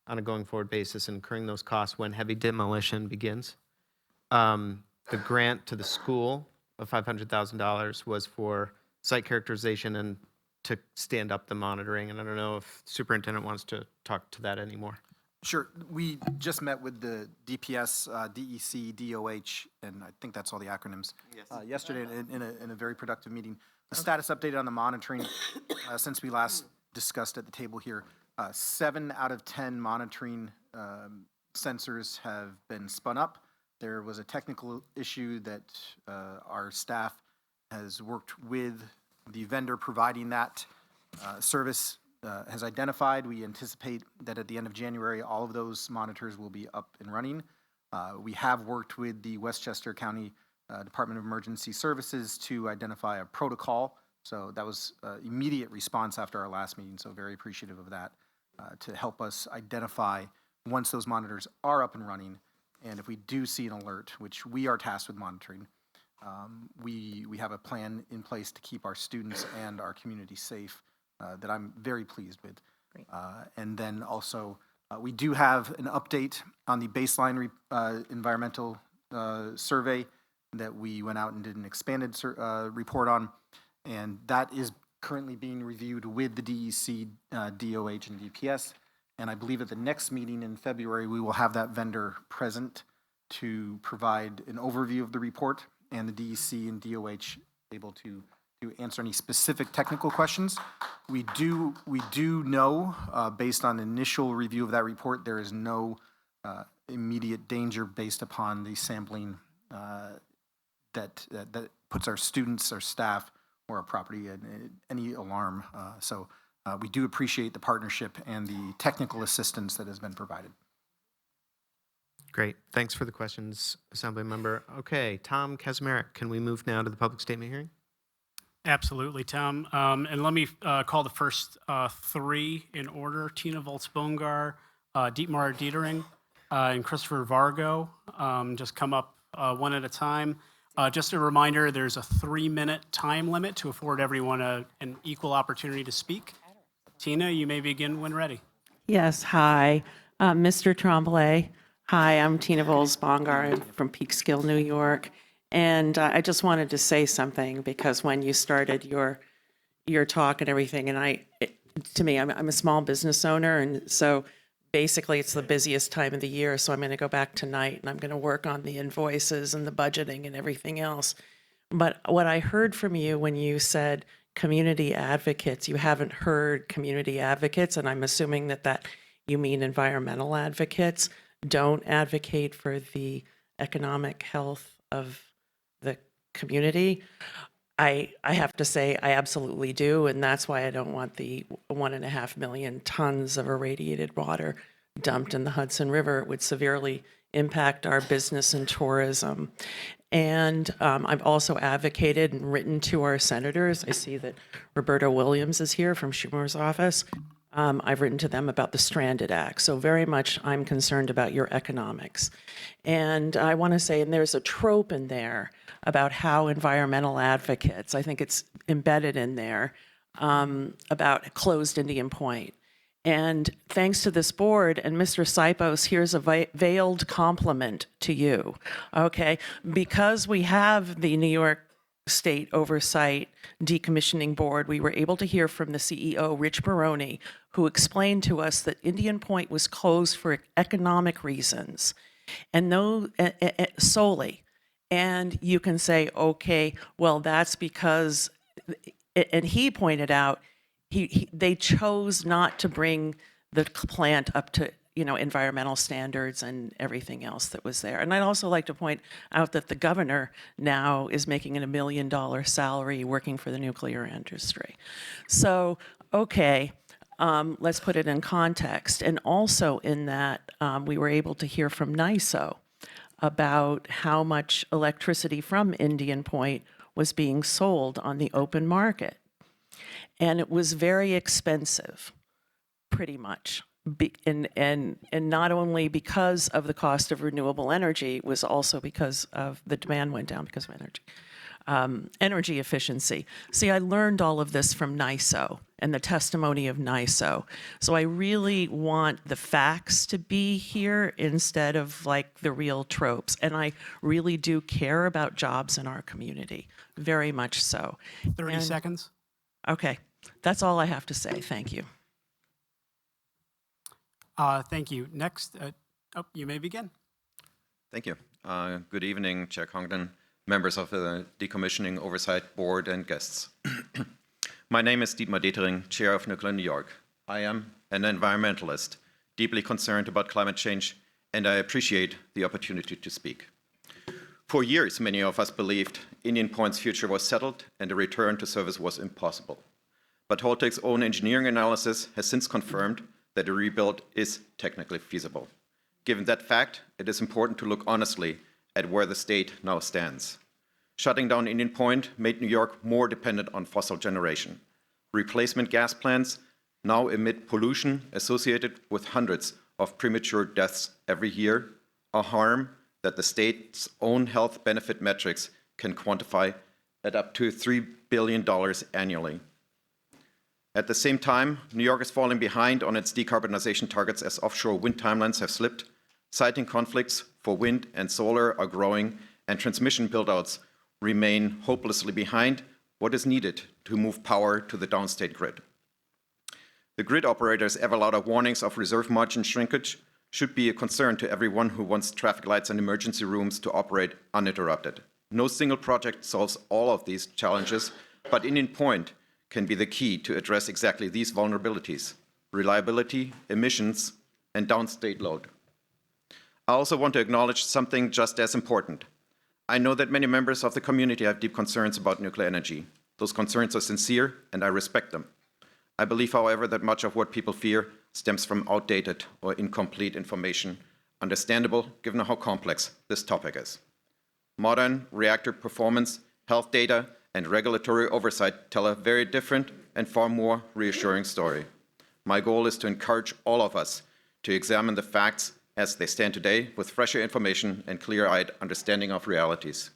on a going forward basis, incurring those costs when heavy demolition begins. The grant to the school of $500,000 was for site characterization and to stand up the monitoring. And I don't know if superintendent wants to talk to that anymore. Sure. We just met with the DPS, DEC, DOH, and I think that's all the acronyms, yesterday in a very productive meeting. A status update on the monitoring since we last discussed at the table here. 7 out of 10 monitoring sensors have been spun up. There was a technical issue that our staff has worked with the vendor providing that service has identified. We anticipate that at the end of January, all of those monitors will be up and running. We have worked with the Westchester County Department of Emergency Services to identify a protocol. So that was immediate response after our last meeting, so very appreciative of that to help us identify once those monitors are up and running. And if we do see an alert, which we are tasked with monitoring, we have a plan in place to keep our students and our community safe that I'm very pleased with. And then also, we do have an update on the baseline environmental survey that we went out and did an expanded report on. And that is currently being reviewed with the DEC, DOH, and DPS. And I believe at the next meeting in February, we will have that vendor present to provide an overview of the report, and the DEC and DOH able to answer any specific technical questions. We do know, based on initial review of that report, there is no immediate danger based upon the sampling that puts our students, our staff, or our property at any alarm. So we do appreciate the partnership and the technical assistance that has been provided. Great. Thanks for the questions, Assembly Member. Okay, Tom Kaczmarek, can we move now to the public statement hearing? Absolutely, Tom. And let me call the first 3 in order. Tina Volz-Bongar, Dietmar Dietering, and Christopher Vargo. Just come up one at a time. Just a reminder, there's a 3-minute time limit to afford everyone an equal opportunity to speak. Tina, you may begin when ready. Yes, hi. Mr. Tremblay. Hi, I'm Tina Volz-Bongar. I'm from Peekskill, New York. And I just wanted to say something because when you started your talk and everything, and to me, I'm a small business owner, and so basically it's the busiest time of the year, so I'm going to go back tonight and I'm going to work on the invoices and the budgeting and everything else. But what I heard from you when you said community advocates, you haven't heard community advocates, and I'm assuming that you mean environmental advocates, don't advocate for the economic health of the community. I have to say I absolutely do, and that's why I don't want the 1.5 million tons of irradiated water dumped in the Hudson River. It would severely impact our business and tourism. And I've also advocated and written to our senators. I see that Roberta Williams is here from Schumer's office. I've written to them about the Stranded Act. So very much I'm concerned about your economics. And I want to say, and there's a trope in there about how environmental advocates, I think it's embedded in there, about closed Indian Point. And thanks to this board and Mr. Sipos, here's a veiled compliment to you, okay? Because we have the New York State Oversight Decommissioning Board, we were able to hear from the CEO, Rich Baroni, who explained to us that Indian Point was closed for economic reasons, and solely. And you can say, okay, well, that's because, and he pointed out, they chose not to bring the plant up to, environmental standards and everything else that was there. And I'd also like to point out that the governor now is making a $1 million salary working for the nuclear industry. So, okay, let's put it in context. And also in that, we were able to hear from NISO about how much electricity from Indian Point was being sold on the open market. And it was very expensive, pretty much. And not only because of the cost of renewable energy, it was also because of the demand went down because of energy efficiency. See, I learned all of this from NISO and the testimony of NISO. So I really want the facts to be here instead of like the real tropes. And I really do care about jobs in our community, very much so. 30 seconds. Okay, that's all I have to say. Thank you. Thank you. Next, you may begin. Thank you. Good evening, Chair Congdon, members of the Decommissioning Oversight Board, and guests. My name is Dietmar Detering, Chair of Nuclear New York. I am an environmentalist, deeply concerned about climate change, and I appreciate the opportunity to speak. For years, many of us believed Indian Point's future was settled and a return to service was impossible. But Holtec's own engineering analysis has since confirmed that a rebuild is technically feasible. Given that fact, it is important to look honestly at where the state now stands. Shutting down Indian Point made New York more dependent on fossil generation. Replacement gas plants now emit pollution associated with hundreds of premature deaths every year, a harm that the state's own health benefit metrics can quantify at up to $3 billion annually. At the same time, New York is falling behind on its decarbonization targets as offshore wind timelines have slipped, siting conflicts for wind and solar are growing, and transmission buildouts remain hopelessly behind what is needed to move power to the downstate grid. The grid operators' ever louder warnings of reserve margin shrinkage should be a concern to everyone who wants traffic lights and emergency rooms to operate uninterrupted. No single project solves all of these challenges, but Indian Point can be the key to address exactly these vulnerabilities: reliability, emissions, and downstate load. I also want to acknowledge something just as important. I know that many members of the community have deep concerns about nuclear energy. Those concerns are sincere, and I respect them. I believe, however, that much of what people fear stems from outdated or incomplete information, understandable given how complex this topic is. Modern reactor performance, health data, and regulatory oversight tell a very different and far more reassuring story. My goal is to encourage all of us to examine the facts as they stand today with fresher information and clear-eyed understanding of realities.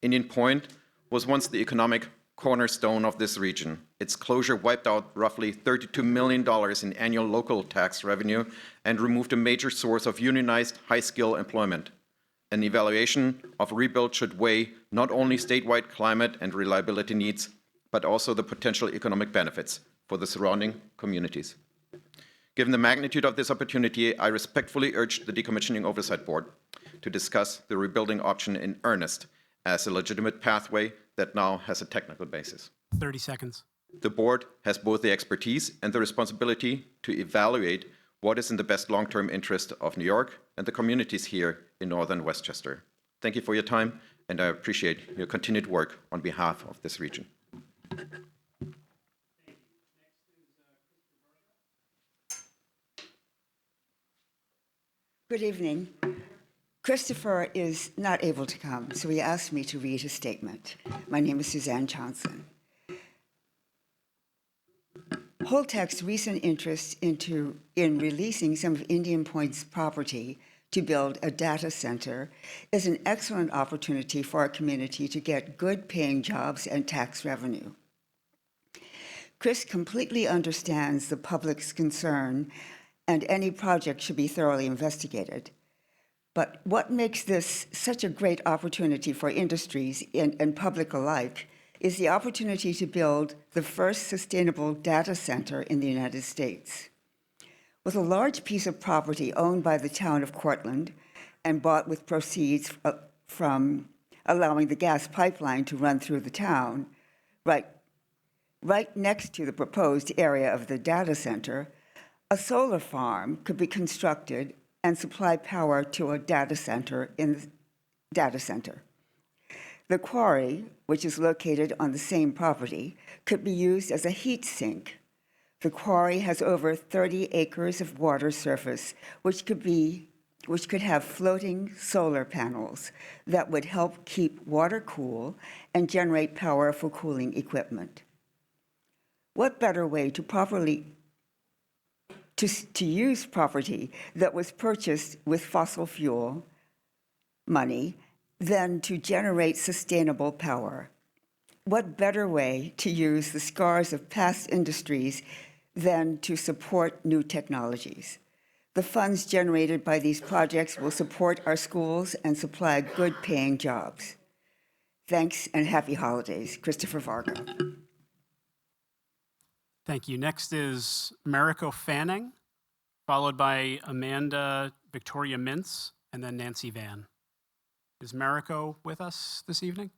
Indian Point was once the economic cornerstone of this region. Its closure wiped out roughly $32 million in annual local tax revenue and removed a major source of unionized high-skill employment. An evaluation of rebuild should weigh not only statewide climate and reliability needs, but also the potential economic benefits for the surrounding communities. Given the magnitude of this opportunity, I respectfully urge the Decommissioning Oversight Board to discuss the rebuilding option in earnest as a legitimate pathway that now has a technical basis. 30 seconds. The board has both the expertise and the responsibility to evaluate what is in the best long-term interest of New York and the communities here in northern Westchester. Thank you for your time, and I appreciate your continued work on behalf of this region. Good evening. Christopher is not able to come, so he asked me to read his statement. My name is Suzanne Johnson. Holtec's recent interest in releasing some of Indian Point's property to build a data center is an excellent opportunity for our community to get good-paying jobs and tax revenue. Chris completely understands the public's concern, and any project should be thoroughly investigated. But what makes this such a great opportunity for industries and public alike is the opportunity to build the first sustainable data center in the United States. With a large piece of property owned by the town of Cortland and bought with proceeds from allowing the gas pipeline to run through the town, right next to the proposed area of the data center, A solar farm could be constructed and supply power to a data center in the data center. The quarry, which is located on the same property, could be used as a heat sink. The quarry has over 30 acres of water surface, which could have floating solar panels that would help keep water cool and generate power for cooling equipment. What better way to use property that was purchased with fossil fuel money than to generate sustainable power? What better way to use the scars of past industries than to support new technologies? The funds generated by these projects will support our schools and supply good-paying jobs. Thanks and happy holidays. Christopher Varga. Thank you. Next is Mariko Fanning, followed by Amanda Victoria Mintz, and then Nancy Van. Is Mariko with us this evening?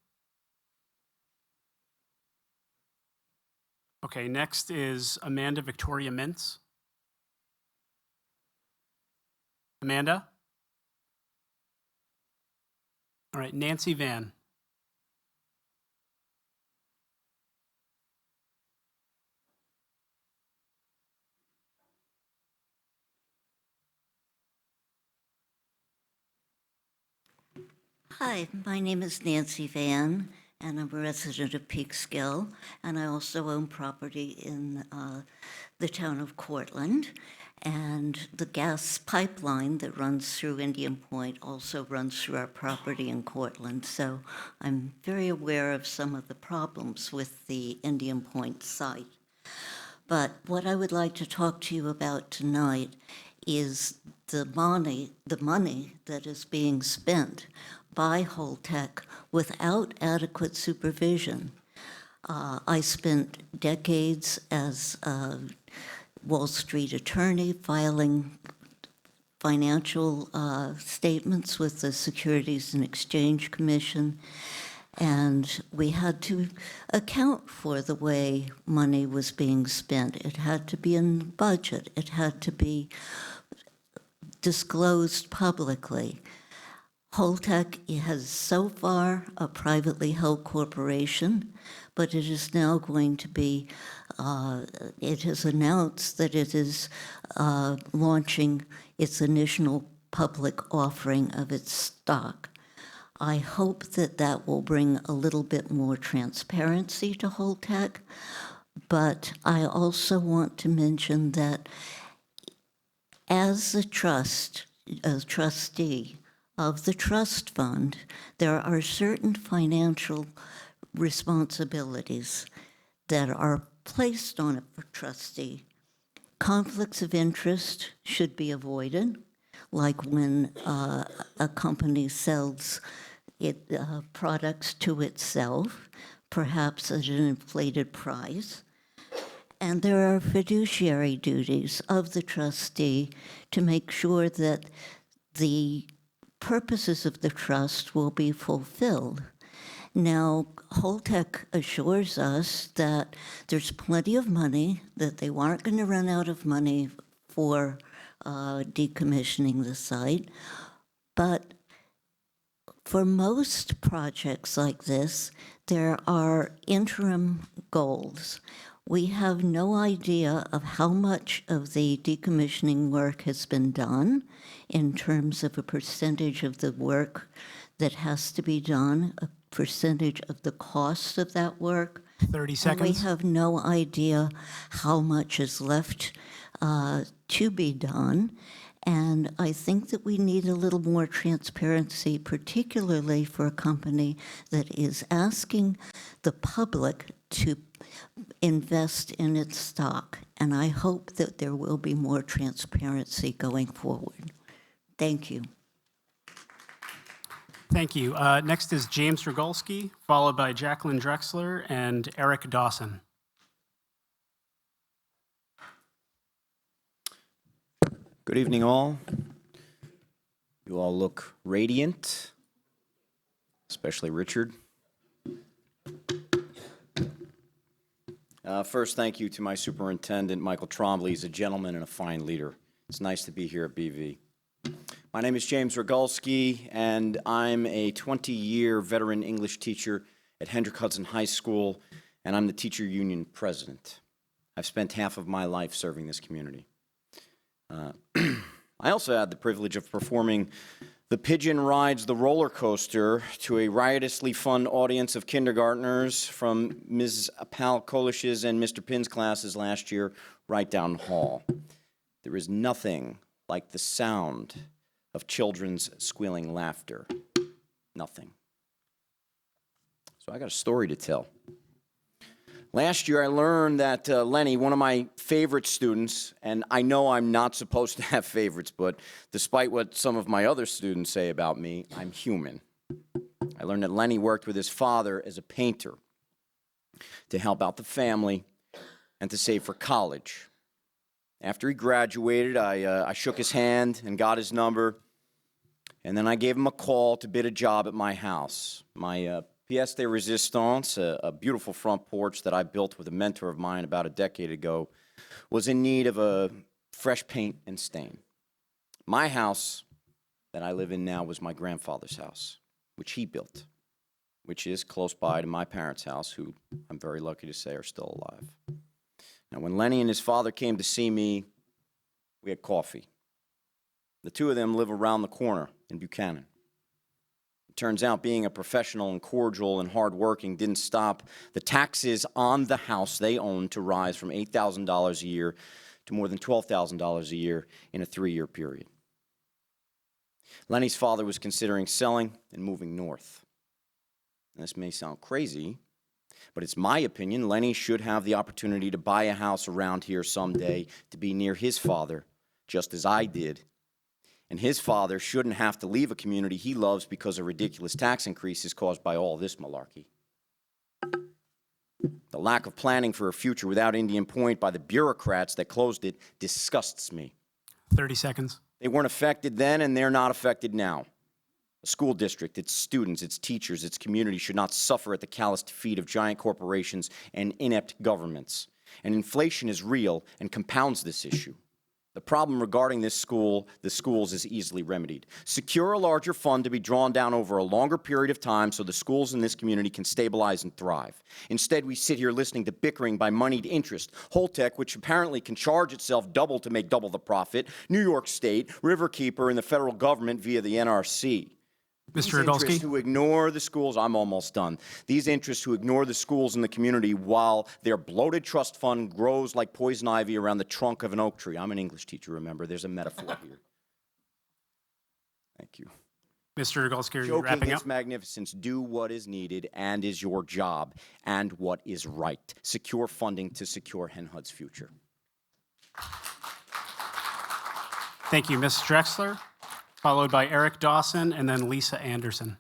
Okay, next is Amanda Victoria Mintz. Amanda? All right, Nancy Van. Hi, my name is Nancy Van, and I'm a resident of Peekskill, and I also own property in the town of Cortland. And the gas pipeline that runs through Indian Point also runs through our property in Cortland. So I'm very aware of some of the problems with the Indian Point site. But what I would like to talk to you about tonight is the money that is being spent by Holtec without adequate supervision. I spent decades as a Wall Street attorney filing financial statements with the Securities and Exchange Commission, and we had to account for the way money was being spent. It had to be in the budget. It had to be disclosed publicly. Holtec is so far a privately held corporation, but it is now going to be, it has announced that it is launching its initial public offering of its stock. I hope that that will bring a little bit more transparency to Holtec, but I also want to mention that as a trustee of the trust fund, there are certain financial responsibilities that are placed on a trustee. Conflicts of interest should be avoided, like when a company sells products to itself, perhaps at an inflated price. And there are fiduciary duties of the trustee to make sure that the purposes of the trust will be fulfilled. Now, Holtec assures us that there's plenty of money, that they aren't going to run out of money for decommissioning the site. But for most projects like this, there are interim goals. We have no idea of how much of the decommissioning work has been done in terms of a percentage of the work that has to be done, a percentage of the cost of that work. 30 seconds. And we have no idea how much is left to be done. And I think that we need a little more transparency, particularly for a company that is asking the public to invest in its stock. And I hope that there will be more transparency going forward. Thank you. Thank you. Next is James Rogulski, followed by Jacqueline Drexler and Eric Dawson. Good evening, all. You all look radiant, especially Richard. First, thank you to my superintendent, Michael Trombley. He's a gentleman and a fine leader. It's nice to be here at BV. My name is James Rogalski, and I'm a 20-year veteran English teacher at Hendrick Hudson High School, and I'm the teacher union president. I've spent half of my life serving this community. I also had the privilege of performing The Pigeon Rides the Roller Coaster to a riotously fun audience of kindergartners from Ms. Pal Kolish's and Mr. Pinn's classes last year right down the hall. There is nothing like the sound of children's squealing laughter. Nothing. So I got a story to tell. Last year I learned that Lenny, one of my favorite students, and I know I'm not supposed to have favorites, but despite what some of my other students say about me, I'm human. I learned that Lenny worked with his father as a painter to help out the family and to save for college. After he graduated, I shook his hand and got his number, and then I gave him a call to bid a job at my house. My pièce de résistance, a beautiful front porch that I built with a mentor of mine about a decade ago, was in need of a fresh paint and stain. My house that I live in now was my grandfather's house, which he built, which is close by to my parents' house, who I'm very lucky to say are still alive. Now, when Lenny and his father came to see me, we had coffee. The two of them live around the corner in Buchanan. It turns out being a professional and cordial and hardworking didn't stop the taxes on the house they owned to rise from $8,000 a year to more than $12,000 a year in a 3-year period. Lenny's father was considering selling and moving north. And this may sound crazy, but it's my opinion Lenny should have the opportunity to buy a house around here someday to be near his father, just as I did. And his father shouldn't have to leave a community he loves because of ridiculous tax increases caused by all this malarkey. The lack of planning for a future without Indian Point by the bureaucrats that closed it disgusts me. 30 seconds. They weren't affected then, and they're not affected now. A school district, its students, its teachers, its community should not suffer at the calloused feet of giant corporations and inept governments. And inflation is real and compounds this issue. The problem regarding the schools is easily remedied. Secure a larger fund to be drawn down over a longer period of time so the schools in this community can stabilize and thrive. Instead, we sit here listening to bickering by moneyed interest. Holtec, which apparently can charge itself double to make double the profit, New York State, Riverkeeper, and the federal government via the NRC. Mr. These interests who ignore the schools, I'm almost done. These interests who ignore the schools in the community while their bloated trust fund grows like poison ivy around the trunk of an oak tree. I'm an English teacher, remember. There's a metaphor here. Thank you. Mr. Rogalski, are you Joking wrapping its up? magnificence, do what is needed and is your job and what is right. Secure funding to secure Hen Hud's future. Thank you, Ms. Drexler, followed by Eric Dawson and then Lisa Anderson.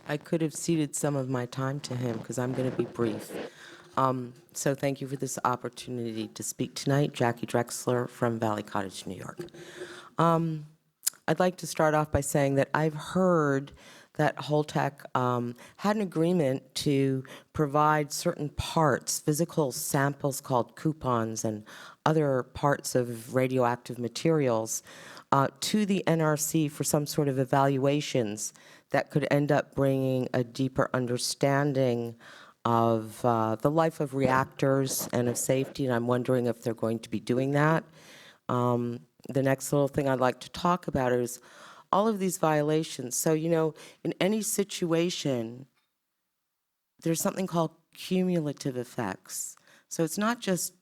I could have ceded some of my time to him because I'm going to be brief. So thank you for this opportunity to speak tonight. Jackie Drexler from Valley Cottage, New York. I'd like to start off by saying that I've heard that Holtec had an agreement to provide certain parts, physical samples called coupons and other parts of radioactive materials to the NRC for some sort of evaluations that could end up bringing a deeper understanding of the life of reactors and of safety, and I'm wondering if they're going to be doing that. The next little thing I'd like to talk about is all of these violations. So, you know, in any situation, there's something called cumulative effects. So it's not just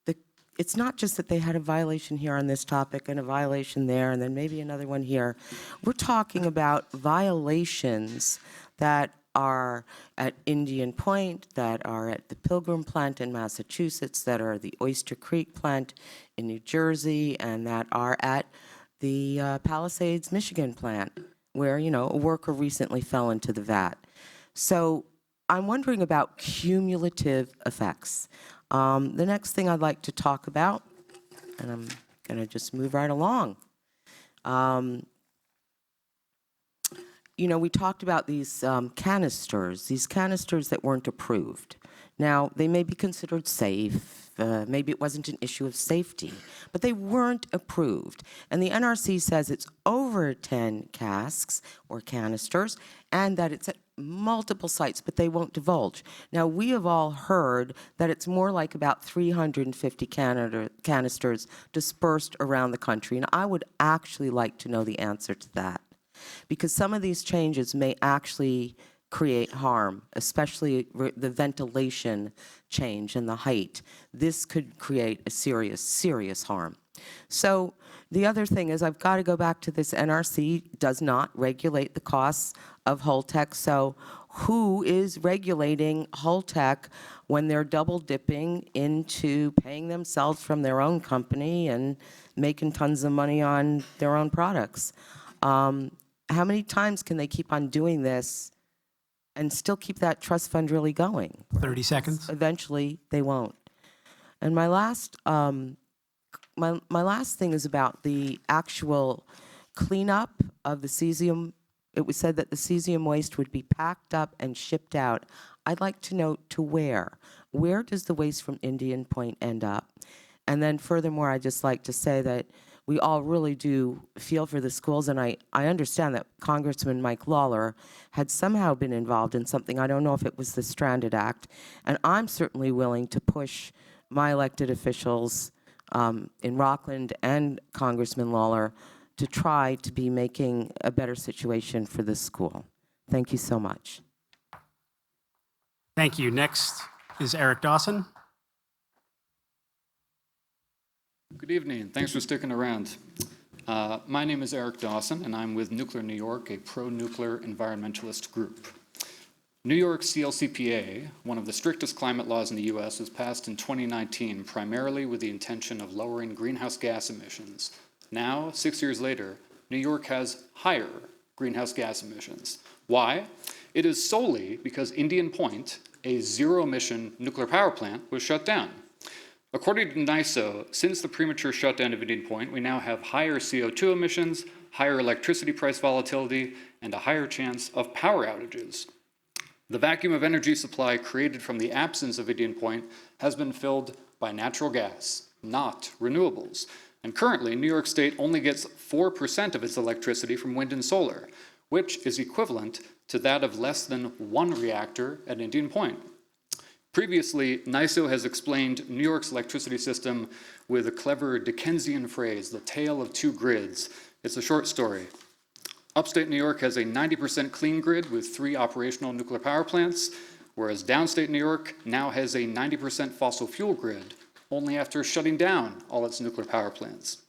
that they had a violation here on this topic and a violation there and then maybe another one here. We're talking about violations that are at Indian Point, that are at the Pilgrim plant in Massachusetts, that are the Oyster Creek plant in New Jersey, and that are at the Palisades, Michigan plant, where, you know, a worker recently fell into the vat. So I'm wondering about cumulative effects. The next thing I'd like to talk about, and I'm going to just move right along. You know, we talked about these canisters that weren't approved. Now, they may be considered safe, maybe it wasn't an issue of safety, but they weren't approved. And the NRC says it's over 10 casks or canisters, and that it's at multiple sites, but they won't divulge. Now, we have all heard that it's more like about 350 canisters dispersed around the country, and I would actually like to know the answer to that, because some of these changes may actually create harm, especially the ventilation change and the height. This could create a serious, serious harm. So the other thing is, I've got to go back to this. NRC does not regulate the costs of Holtec. So who is regulating Holtec when they're double dipping into paying themselves from their own company and making tons of money on their own products? How many times can they keep on doing this and still keep that trust fund really going? 30 seconds. Eventually, they won't. And my last thing is about the actual cleanup of the cesium. It was said that the cesium waste would be packed up and shipped out. I'd like to know to where. Where does the waste from Indian Point end up? And then furthermore, I'd just like to say that we all really do feel for the schools, and I understand that Congressman Mike Lawler had somehow been involved in something. I don't know if it was the Stranded Act, and I'm certainly willing to push my elected officials in Rockland and Congressman Lawler to try to be making a better situation for this school. Thank you so much. Thank you. Next is Eric Dawson. Good evening. Thanks for sticking around. My name is Eric Dawson, and I'm with Nuclear New York, a pro-nuclear environmentalist group. New York's CLCPA, one of the strictest climate laws in the U.S., was passed in 2019 primarily with the intention of lowering greenhouse gas emissions. Now, 6 years later, New York has higher greenhouse gas emissions. Why? It is solely because Indian Point, a zero-emission nuclear power plant, was shut down. According to NISO, since the premature shutdown of Indian Point, we now have higher CO2 emissions, higher electricity price volatility, and a higher chance of power outages. The vacuum of energy supply created from the absence of Indian Point has been filled by natural gas, not renewables. And currently, New York State only gets 4% of its electricity from wind and solar, which is equivalent to that of less than one reactor at Indian Point. Previously, NISO has explained New York's electricity system with a clever Dickensian phrase, the tale of two grids. It's a short story. Upstate New York has a 90% clean grid with 3 operational nuclear power plants, whereas downstate New York now has a 90% fossil fuel grid, only after shutting down all its nuclear power plants.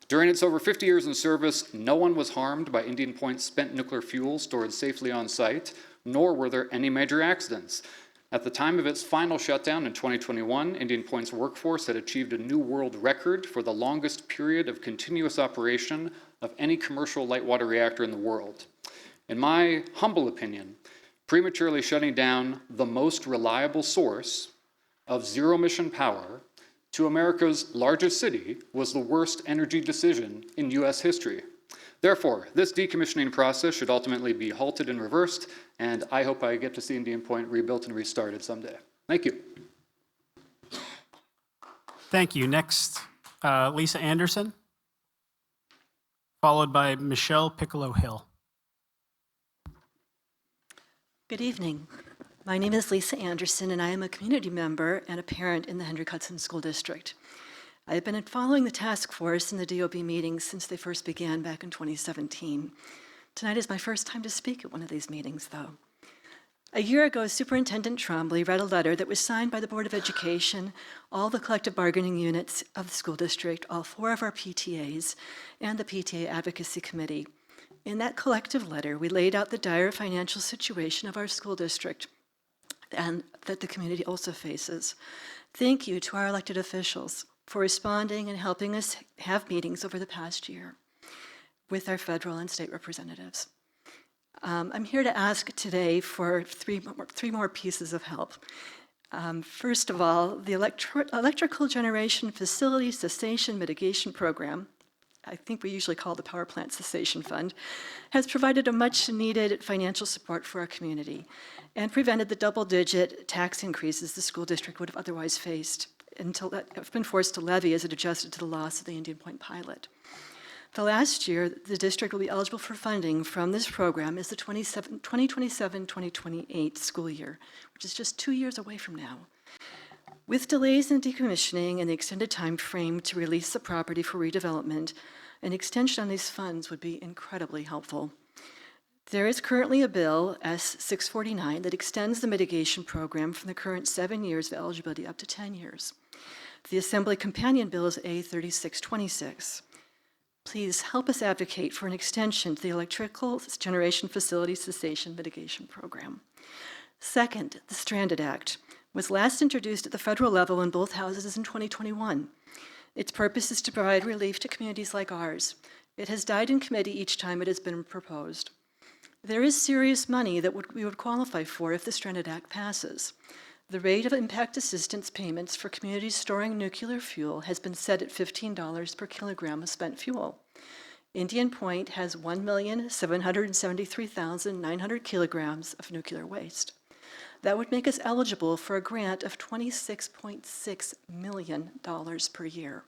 During its over 50 years in service, no one was harmed by Indian Point's spent nuclear fuel stored safely on site, nor were there any major accidents. At the time of its final shutdown in 2021, Indian Point's workforce had achieved a new world record for the longest period of continuous operation of any commercial light water reactor in the world. In my humble opinion, prematurely shutting down the most reliable source of zero-emission power to America's largest city was the worst energy decision in U.S. history. Therefore, this decommissioning process should ultimately be halted and reversed, and I hope I get to see Indian Point rebuilt and restarted someday. Thank you. Thank you. Next, Lisa Anderson, followed by Michelle Piccolo-Hill. Good evening. My name is Lisa Anderson, and I am a community member and a parent in the Hendrick Hudson School District. I have been following the task force and the DOB meetings since they first began back in 2017. Tonight is my first time to speak at one of these meetings, though. A year ago, Superintendent Trombley read a letter that was signed by the Board of Education, all the collective bargaining units of the school district, all 4 of our PTAs, and the PTA Advocacy Committee. In that collective letter, we laid out the dire financial situation of our school district and that the community also faces. Thank you to our elected officials for responding and helping us have meetings over the past year with our federal and state representatives. I'm here to ask today for three more pieces of help. First of all, the electrical generation facility cessation mitigation program I think we usually call the Power Plant Cessation Fund, has provided a much-needed financial support for our community and prevented the double-digit tax increases the school district would have otherwise faced until that have been forced to levy as it adjusted to the loss of the Indian Point pilot. The last year, the district will be eligible for funding from this program is the 2027-2028 school year, which is just 2 years away from now. With delays in decommissioning and the extended time frame to release the property for redevelopment, an extension on these funds would be incredibly helpful. There is currently a bill, S-649, that extends the mitigation program from the current 7 years of eligibility up to 10 years. The Assembly companion bill is A-3626. Please help us advocate for an extension to the Electrical Generation Facility Cessation Mitigation Program. Second, the Stranded Act was last introduced at the federal level in both houses in 2021. Its purpose is to provide relief to communities like ours. It has died in committee each time it has been proposed. There is serious money that we would qualify for if the Stranded Act passes. The rate of impact assistance payments for communities storing nuclear fuel has been set at $15 per kilogram of spent fuel. Indian Point has 1,773,900 kilograms of nuclear waste. That would make us eligible for a grant of $26.6 million per year.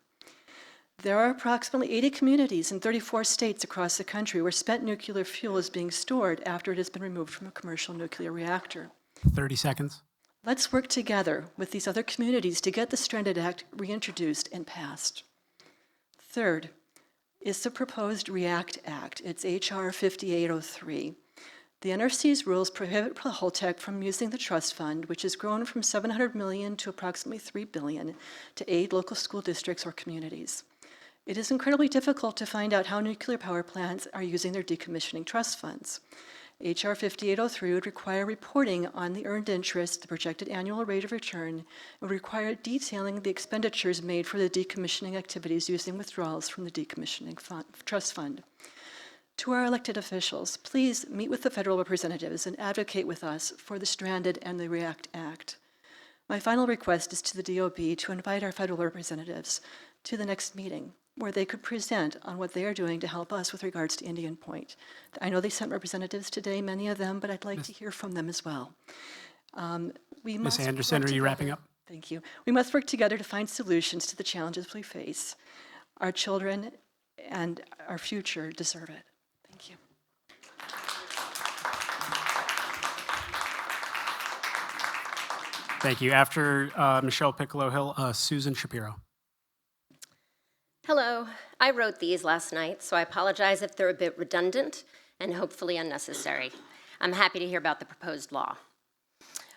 There are approximately 80 communities in 34 states across the country where spent nuclear fuel is being stored after it has been removed from a commercial nuclear reactor. 30 seconds. Let's work together with these other communities to get the Stranded Act reintroduced and passed. Third is the proposed REACT Act. It's H.R. 5803. The NRC's rules prohibit Holtec from using the trust fund, which has grown from $700 million to approximately $3 billion, to aid local school districts or communities. It is incredibly difficult to find out how nuclear power plants are using their decommissioning trust funds. H.R. 5803 would require reporting on the earned interest, the projected annual rate of return, and would require detailing the expenditures made for the decommissioning activities using withdrawals from the decommissioning trust fund. To our elected officials, please meet with the federal representatives and advocate with us for the Stranded and the REACT Act. My final request is to the DOB to invite our federal representatives to the next meeting, where they could present on what they are doing to help us with regards to Indian Point. I know they sent representatives today, many of them, but I'd like to hear from them as well. Ms. Anderson, are you wrapping up? Thank you. We must work together to find solutions to the challenges we face. Our children and our future deserve it. Thank you. Thank you. After Michelle Piccolo-Hill, Susan Shapiro. Hello. I wrote these last night, so I apologize if they're a bit redundant and hopefully unnecessary. I'm happy to hear about the proposed law.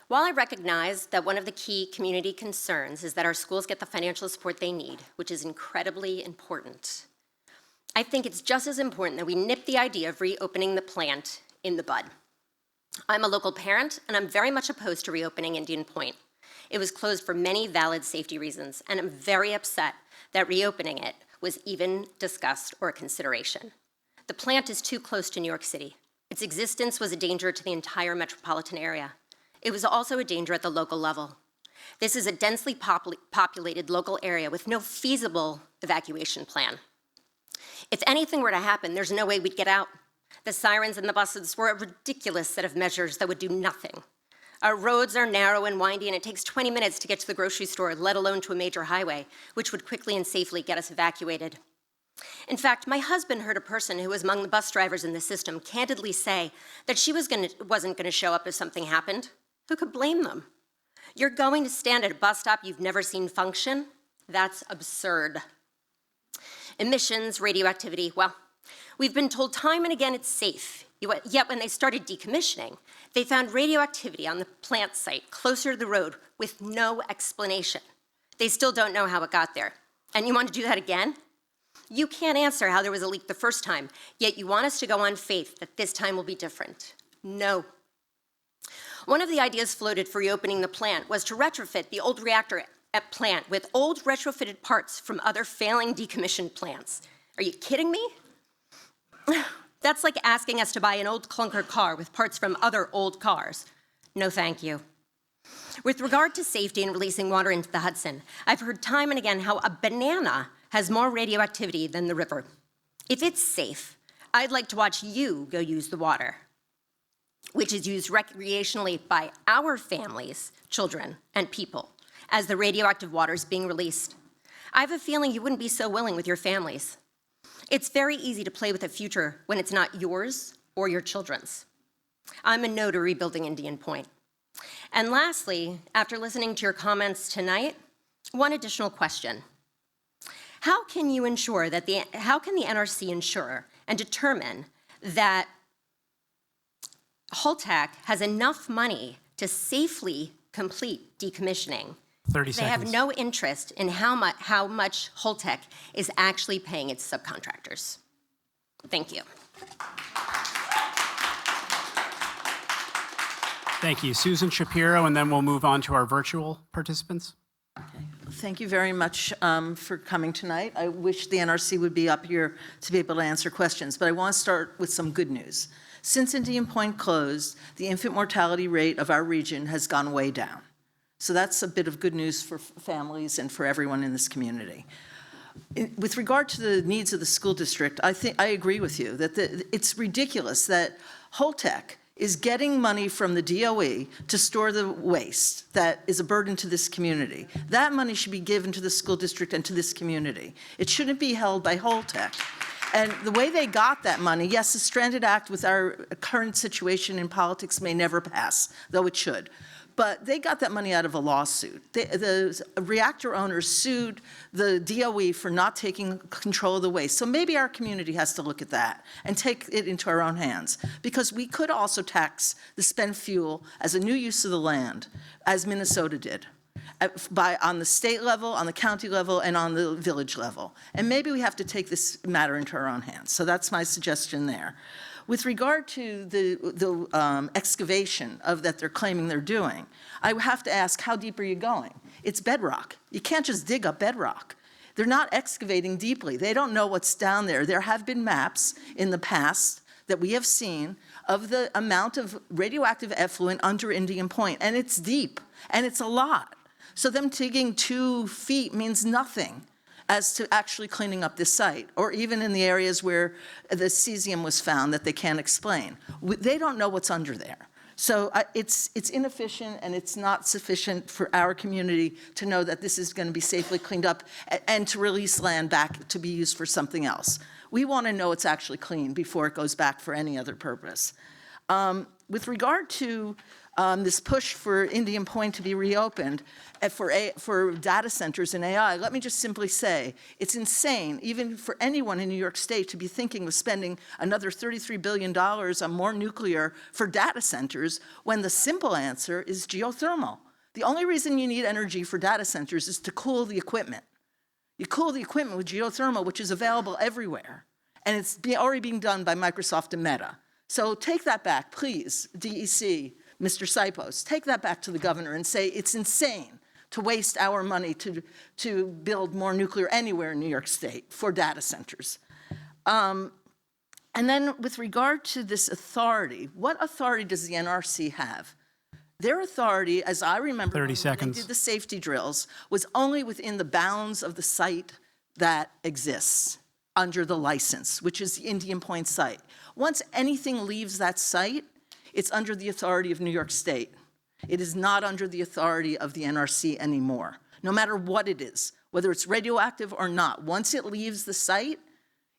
While I recognize that one of the key community concerns is that our schools get the financial support they need, which is incredibly important, I think it's just as important that we nip the idea of reopening the plant in the bud. I'm a local parent, and I'm very much opposed to reopening Indian Point. It was closed for many valid safety reasons, and I'm very upset that reopening it was even discussed or a consideration. The plant is too close to New York City. Its existence was a danger to the entire metropolitan area. It was also a danger at the local level. This is a densely populated local area with no feasible evacuation plan. If anything were to happen, there's no way we'd get out. The sirens and the buses were a ridiculous set of measures that would do nothing. Our roads are narrow and windy, and it takes 20 minutes to get to the grocery store, let alone to a major highway, which would quickly and safely get us evacuated. In fact, my husband heard a person who was among the bus drivers in the system candidly say that she wasn't going to show up if something happened. Who could blame them? You're going to stand at a bus stop you've never seen function? That's absurd. Emissions, radioactivity, well, we've been told time and again it's safe. Yet when they started decommissioning, they found radioactivity on the plant site closer to the road with no explanation. They still don't know how it got there. And you want to do that again? You can't answer how there was a leak the first time, yet you want us to go on faith that this time will be different. No. One of the ideas floated for reopening the plant was to retrofit the old reactor at plant with old retrofitted parts from other failing decommissioned plants. Are you kidding me? That's like asking us to buy an old clunker car with parts from other old cars. No, thank you. With regard to safety and releasing water into the Hudson, I've heard time and again how a banana has more radioactivity than the river. If it's safe, I'd like to watch you go use the water, which is used recreationally by our families, children, and people, as the radioactive water is being released. I have a feeling you wouldn't be so willing with your families. It's very easy to play with a future when it's not yours or your children's. I'm a no to rebuilding Indian Point. And lastly, after listening to your comments tonight, one additional question. How can the NRC ensure and determine that Holtec has enough money to safely complete decommissioning? 30 They have seconds. no interest in how much Holtec is actually paying its subcontractors. Thank you. Thank you. Susan Shapiro, and then we'll move on to our virtual participants. Thank you very much for coming tonight. I wish the NRC would be up here to be able to answer questions, but I want to start with some good news. Since Indian Point closed, the infant mortality rate of our region has gone way down. So that's a bit of good news for families and for everyone in this community. With regard to the needs of the school district, I agree with you that it's ridiculous that Holtec is getting money from the DOE to store the waste that is a burden to this community. That money should be given to the school district and to this community. It shouldn't be held by Holtec. And the way they got that money, yes, the Stranded Act with our current situation in politics may never pass, though it should. But they got that money out of a lawsuit. The reactor owners sued the DOE for not taking control of the waste. So maybe our community has to look at that and take it into our own hands. Because we could also tax the spent fuel as a new use of the land, as Minnesota did, on the state level, on the county level, and on the village level. And maybe we have to take this matter into our own hands. So that's my suggestion there. With regard to the excavation that they're claiming they're doing, I have to ask, how deep are you going? It's bedrock. You can't just dig up bedrock. They're not excavating deeply. They don't know what's down there. There have been maps in the past that we have seen of the amount of radioactive effluent under Indian Point, and it's deep, and it's a lot. So them digging 2 feet means nothing as to actually cleaning up this site, or even in the areas where the cesium was found that they can't explain. They don't know what's under there. So it's inefficient, and it's not sufficient for our community to know that this is going to be safely cleaned up and to release land back to be used for something else. We want to know it's actually clean before it goes back for any other purpose. With regard to this push for Indian Point to be reopened for data centers and AI, let me just simply say, it's insane, even for anyone in New York State, to be thinking of spending another $33 billion on more nuclear for data centers when the simple answer is geothermal. The only reason you need energy for data centers is to cool the equipment. You cool the equipment with geothermal, which is available everywhere, and it's already being done by Microsoft and Meta. So take that back, please, DEC, Mr. Sipos, take that back to the governor and say it's insane to waste our money to build more nuclear anywhere in New York State for data centers. And then with regard to this authority, what authority does the NRC have? Their authority, as I remember, 30 when seconds. they did the safety drills, was only within the bounds of the site that exists under the license, which is the Indian Point site. Once anything leaves that site, it's under the authority of New York State. It is not under the authority of the NRC anymore, no matter what it is, whether it's radioactive or not. Once it leaves the site,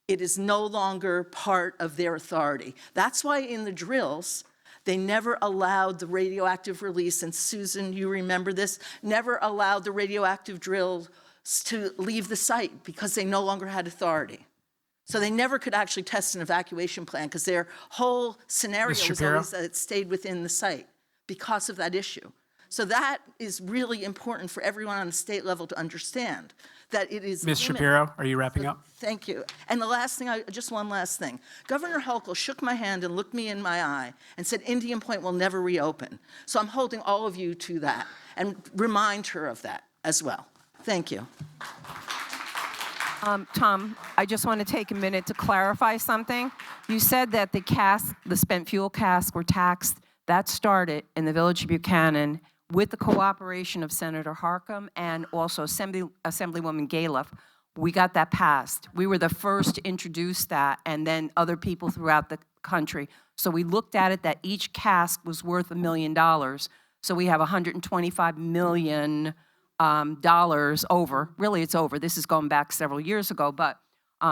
it is no longer part of their authority. That's why in the drills, they never allowed the radioactive release, and Susan, you remember this, never allowed the radioactive drills to leave the site because they no longer had authority. So they never could actually test an evacuation plan because their whole scenario was always that it stayed within the site because of that issue. So that is really important for everyone on the state level to understand, that it is Ms. Shapiro, are you wrapping up? Thank you. And the last thing, just one last thing. Governor Hochul shook my hand and looked me in my eye and said Indian Point will never reopen. So I'm holding all of you to that and remind her of that as well. Thank you. Tom, I just want to take a minute to clarify something. You said that the spent fuel casks were taxed. That started in the Village of Buchanan with the cooperation of Senator Harcum and also Assemblywoman Galiff. We got that passed. We were the first to introduce that, and then other people throughout the country. So we looked at it that each cask was worth $1 million. So we have $125 million over. Really, it's over. This is going back several years ago, but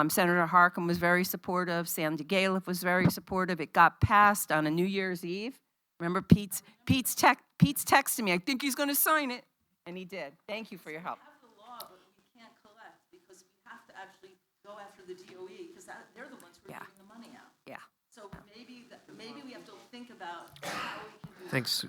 Senator Harkin was very supportive. Sandy Galiff was very supportive. It got passed on a New Year's Eve. Remember, Pete's texting me, I think he's going to sign it, and he did. Thank you for your help. Actually go after the DOE because they're the ones who are giving the money out. Yeah. So maybe we have to think about how we can do Thanks.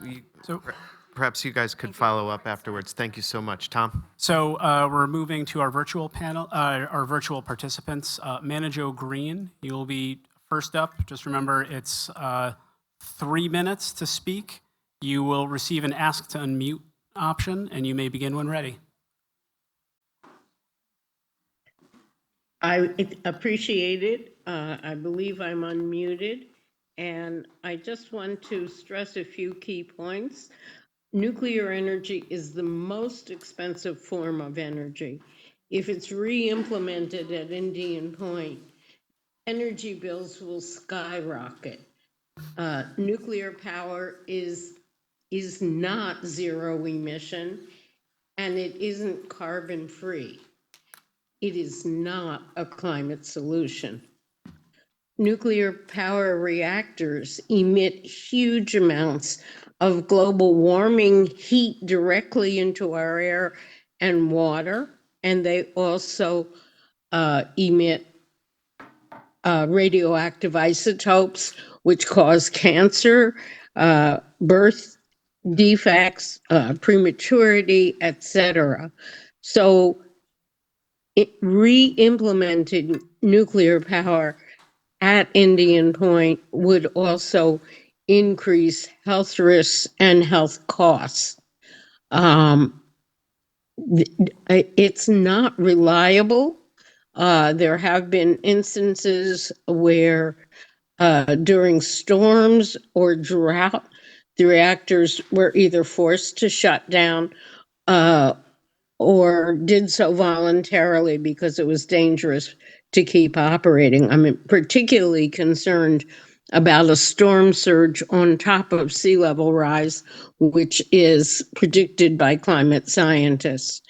Perhaps you guys could follow up afterwards. Thank you so much. Tom? So we're moving to our virtual panel, our virtual participants. Manajo Green, you'll be first up. Just remember, it's 3 minutes to speak. You will receive an ask to unmute option, and you may begin when ready. I appreciate it. I believe I'm unmuted. And I just want to stress a few key points. Nuclear energy is the most expensive form of energy. If it's re-implemented at Indian Point, energy bills will skyrocket. Nuclear power is not zero emission, and it isn't carbon free. It is not a climate solution. Nuclear power reactors emit huge amounts of global warming heat directly into our air and water, and they also emit radioactive isotopes, which cause cancer, birth defects, prematurity, etc. So re-implementing nuclear power at Indian Point would also increase health risks and health costs. It's not reliable. There have been instances where during storms or drought, the reactors were either forced to shut down or did so voluntarily because it was dangerous to keep operating. I'm particularly concerned about a storm surge on top of sea level rise, which is predicted by climate scientists.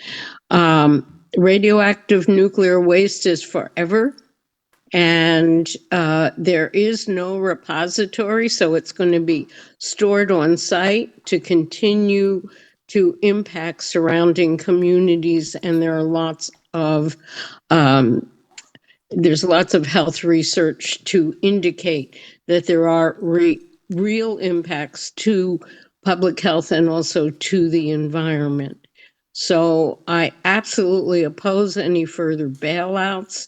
Radioactive nuclear waste is forever, and there is no repository, so it's going to be stored on site to continue to impact surrounding communities, and there are lots of there's lots of health research to indicate that there are real impacts to public health and also to the environment. So I absolutely oppose any further bailouts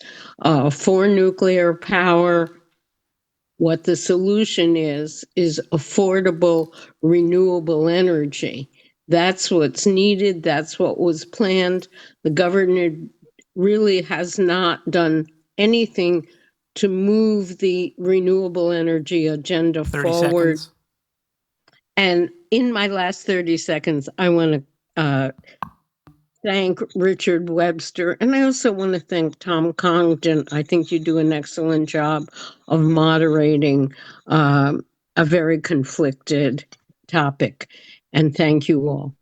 for nuclear power. What the solution is affordable, renewable energy. That's what's needed. That's what was planned. The governor really has not done anything to move the renewable energy agenda 30 forward. seconds. And in my last 30 seconds, I want to thank Richard Webster, and I also want to thank Tom Congdon. I think you do an excellent job of moderating a very conflicted topic, and thank you all.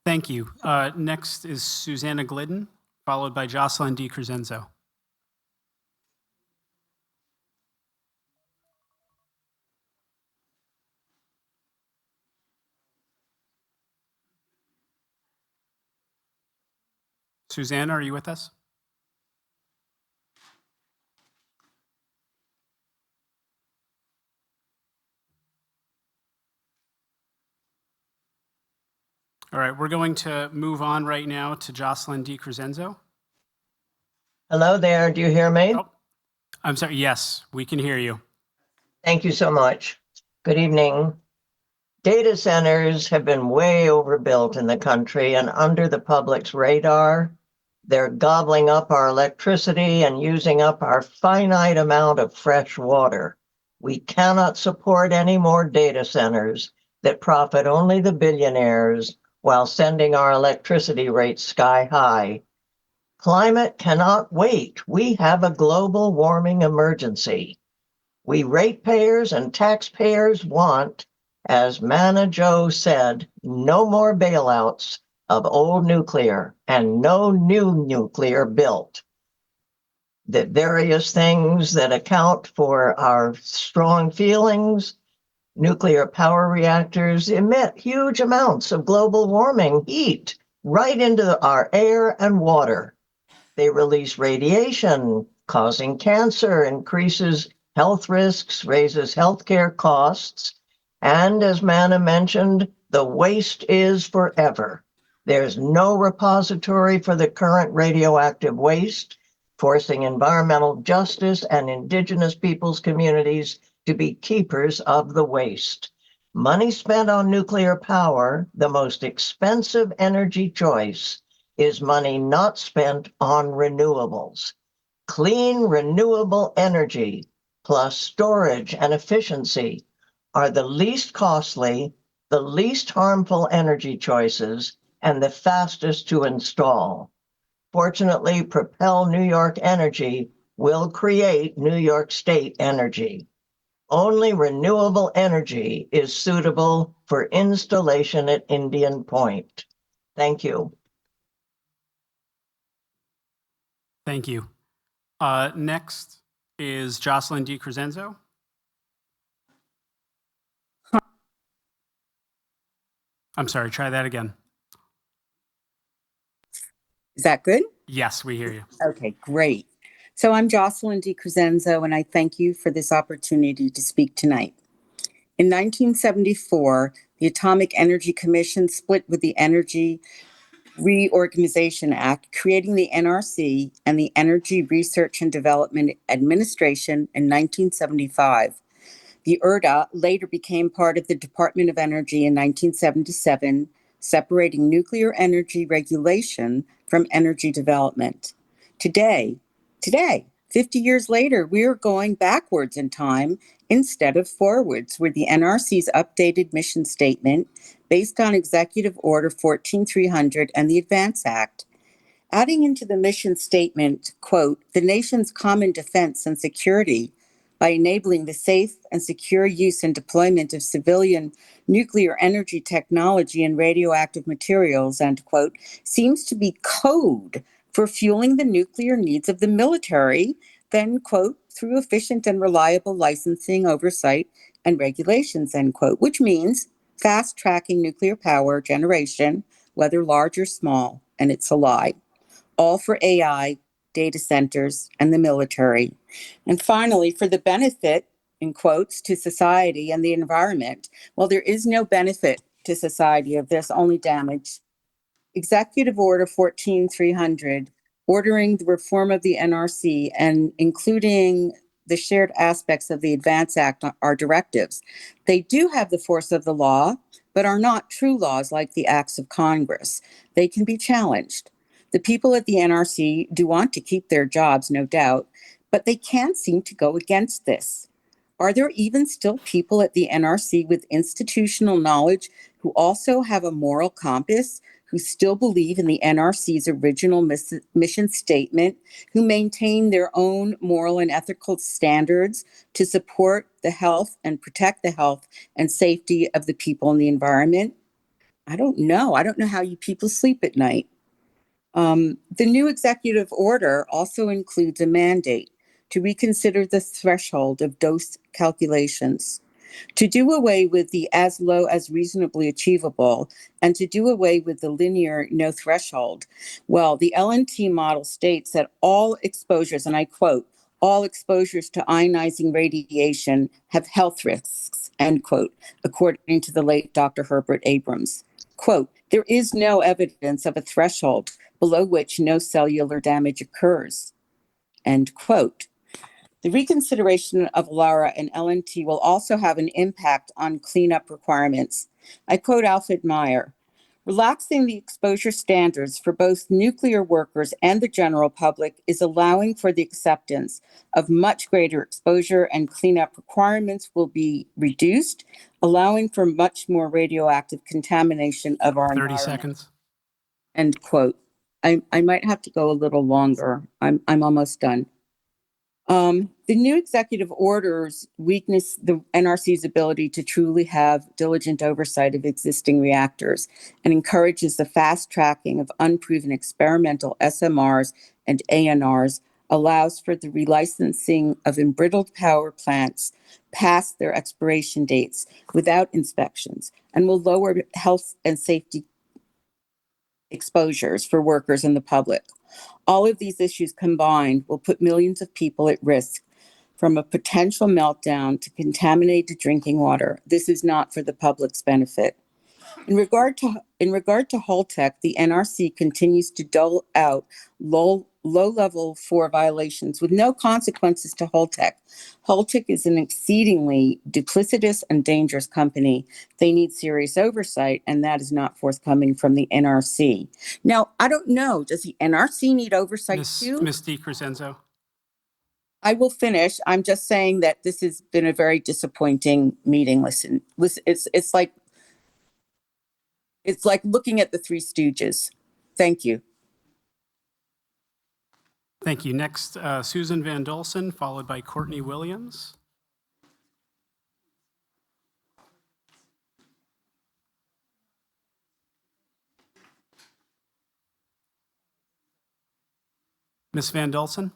Thank you. Next is Susanna Glidden, followed by Jocelyn DiCrescenzo. Susanna, are you with us? All right, we're going to move on right now to Jocelyn DiCrescenzo. Hello there, do you hear me? Oh, I'm sorry, yes, we can hear you. Thank you so much. Good evening. Data centers have been way overbuilt in the country and under the public's radar. They're gobbling up our electricity and using up our finite amount of fresh water. We cannot support any more data centers that profit only the billionaires while sending our electricity rates sky high. Climate cannot wait. We have a global warming emergency. We ratepayers and taxpayers want, as Mana Joe said, no more bailouts of old nuclear and no new nuclear built. The various things that account for our strong feelings, nuclear power reactors emit huge amounts of global warming heat right into our air and water. They release radiation, causing cancer, increases health risks, raises healthcare costs, and as Mana mentioned, the waste is forever. There's no repository for the current radioactive waste, forcing environmental justice and indigenous peoples' communities to be keepers of the waste. Money spent on nuclear power, the most expensive energy choice, is money not spent on renewables. Clean, renewable energy plus storage and efficiency are the least costly, the least harmful energy choices, and the fastest to install. Fortunately, Propel New York Energy will create New York State energy. Only renewable energy is suitable for installation at Indian Point. Thank you. Thank you. Next is Jocelyn DiCrescenzo. I'm sorry, try that again. Is that good? Yes, we hear you. Okay, great. So I'm Jocelyn DiCrescenzo, and I thank you for this opportunity to speak tonight. In 1974, the Atomic Energy Commission split with the Energy Reorganization Act, creating the NRC and the Energy Research and Development Administration in 1975. The ERDA later became part of the Department of Energy in 1977, separating nuclear energy regulation from energy development. Today, 50 years later, we are going backwards in time instead of forwards with the NRC's updated mission statement based on Executive Order 14300 and the Advance Act. Adding into the mission statement, quote, the nation's common defense and security by enabling the safe and secure use and deployment of civilian nuclear energy technology and radioactive materials, end quote, seems to be code for fueling the nuclear needs of the military, then, quote, through efficient and reliable licensing, oversight, and regulations, end quote, which means fast-tracking nuclear power generation, whether large or small, and it's a lie. All for AI, data centers, and the military. And finally, for the benefit, in quotes, to society and the environment, well, there is no benefit to society of this, only damage. Executive Order 14300, ordering the reform of the NRC and including the shared aspects of the Advance Act are directives. They do have the force of the law, but are not true laws like the acts of Congress. They can be challenged. The people at the NRC do want to keep their jobs, no doubt, but they can't seem to go against this. Are there even still people at the NRC with institutional knowledge who also have a moral compass, who still believe in the NRC's original mission statement, who maintain their own moral and ethical standards to support the health and protect the health and safety of the people and the environment? I don't know. I don't know how you people sleep at night. The new executive order also includes a mandate to reconsider the threshold of dose calculations, to do away with the as low as reasonably achievable, and to do away with the linear no threshold. Well, the LNT model states that all exposures, and I quote, all exposures to ionizing radiation have health risks, end quote, according to the late Dr. Herbert Abrams. Quote, there is no evidence of a threshold below which no cellular damage occurs, end quote. The reconsideration of LARA and LNT will also have an impact on cleanup requirements. I quote Alfred Meyer, relaxing the exposure standards for both nuclear workers and the general public is allowing for the acceptance of much greater exposure, and cleanup requirements will be reduced, allowing for much more radioactive contamination of our 30 environment. seconds. End quote. I might have to go a little longer. I'm almost done. The new executive orders weakness the NRC's ability to truly have diligent oversight of existing reactors and encourages the fast tracking of unproven experimental SMRs and ANRs, allows for the relicensing of embrittled power plants past their expiration dates without inspections, and will lower health and safety exposures for workers and the public. All of these issues combined will put millions of people at risk from a potential meltdown to contaminated drinking water. This is not for the public's benefit. In regard to Holtec, the NRC continues to dole out low-level 4 violations with no consequences to Holtec. Holtec is an exceedingly duplicitous and dangerous company. They need serious oversight, and that is not forthcoming from the NRC. Now, I don't know, does the NRC need oversight too? Ms. DiCrescenzo. I will finish. I'm just saying that this has been a very disappointing meeting. Listen, it's like looking at the Three Stooges. Thank you. Thank you. Next, Susan Van Dolsen, followed by Courtney Williams. Ms. Van Dolsen?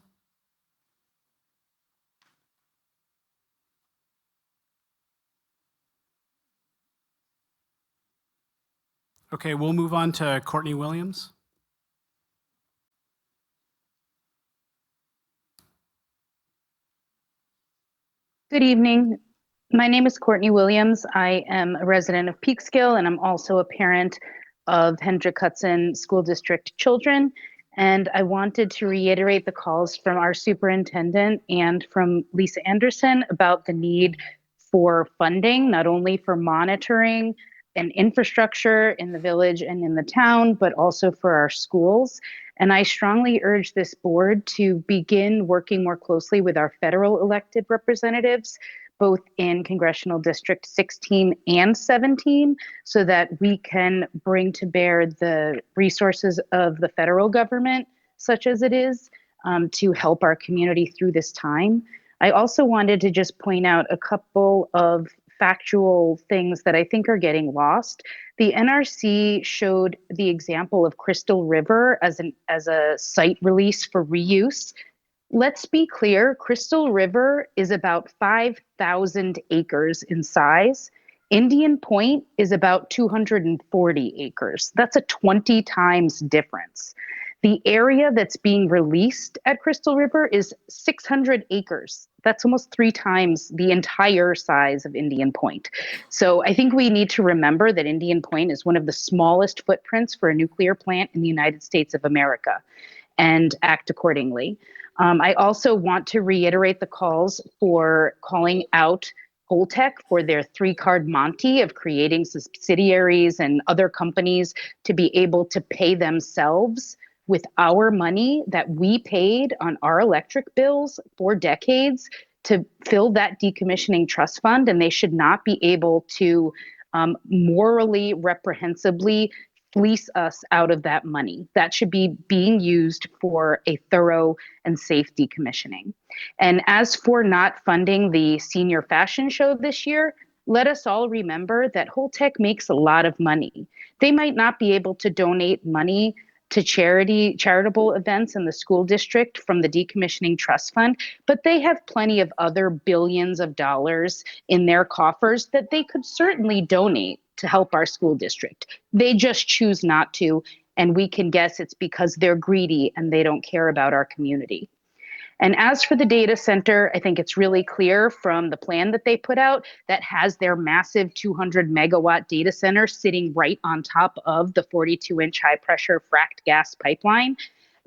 Okay, we'll move on to Courtney Williams. Good evening. My name is Courtney Williams. I am a resident of Peekskill, and I'm also a parent of Hendrick Hudson School District children. And I wanted to reiterate the calls from our superintendent and from Lisa Anderson about the need for funding, not only for monitoring and infrastructure in the village and in the town, but also for our schools. And I strongly urge this board to begin working more closely with our federal elected representatives, both in Congressional District 16 and 17, so that we can bring to bear the resources of the federal government, such as it is, to help our community through this time. I also wanted to just point out a couple of factual things that I think are getting lost. The NRC showed the example of Crystal River as a site release for reuse. Let's be clear, Crystal River is about 5,000 acres in size. Indian Point is about 240 acres. That's a 20 times difference. The area that's being released at Crystal River is 600 acres. That's almost 3 times the entire size of Indian Point. So I think we need to remember that Indian Point is one of the smallest footprints for a nuclear plant in the United States of America, and act accordingly. I also want to reiterate the calls for calling out Holtec for their 3-card Monty of creating subsidiaries and other companies to be able to pay themselves with our money that we paid on our electric bills for decades to fill that decommissioning trust fund, and they should not be able to morally, reprehensibly fleece us out of that money. That should be being used for a thorough and safe decommissioning. And as for not funding the senior fashion show this year, let us all remember that Holtec makes a lot of money. They might not be able to donate money to charitable events in the school district from the Decommissioning Trust Fund, but they have plenty of other billions of dollars in their coffers that they could certainly donate to help our school district. They just choose not to, and we can guess it's because they're greedy and they don't care about our community. And as for the data center, I think it's really clear from the plan that they put out that has their massive 200 megawatt data center sitting right on top of the 42-inch high pressure fracked gas pipeline,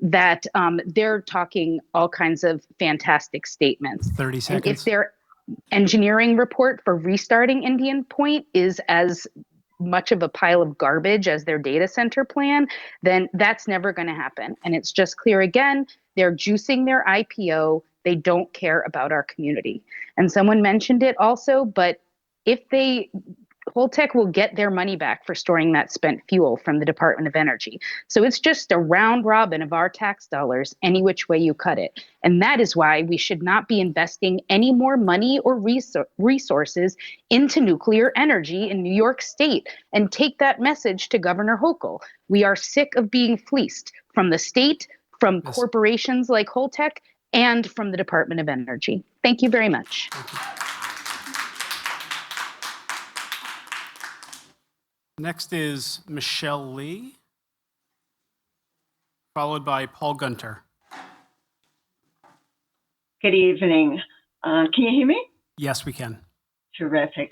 that they're talking all kinds of fantastic statements. 30 seconds. And if their engineering report for restarting Indian Point is as much of a pile of garbage as their data center plan, then that's never going to happen. And it's just clear again, they're juicing their IPO. They don't care about our community. And someone mentioned it also, but if they Holtec will get their money back for storing that spent fuel from the Department of Energy. So it's just a round robin of our tax dollars, any which way you cut it. And that is why we should not be investing any more money or resources into nuclear energy in New York State. And take that message to Governor Hochul. We are sick of being fleeced from the state, from corporations like Holtec, and from the Department of Energy. Thank you very much. Next is Michelle Lee, followed by Paul Gunter. Good evening. Can you hear me? Yes, we can. Terrific.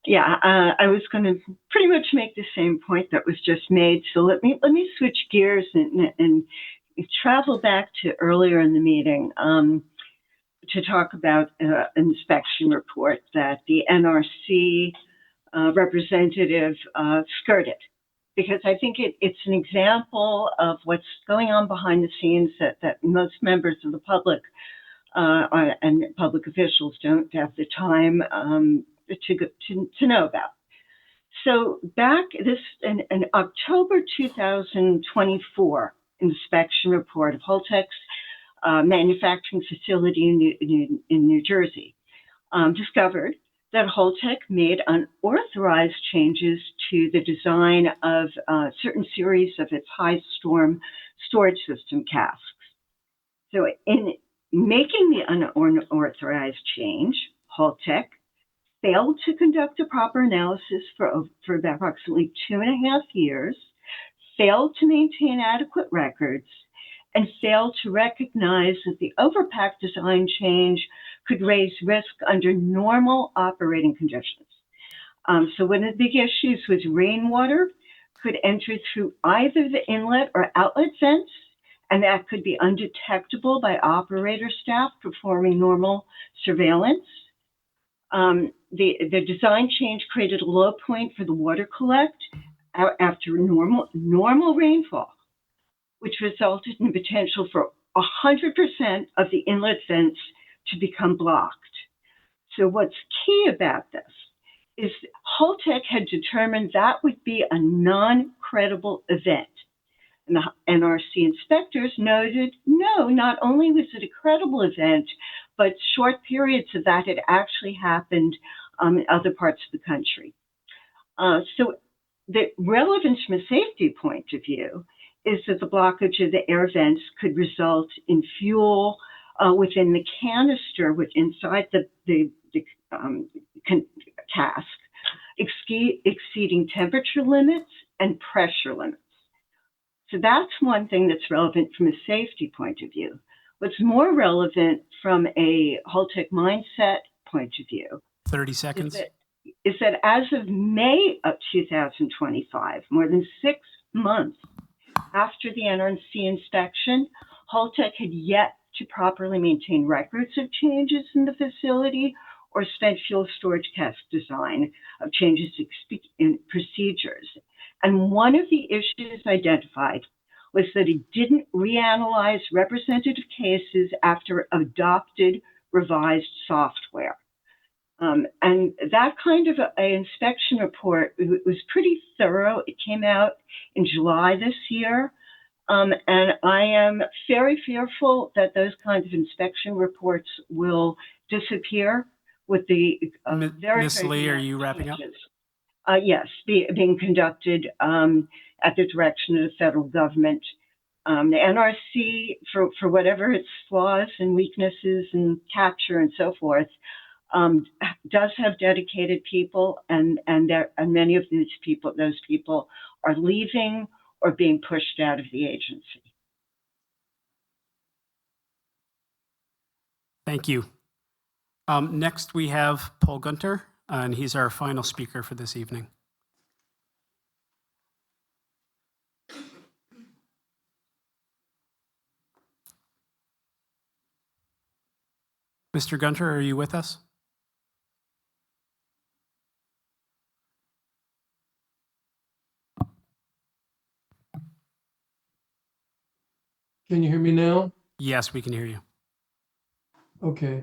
Yeah, I was going to pretty much make the same point that was just made. So let me switch gears and travel back to earlier in the meeting to talk about an inspection report that the NRC representative skirted, because I think it's an example of what's going on behind the scenes that most members of the public and public officials don't have the time to know about. So back in October 2024 inspection report of Holtec's manufacturing facility in New Jersey discovered that Holtec made unauthorized changes to the design of certain series of its high storm storage system casks. So in making the unauthorized change, Holtec failed to conduct a proper analysis for approximately 2.5 years, failed to maintain adequate records, and failed to recognize that the overpack design change could raise risk under normal operating conditions. So one of the big issues was rainwater could enter through either the inlet or outlet vents, and that could be undetectable by operator staff performing normal surveillance. The design change created a low point for the water collect after normal rainfall, which resulted in the potential for 100% of the inlet vents to become blocked. So what's key about this is Holtec had determined that would be a non-credible event. And the NRC inspectors noted, no, not only was it a credible event, but short periods of that had actually happened in other parts of the country. So the relevance from a safety point of view is that the blockage of the air vents could result in fuel within the canister inside the cask, exceeding temperature limits and pressure limits. So that's one thing that's relevant from a safety point of view. What's more relevant from a Holtec mindset point of view 30 seconds. Is that as of May of 2025, more than 6 months after the NRC inspection, Holtec had yet to properly maintain records of changes in the facility or spent fuel storage cask design of changes in procedures. And one of the issues identified was that it didn't reanalyze representative cases after adopted revised software. And that kind of an inspection report was pretty thorough. It came out in July this year. And I am very fearful that those kinds of inspection reports will disappear with the Ms. Lee, are you wrapping up? Yes, being conducted at the direction of the federal government. The NRC, for whatever its flaws and weaknesses and capture and so forth, does have dedicated people, and many of those people are leaving or being pushed out of the agency. Thank you. Next, we have Paul Gunter, and he's our final speaker for this evening. Mr. Gunter, are you with us? Can you hear me now? Yes, we can hear you. Okay.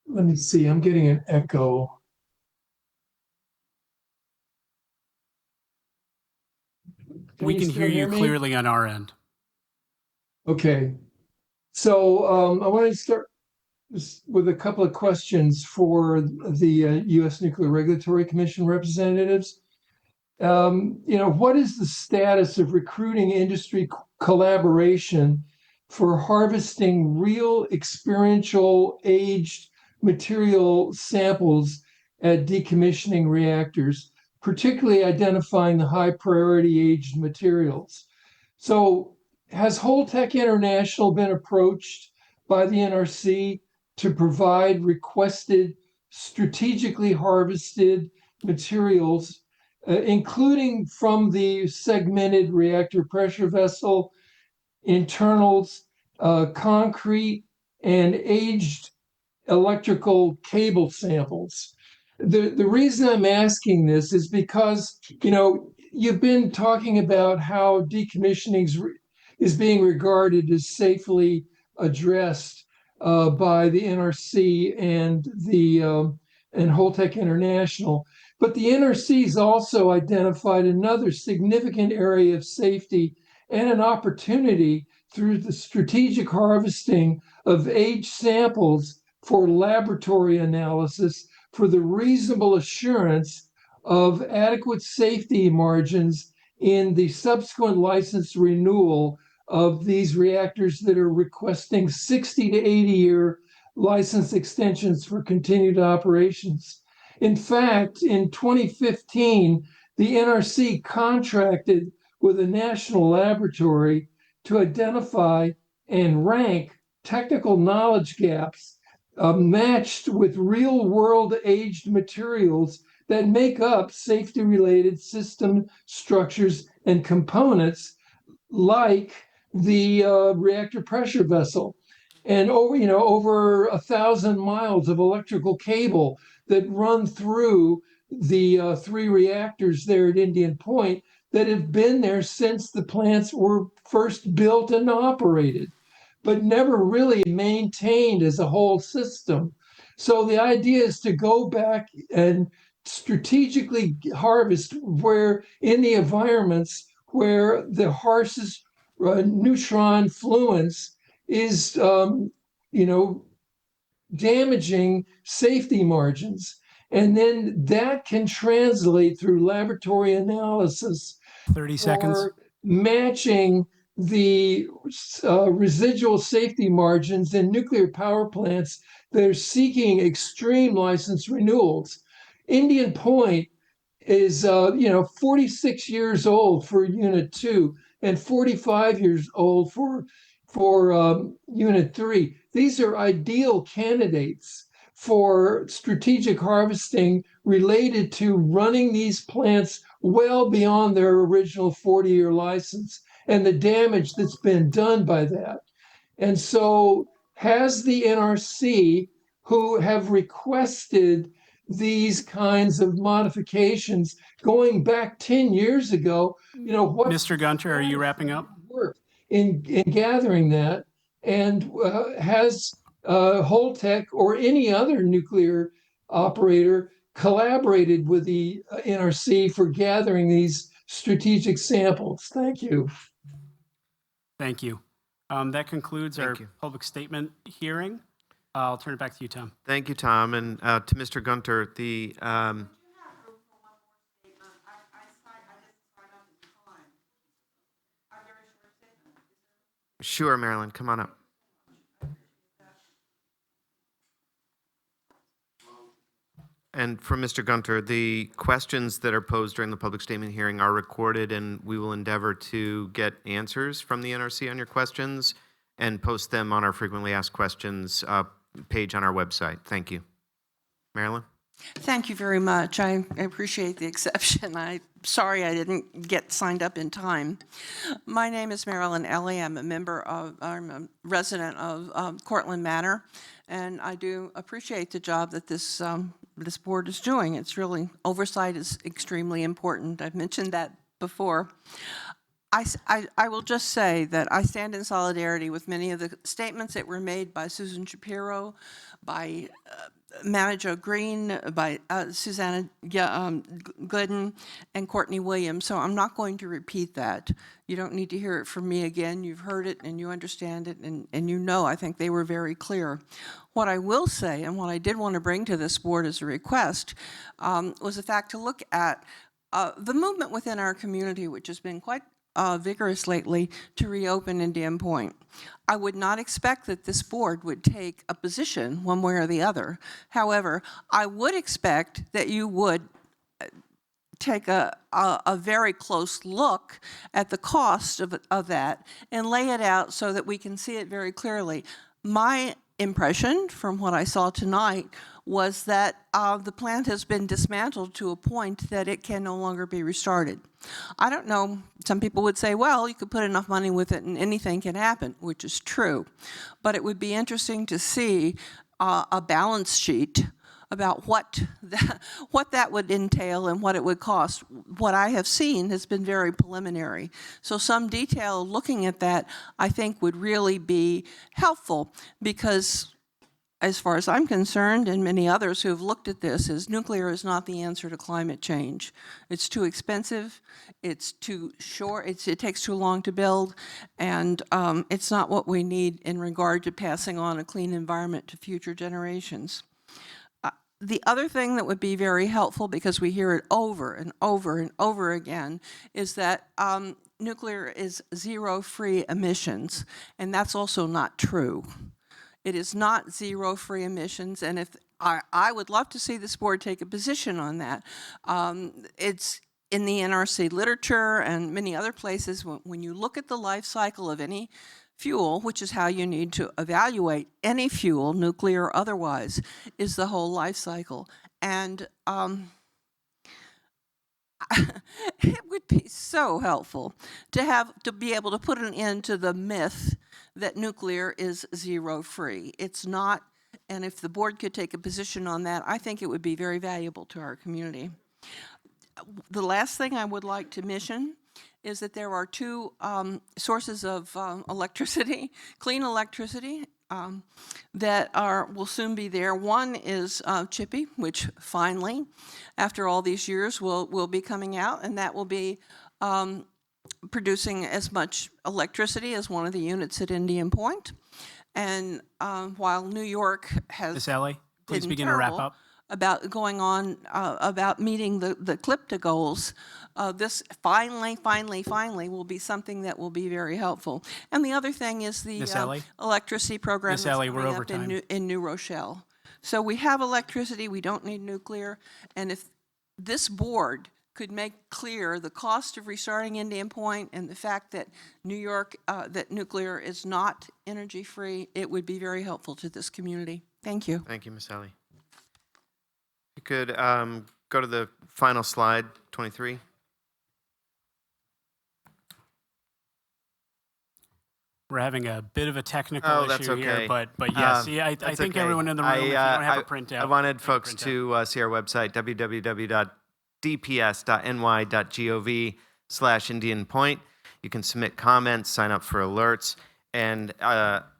let me see, I'm getting an echo. We you can still hear you me? clearly on our end. Okay. So I want to start with a couple of questions for the U.S. Nuclear Regulatory Commission representatives. What is the status of recruiting industry collaboration for harvesting real experiential aged material samples at decommissioning reactors, particularly identifying the high priority aged materials? So has Holtec International been approached by the NRC to provide requested strategically harvested materials, including from the segmented reactor pressure vessel, internals, concrete, and aged electrical cable samples? The reason I'm asking this is because, you've been talking about how decommissioning is being regarded as safely addressed by the NRC and Holtec International. But the NRC has also identified another significant area of safety and an opportunity through the strategic harvesting of aged samples for laboratory analysis for the reasonable assurance of adequate safety margins in the subsequent license renewal of these reactors that are requesting 60 to 80-year license extensions for continued operations. In fact, in 2015, the NRC contracted with a national laboratory to identify and rank technical knowledge gaps matched with real-world aged materials that make up safety-related system structures and components like the reactor pressure vessel. And over 1,000 miles of electrical cable that run through the 3 reactors there at Indian Point that have been there since the plants were first built and operated, but never really maintained as a whole system. So the idea is to go back and strategically harvest where in the environments where the harshest neutron fluence is, damaging safety margins. And then that can translate through laboratory analysis 30 seconds. for matching the residual safety margins in nuclear power plants that are seeking extreme license renewals. Indian Point is 46 years old for Unit 2 and 45 years old for Unit 3. These are ideal candidates for strategic harvesting related to running these plants well beyond their original 40-year license and the damage that's been done by that. And so has the NRC, who have requested these kinds of modifications going back 10 years ago, what's Mr. Gunter, are you wrapping up? work in gathering that? And has Holtec or any other nuclear operator collaborated with the NRC for gathering these strategic samples? Thank you. Thank you. That concludes our public statement hearing. I'll turn it back to you, Tom. Thank you, Tom. And to Mr. Gunter, Sure, Marilyn, come on up. And for Mr. Gunter, the questions that are posed during the public statement hearing are recorded, and we will endeavor to get answers from the NRC on your questions and post them on our frequently asked questions page on our website. Thank you. Marilyn? Thank you very much. I appreciate the exception. I'm sorry I didn't get signed up in time. My name is Marilyn Ellie. I'm a resident of Cortland Manor, and I do appreciate the job that this board is doing. It's really, oversight is extremely important. I've mentioned that before. I will just say that I stand in solidarity with many of the statements that were made by Susan Shapiro, by Manager Green, by Susanna Glidden, and Courtney Williams. So I'm not going to repeat that. You don't need to hear it from me again. You've heard it and you understand it, and you know I think they were very clear. What I will say, and what I did want to bring to this board as a request, was the fact to look at the movement within our community, which has been quite vigorous lately, to reopen Indian Point. I would not expect that this board would take a position one way or the other. However, I would expect that you would take a very close look at the cost of that and lay it out so that we can see it very clearly. My impression from what I saw tonight was that the plant has been dismantled to a point that it can no longer be restarted. I don't know, some people would say, well, you could put enough money with it and anything can happen, which is true. But it would be interesting to see a balance sheet about what that would entail and what it would cost. What I have seen has been very preliminary. So some detail looking at that, I think, would really be helpful, because as far as I'm concerned, and many others who have looked at this, is nuclear is not the answer to climate change. It's too expensive, it's too short, it takes too long to build, and it's not what we need in regard to passing on a clean environment to future generations. The other thing that would be very helpful, because we hear it over and over and over again, is that nuclear is zero-free emissions, and that's also not true. It is not zero-free emissions, and if I would love to see this board take a position on that. It's in the NRC literature and many other places. When you look at the life cycle of any fuel, which is how you need to evaluate any fuel, nuclear or otherwise, is the whole life cycle. And it would be so helpful to be able to put an end to the myth that nuclear is zero-free. It's not, and if the board could take a position on that, I think it would be very valuable to our community. The last thing I would like to mention is that there are two sources of electricity, clean electricity, that will soon be there. One is Chippy, which finally, after all these years, will be coming out, and that will be producing as much electricity as one of the units at Indian Point. And while New York has Ms. Ellie, please been begin to wrap terrible up. about going on about meeting the CLIPTA goals, this finally will be something that will be very helpful. And the other thing is the electricity program Ms. that's Ellie, we're coming over up time. in New Rochelle. So we have electricity, we don't need nuclear, and if this board could make clear the cost of restarting Indian Point and the fact that that nuclear is not energy free, it would be very helpful to this community. Thank you. Thank you, Ms. Ellie. You could go to the final slide, 23. We're having a bit of a technical that's issue okay. here, but yes, I That's think okay. everyone in the room, if you don't have a printout. I wanted folks to see our website, www.dps.ny.gov/Indian Point. You can submit comments, sign up for alerts, and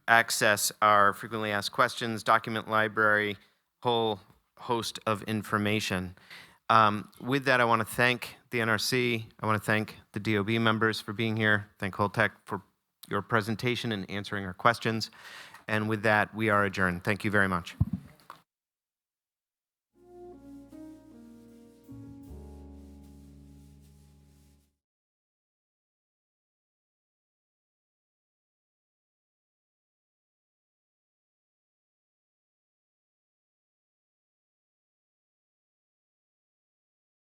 access our frequently asked questions, document library, whole host of information. With that, I want to thank the NRC. I want to thank the DOB members for being here. Thank Holtec for your presentation and answering our questions. And with that, we are adjourned. Thank you very much.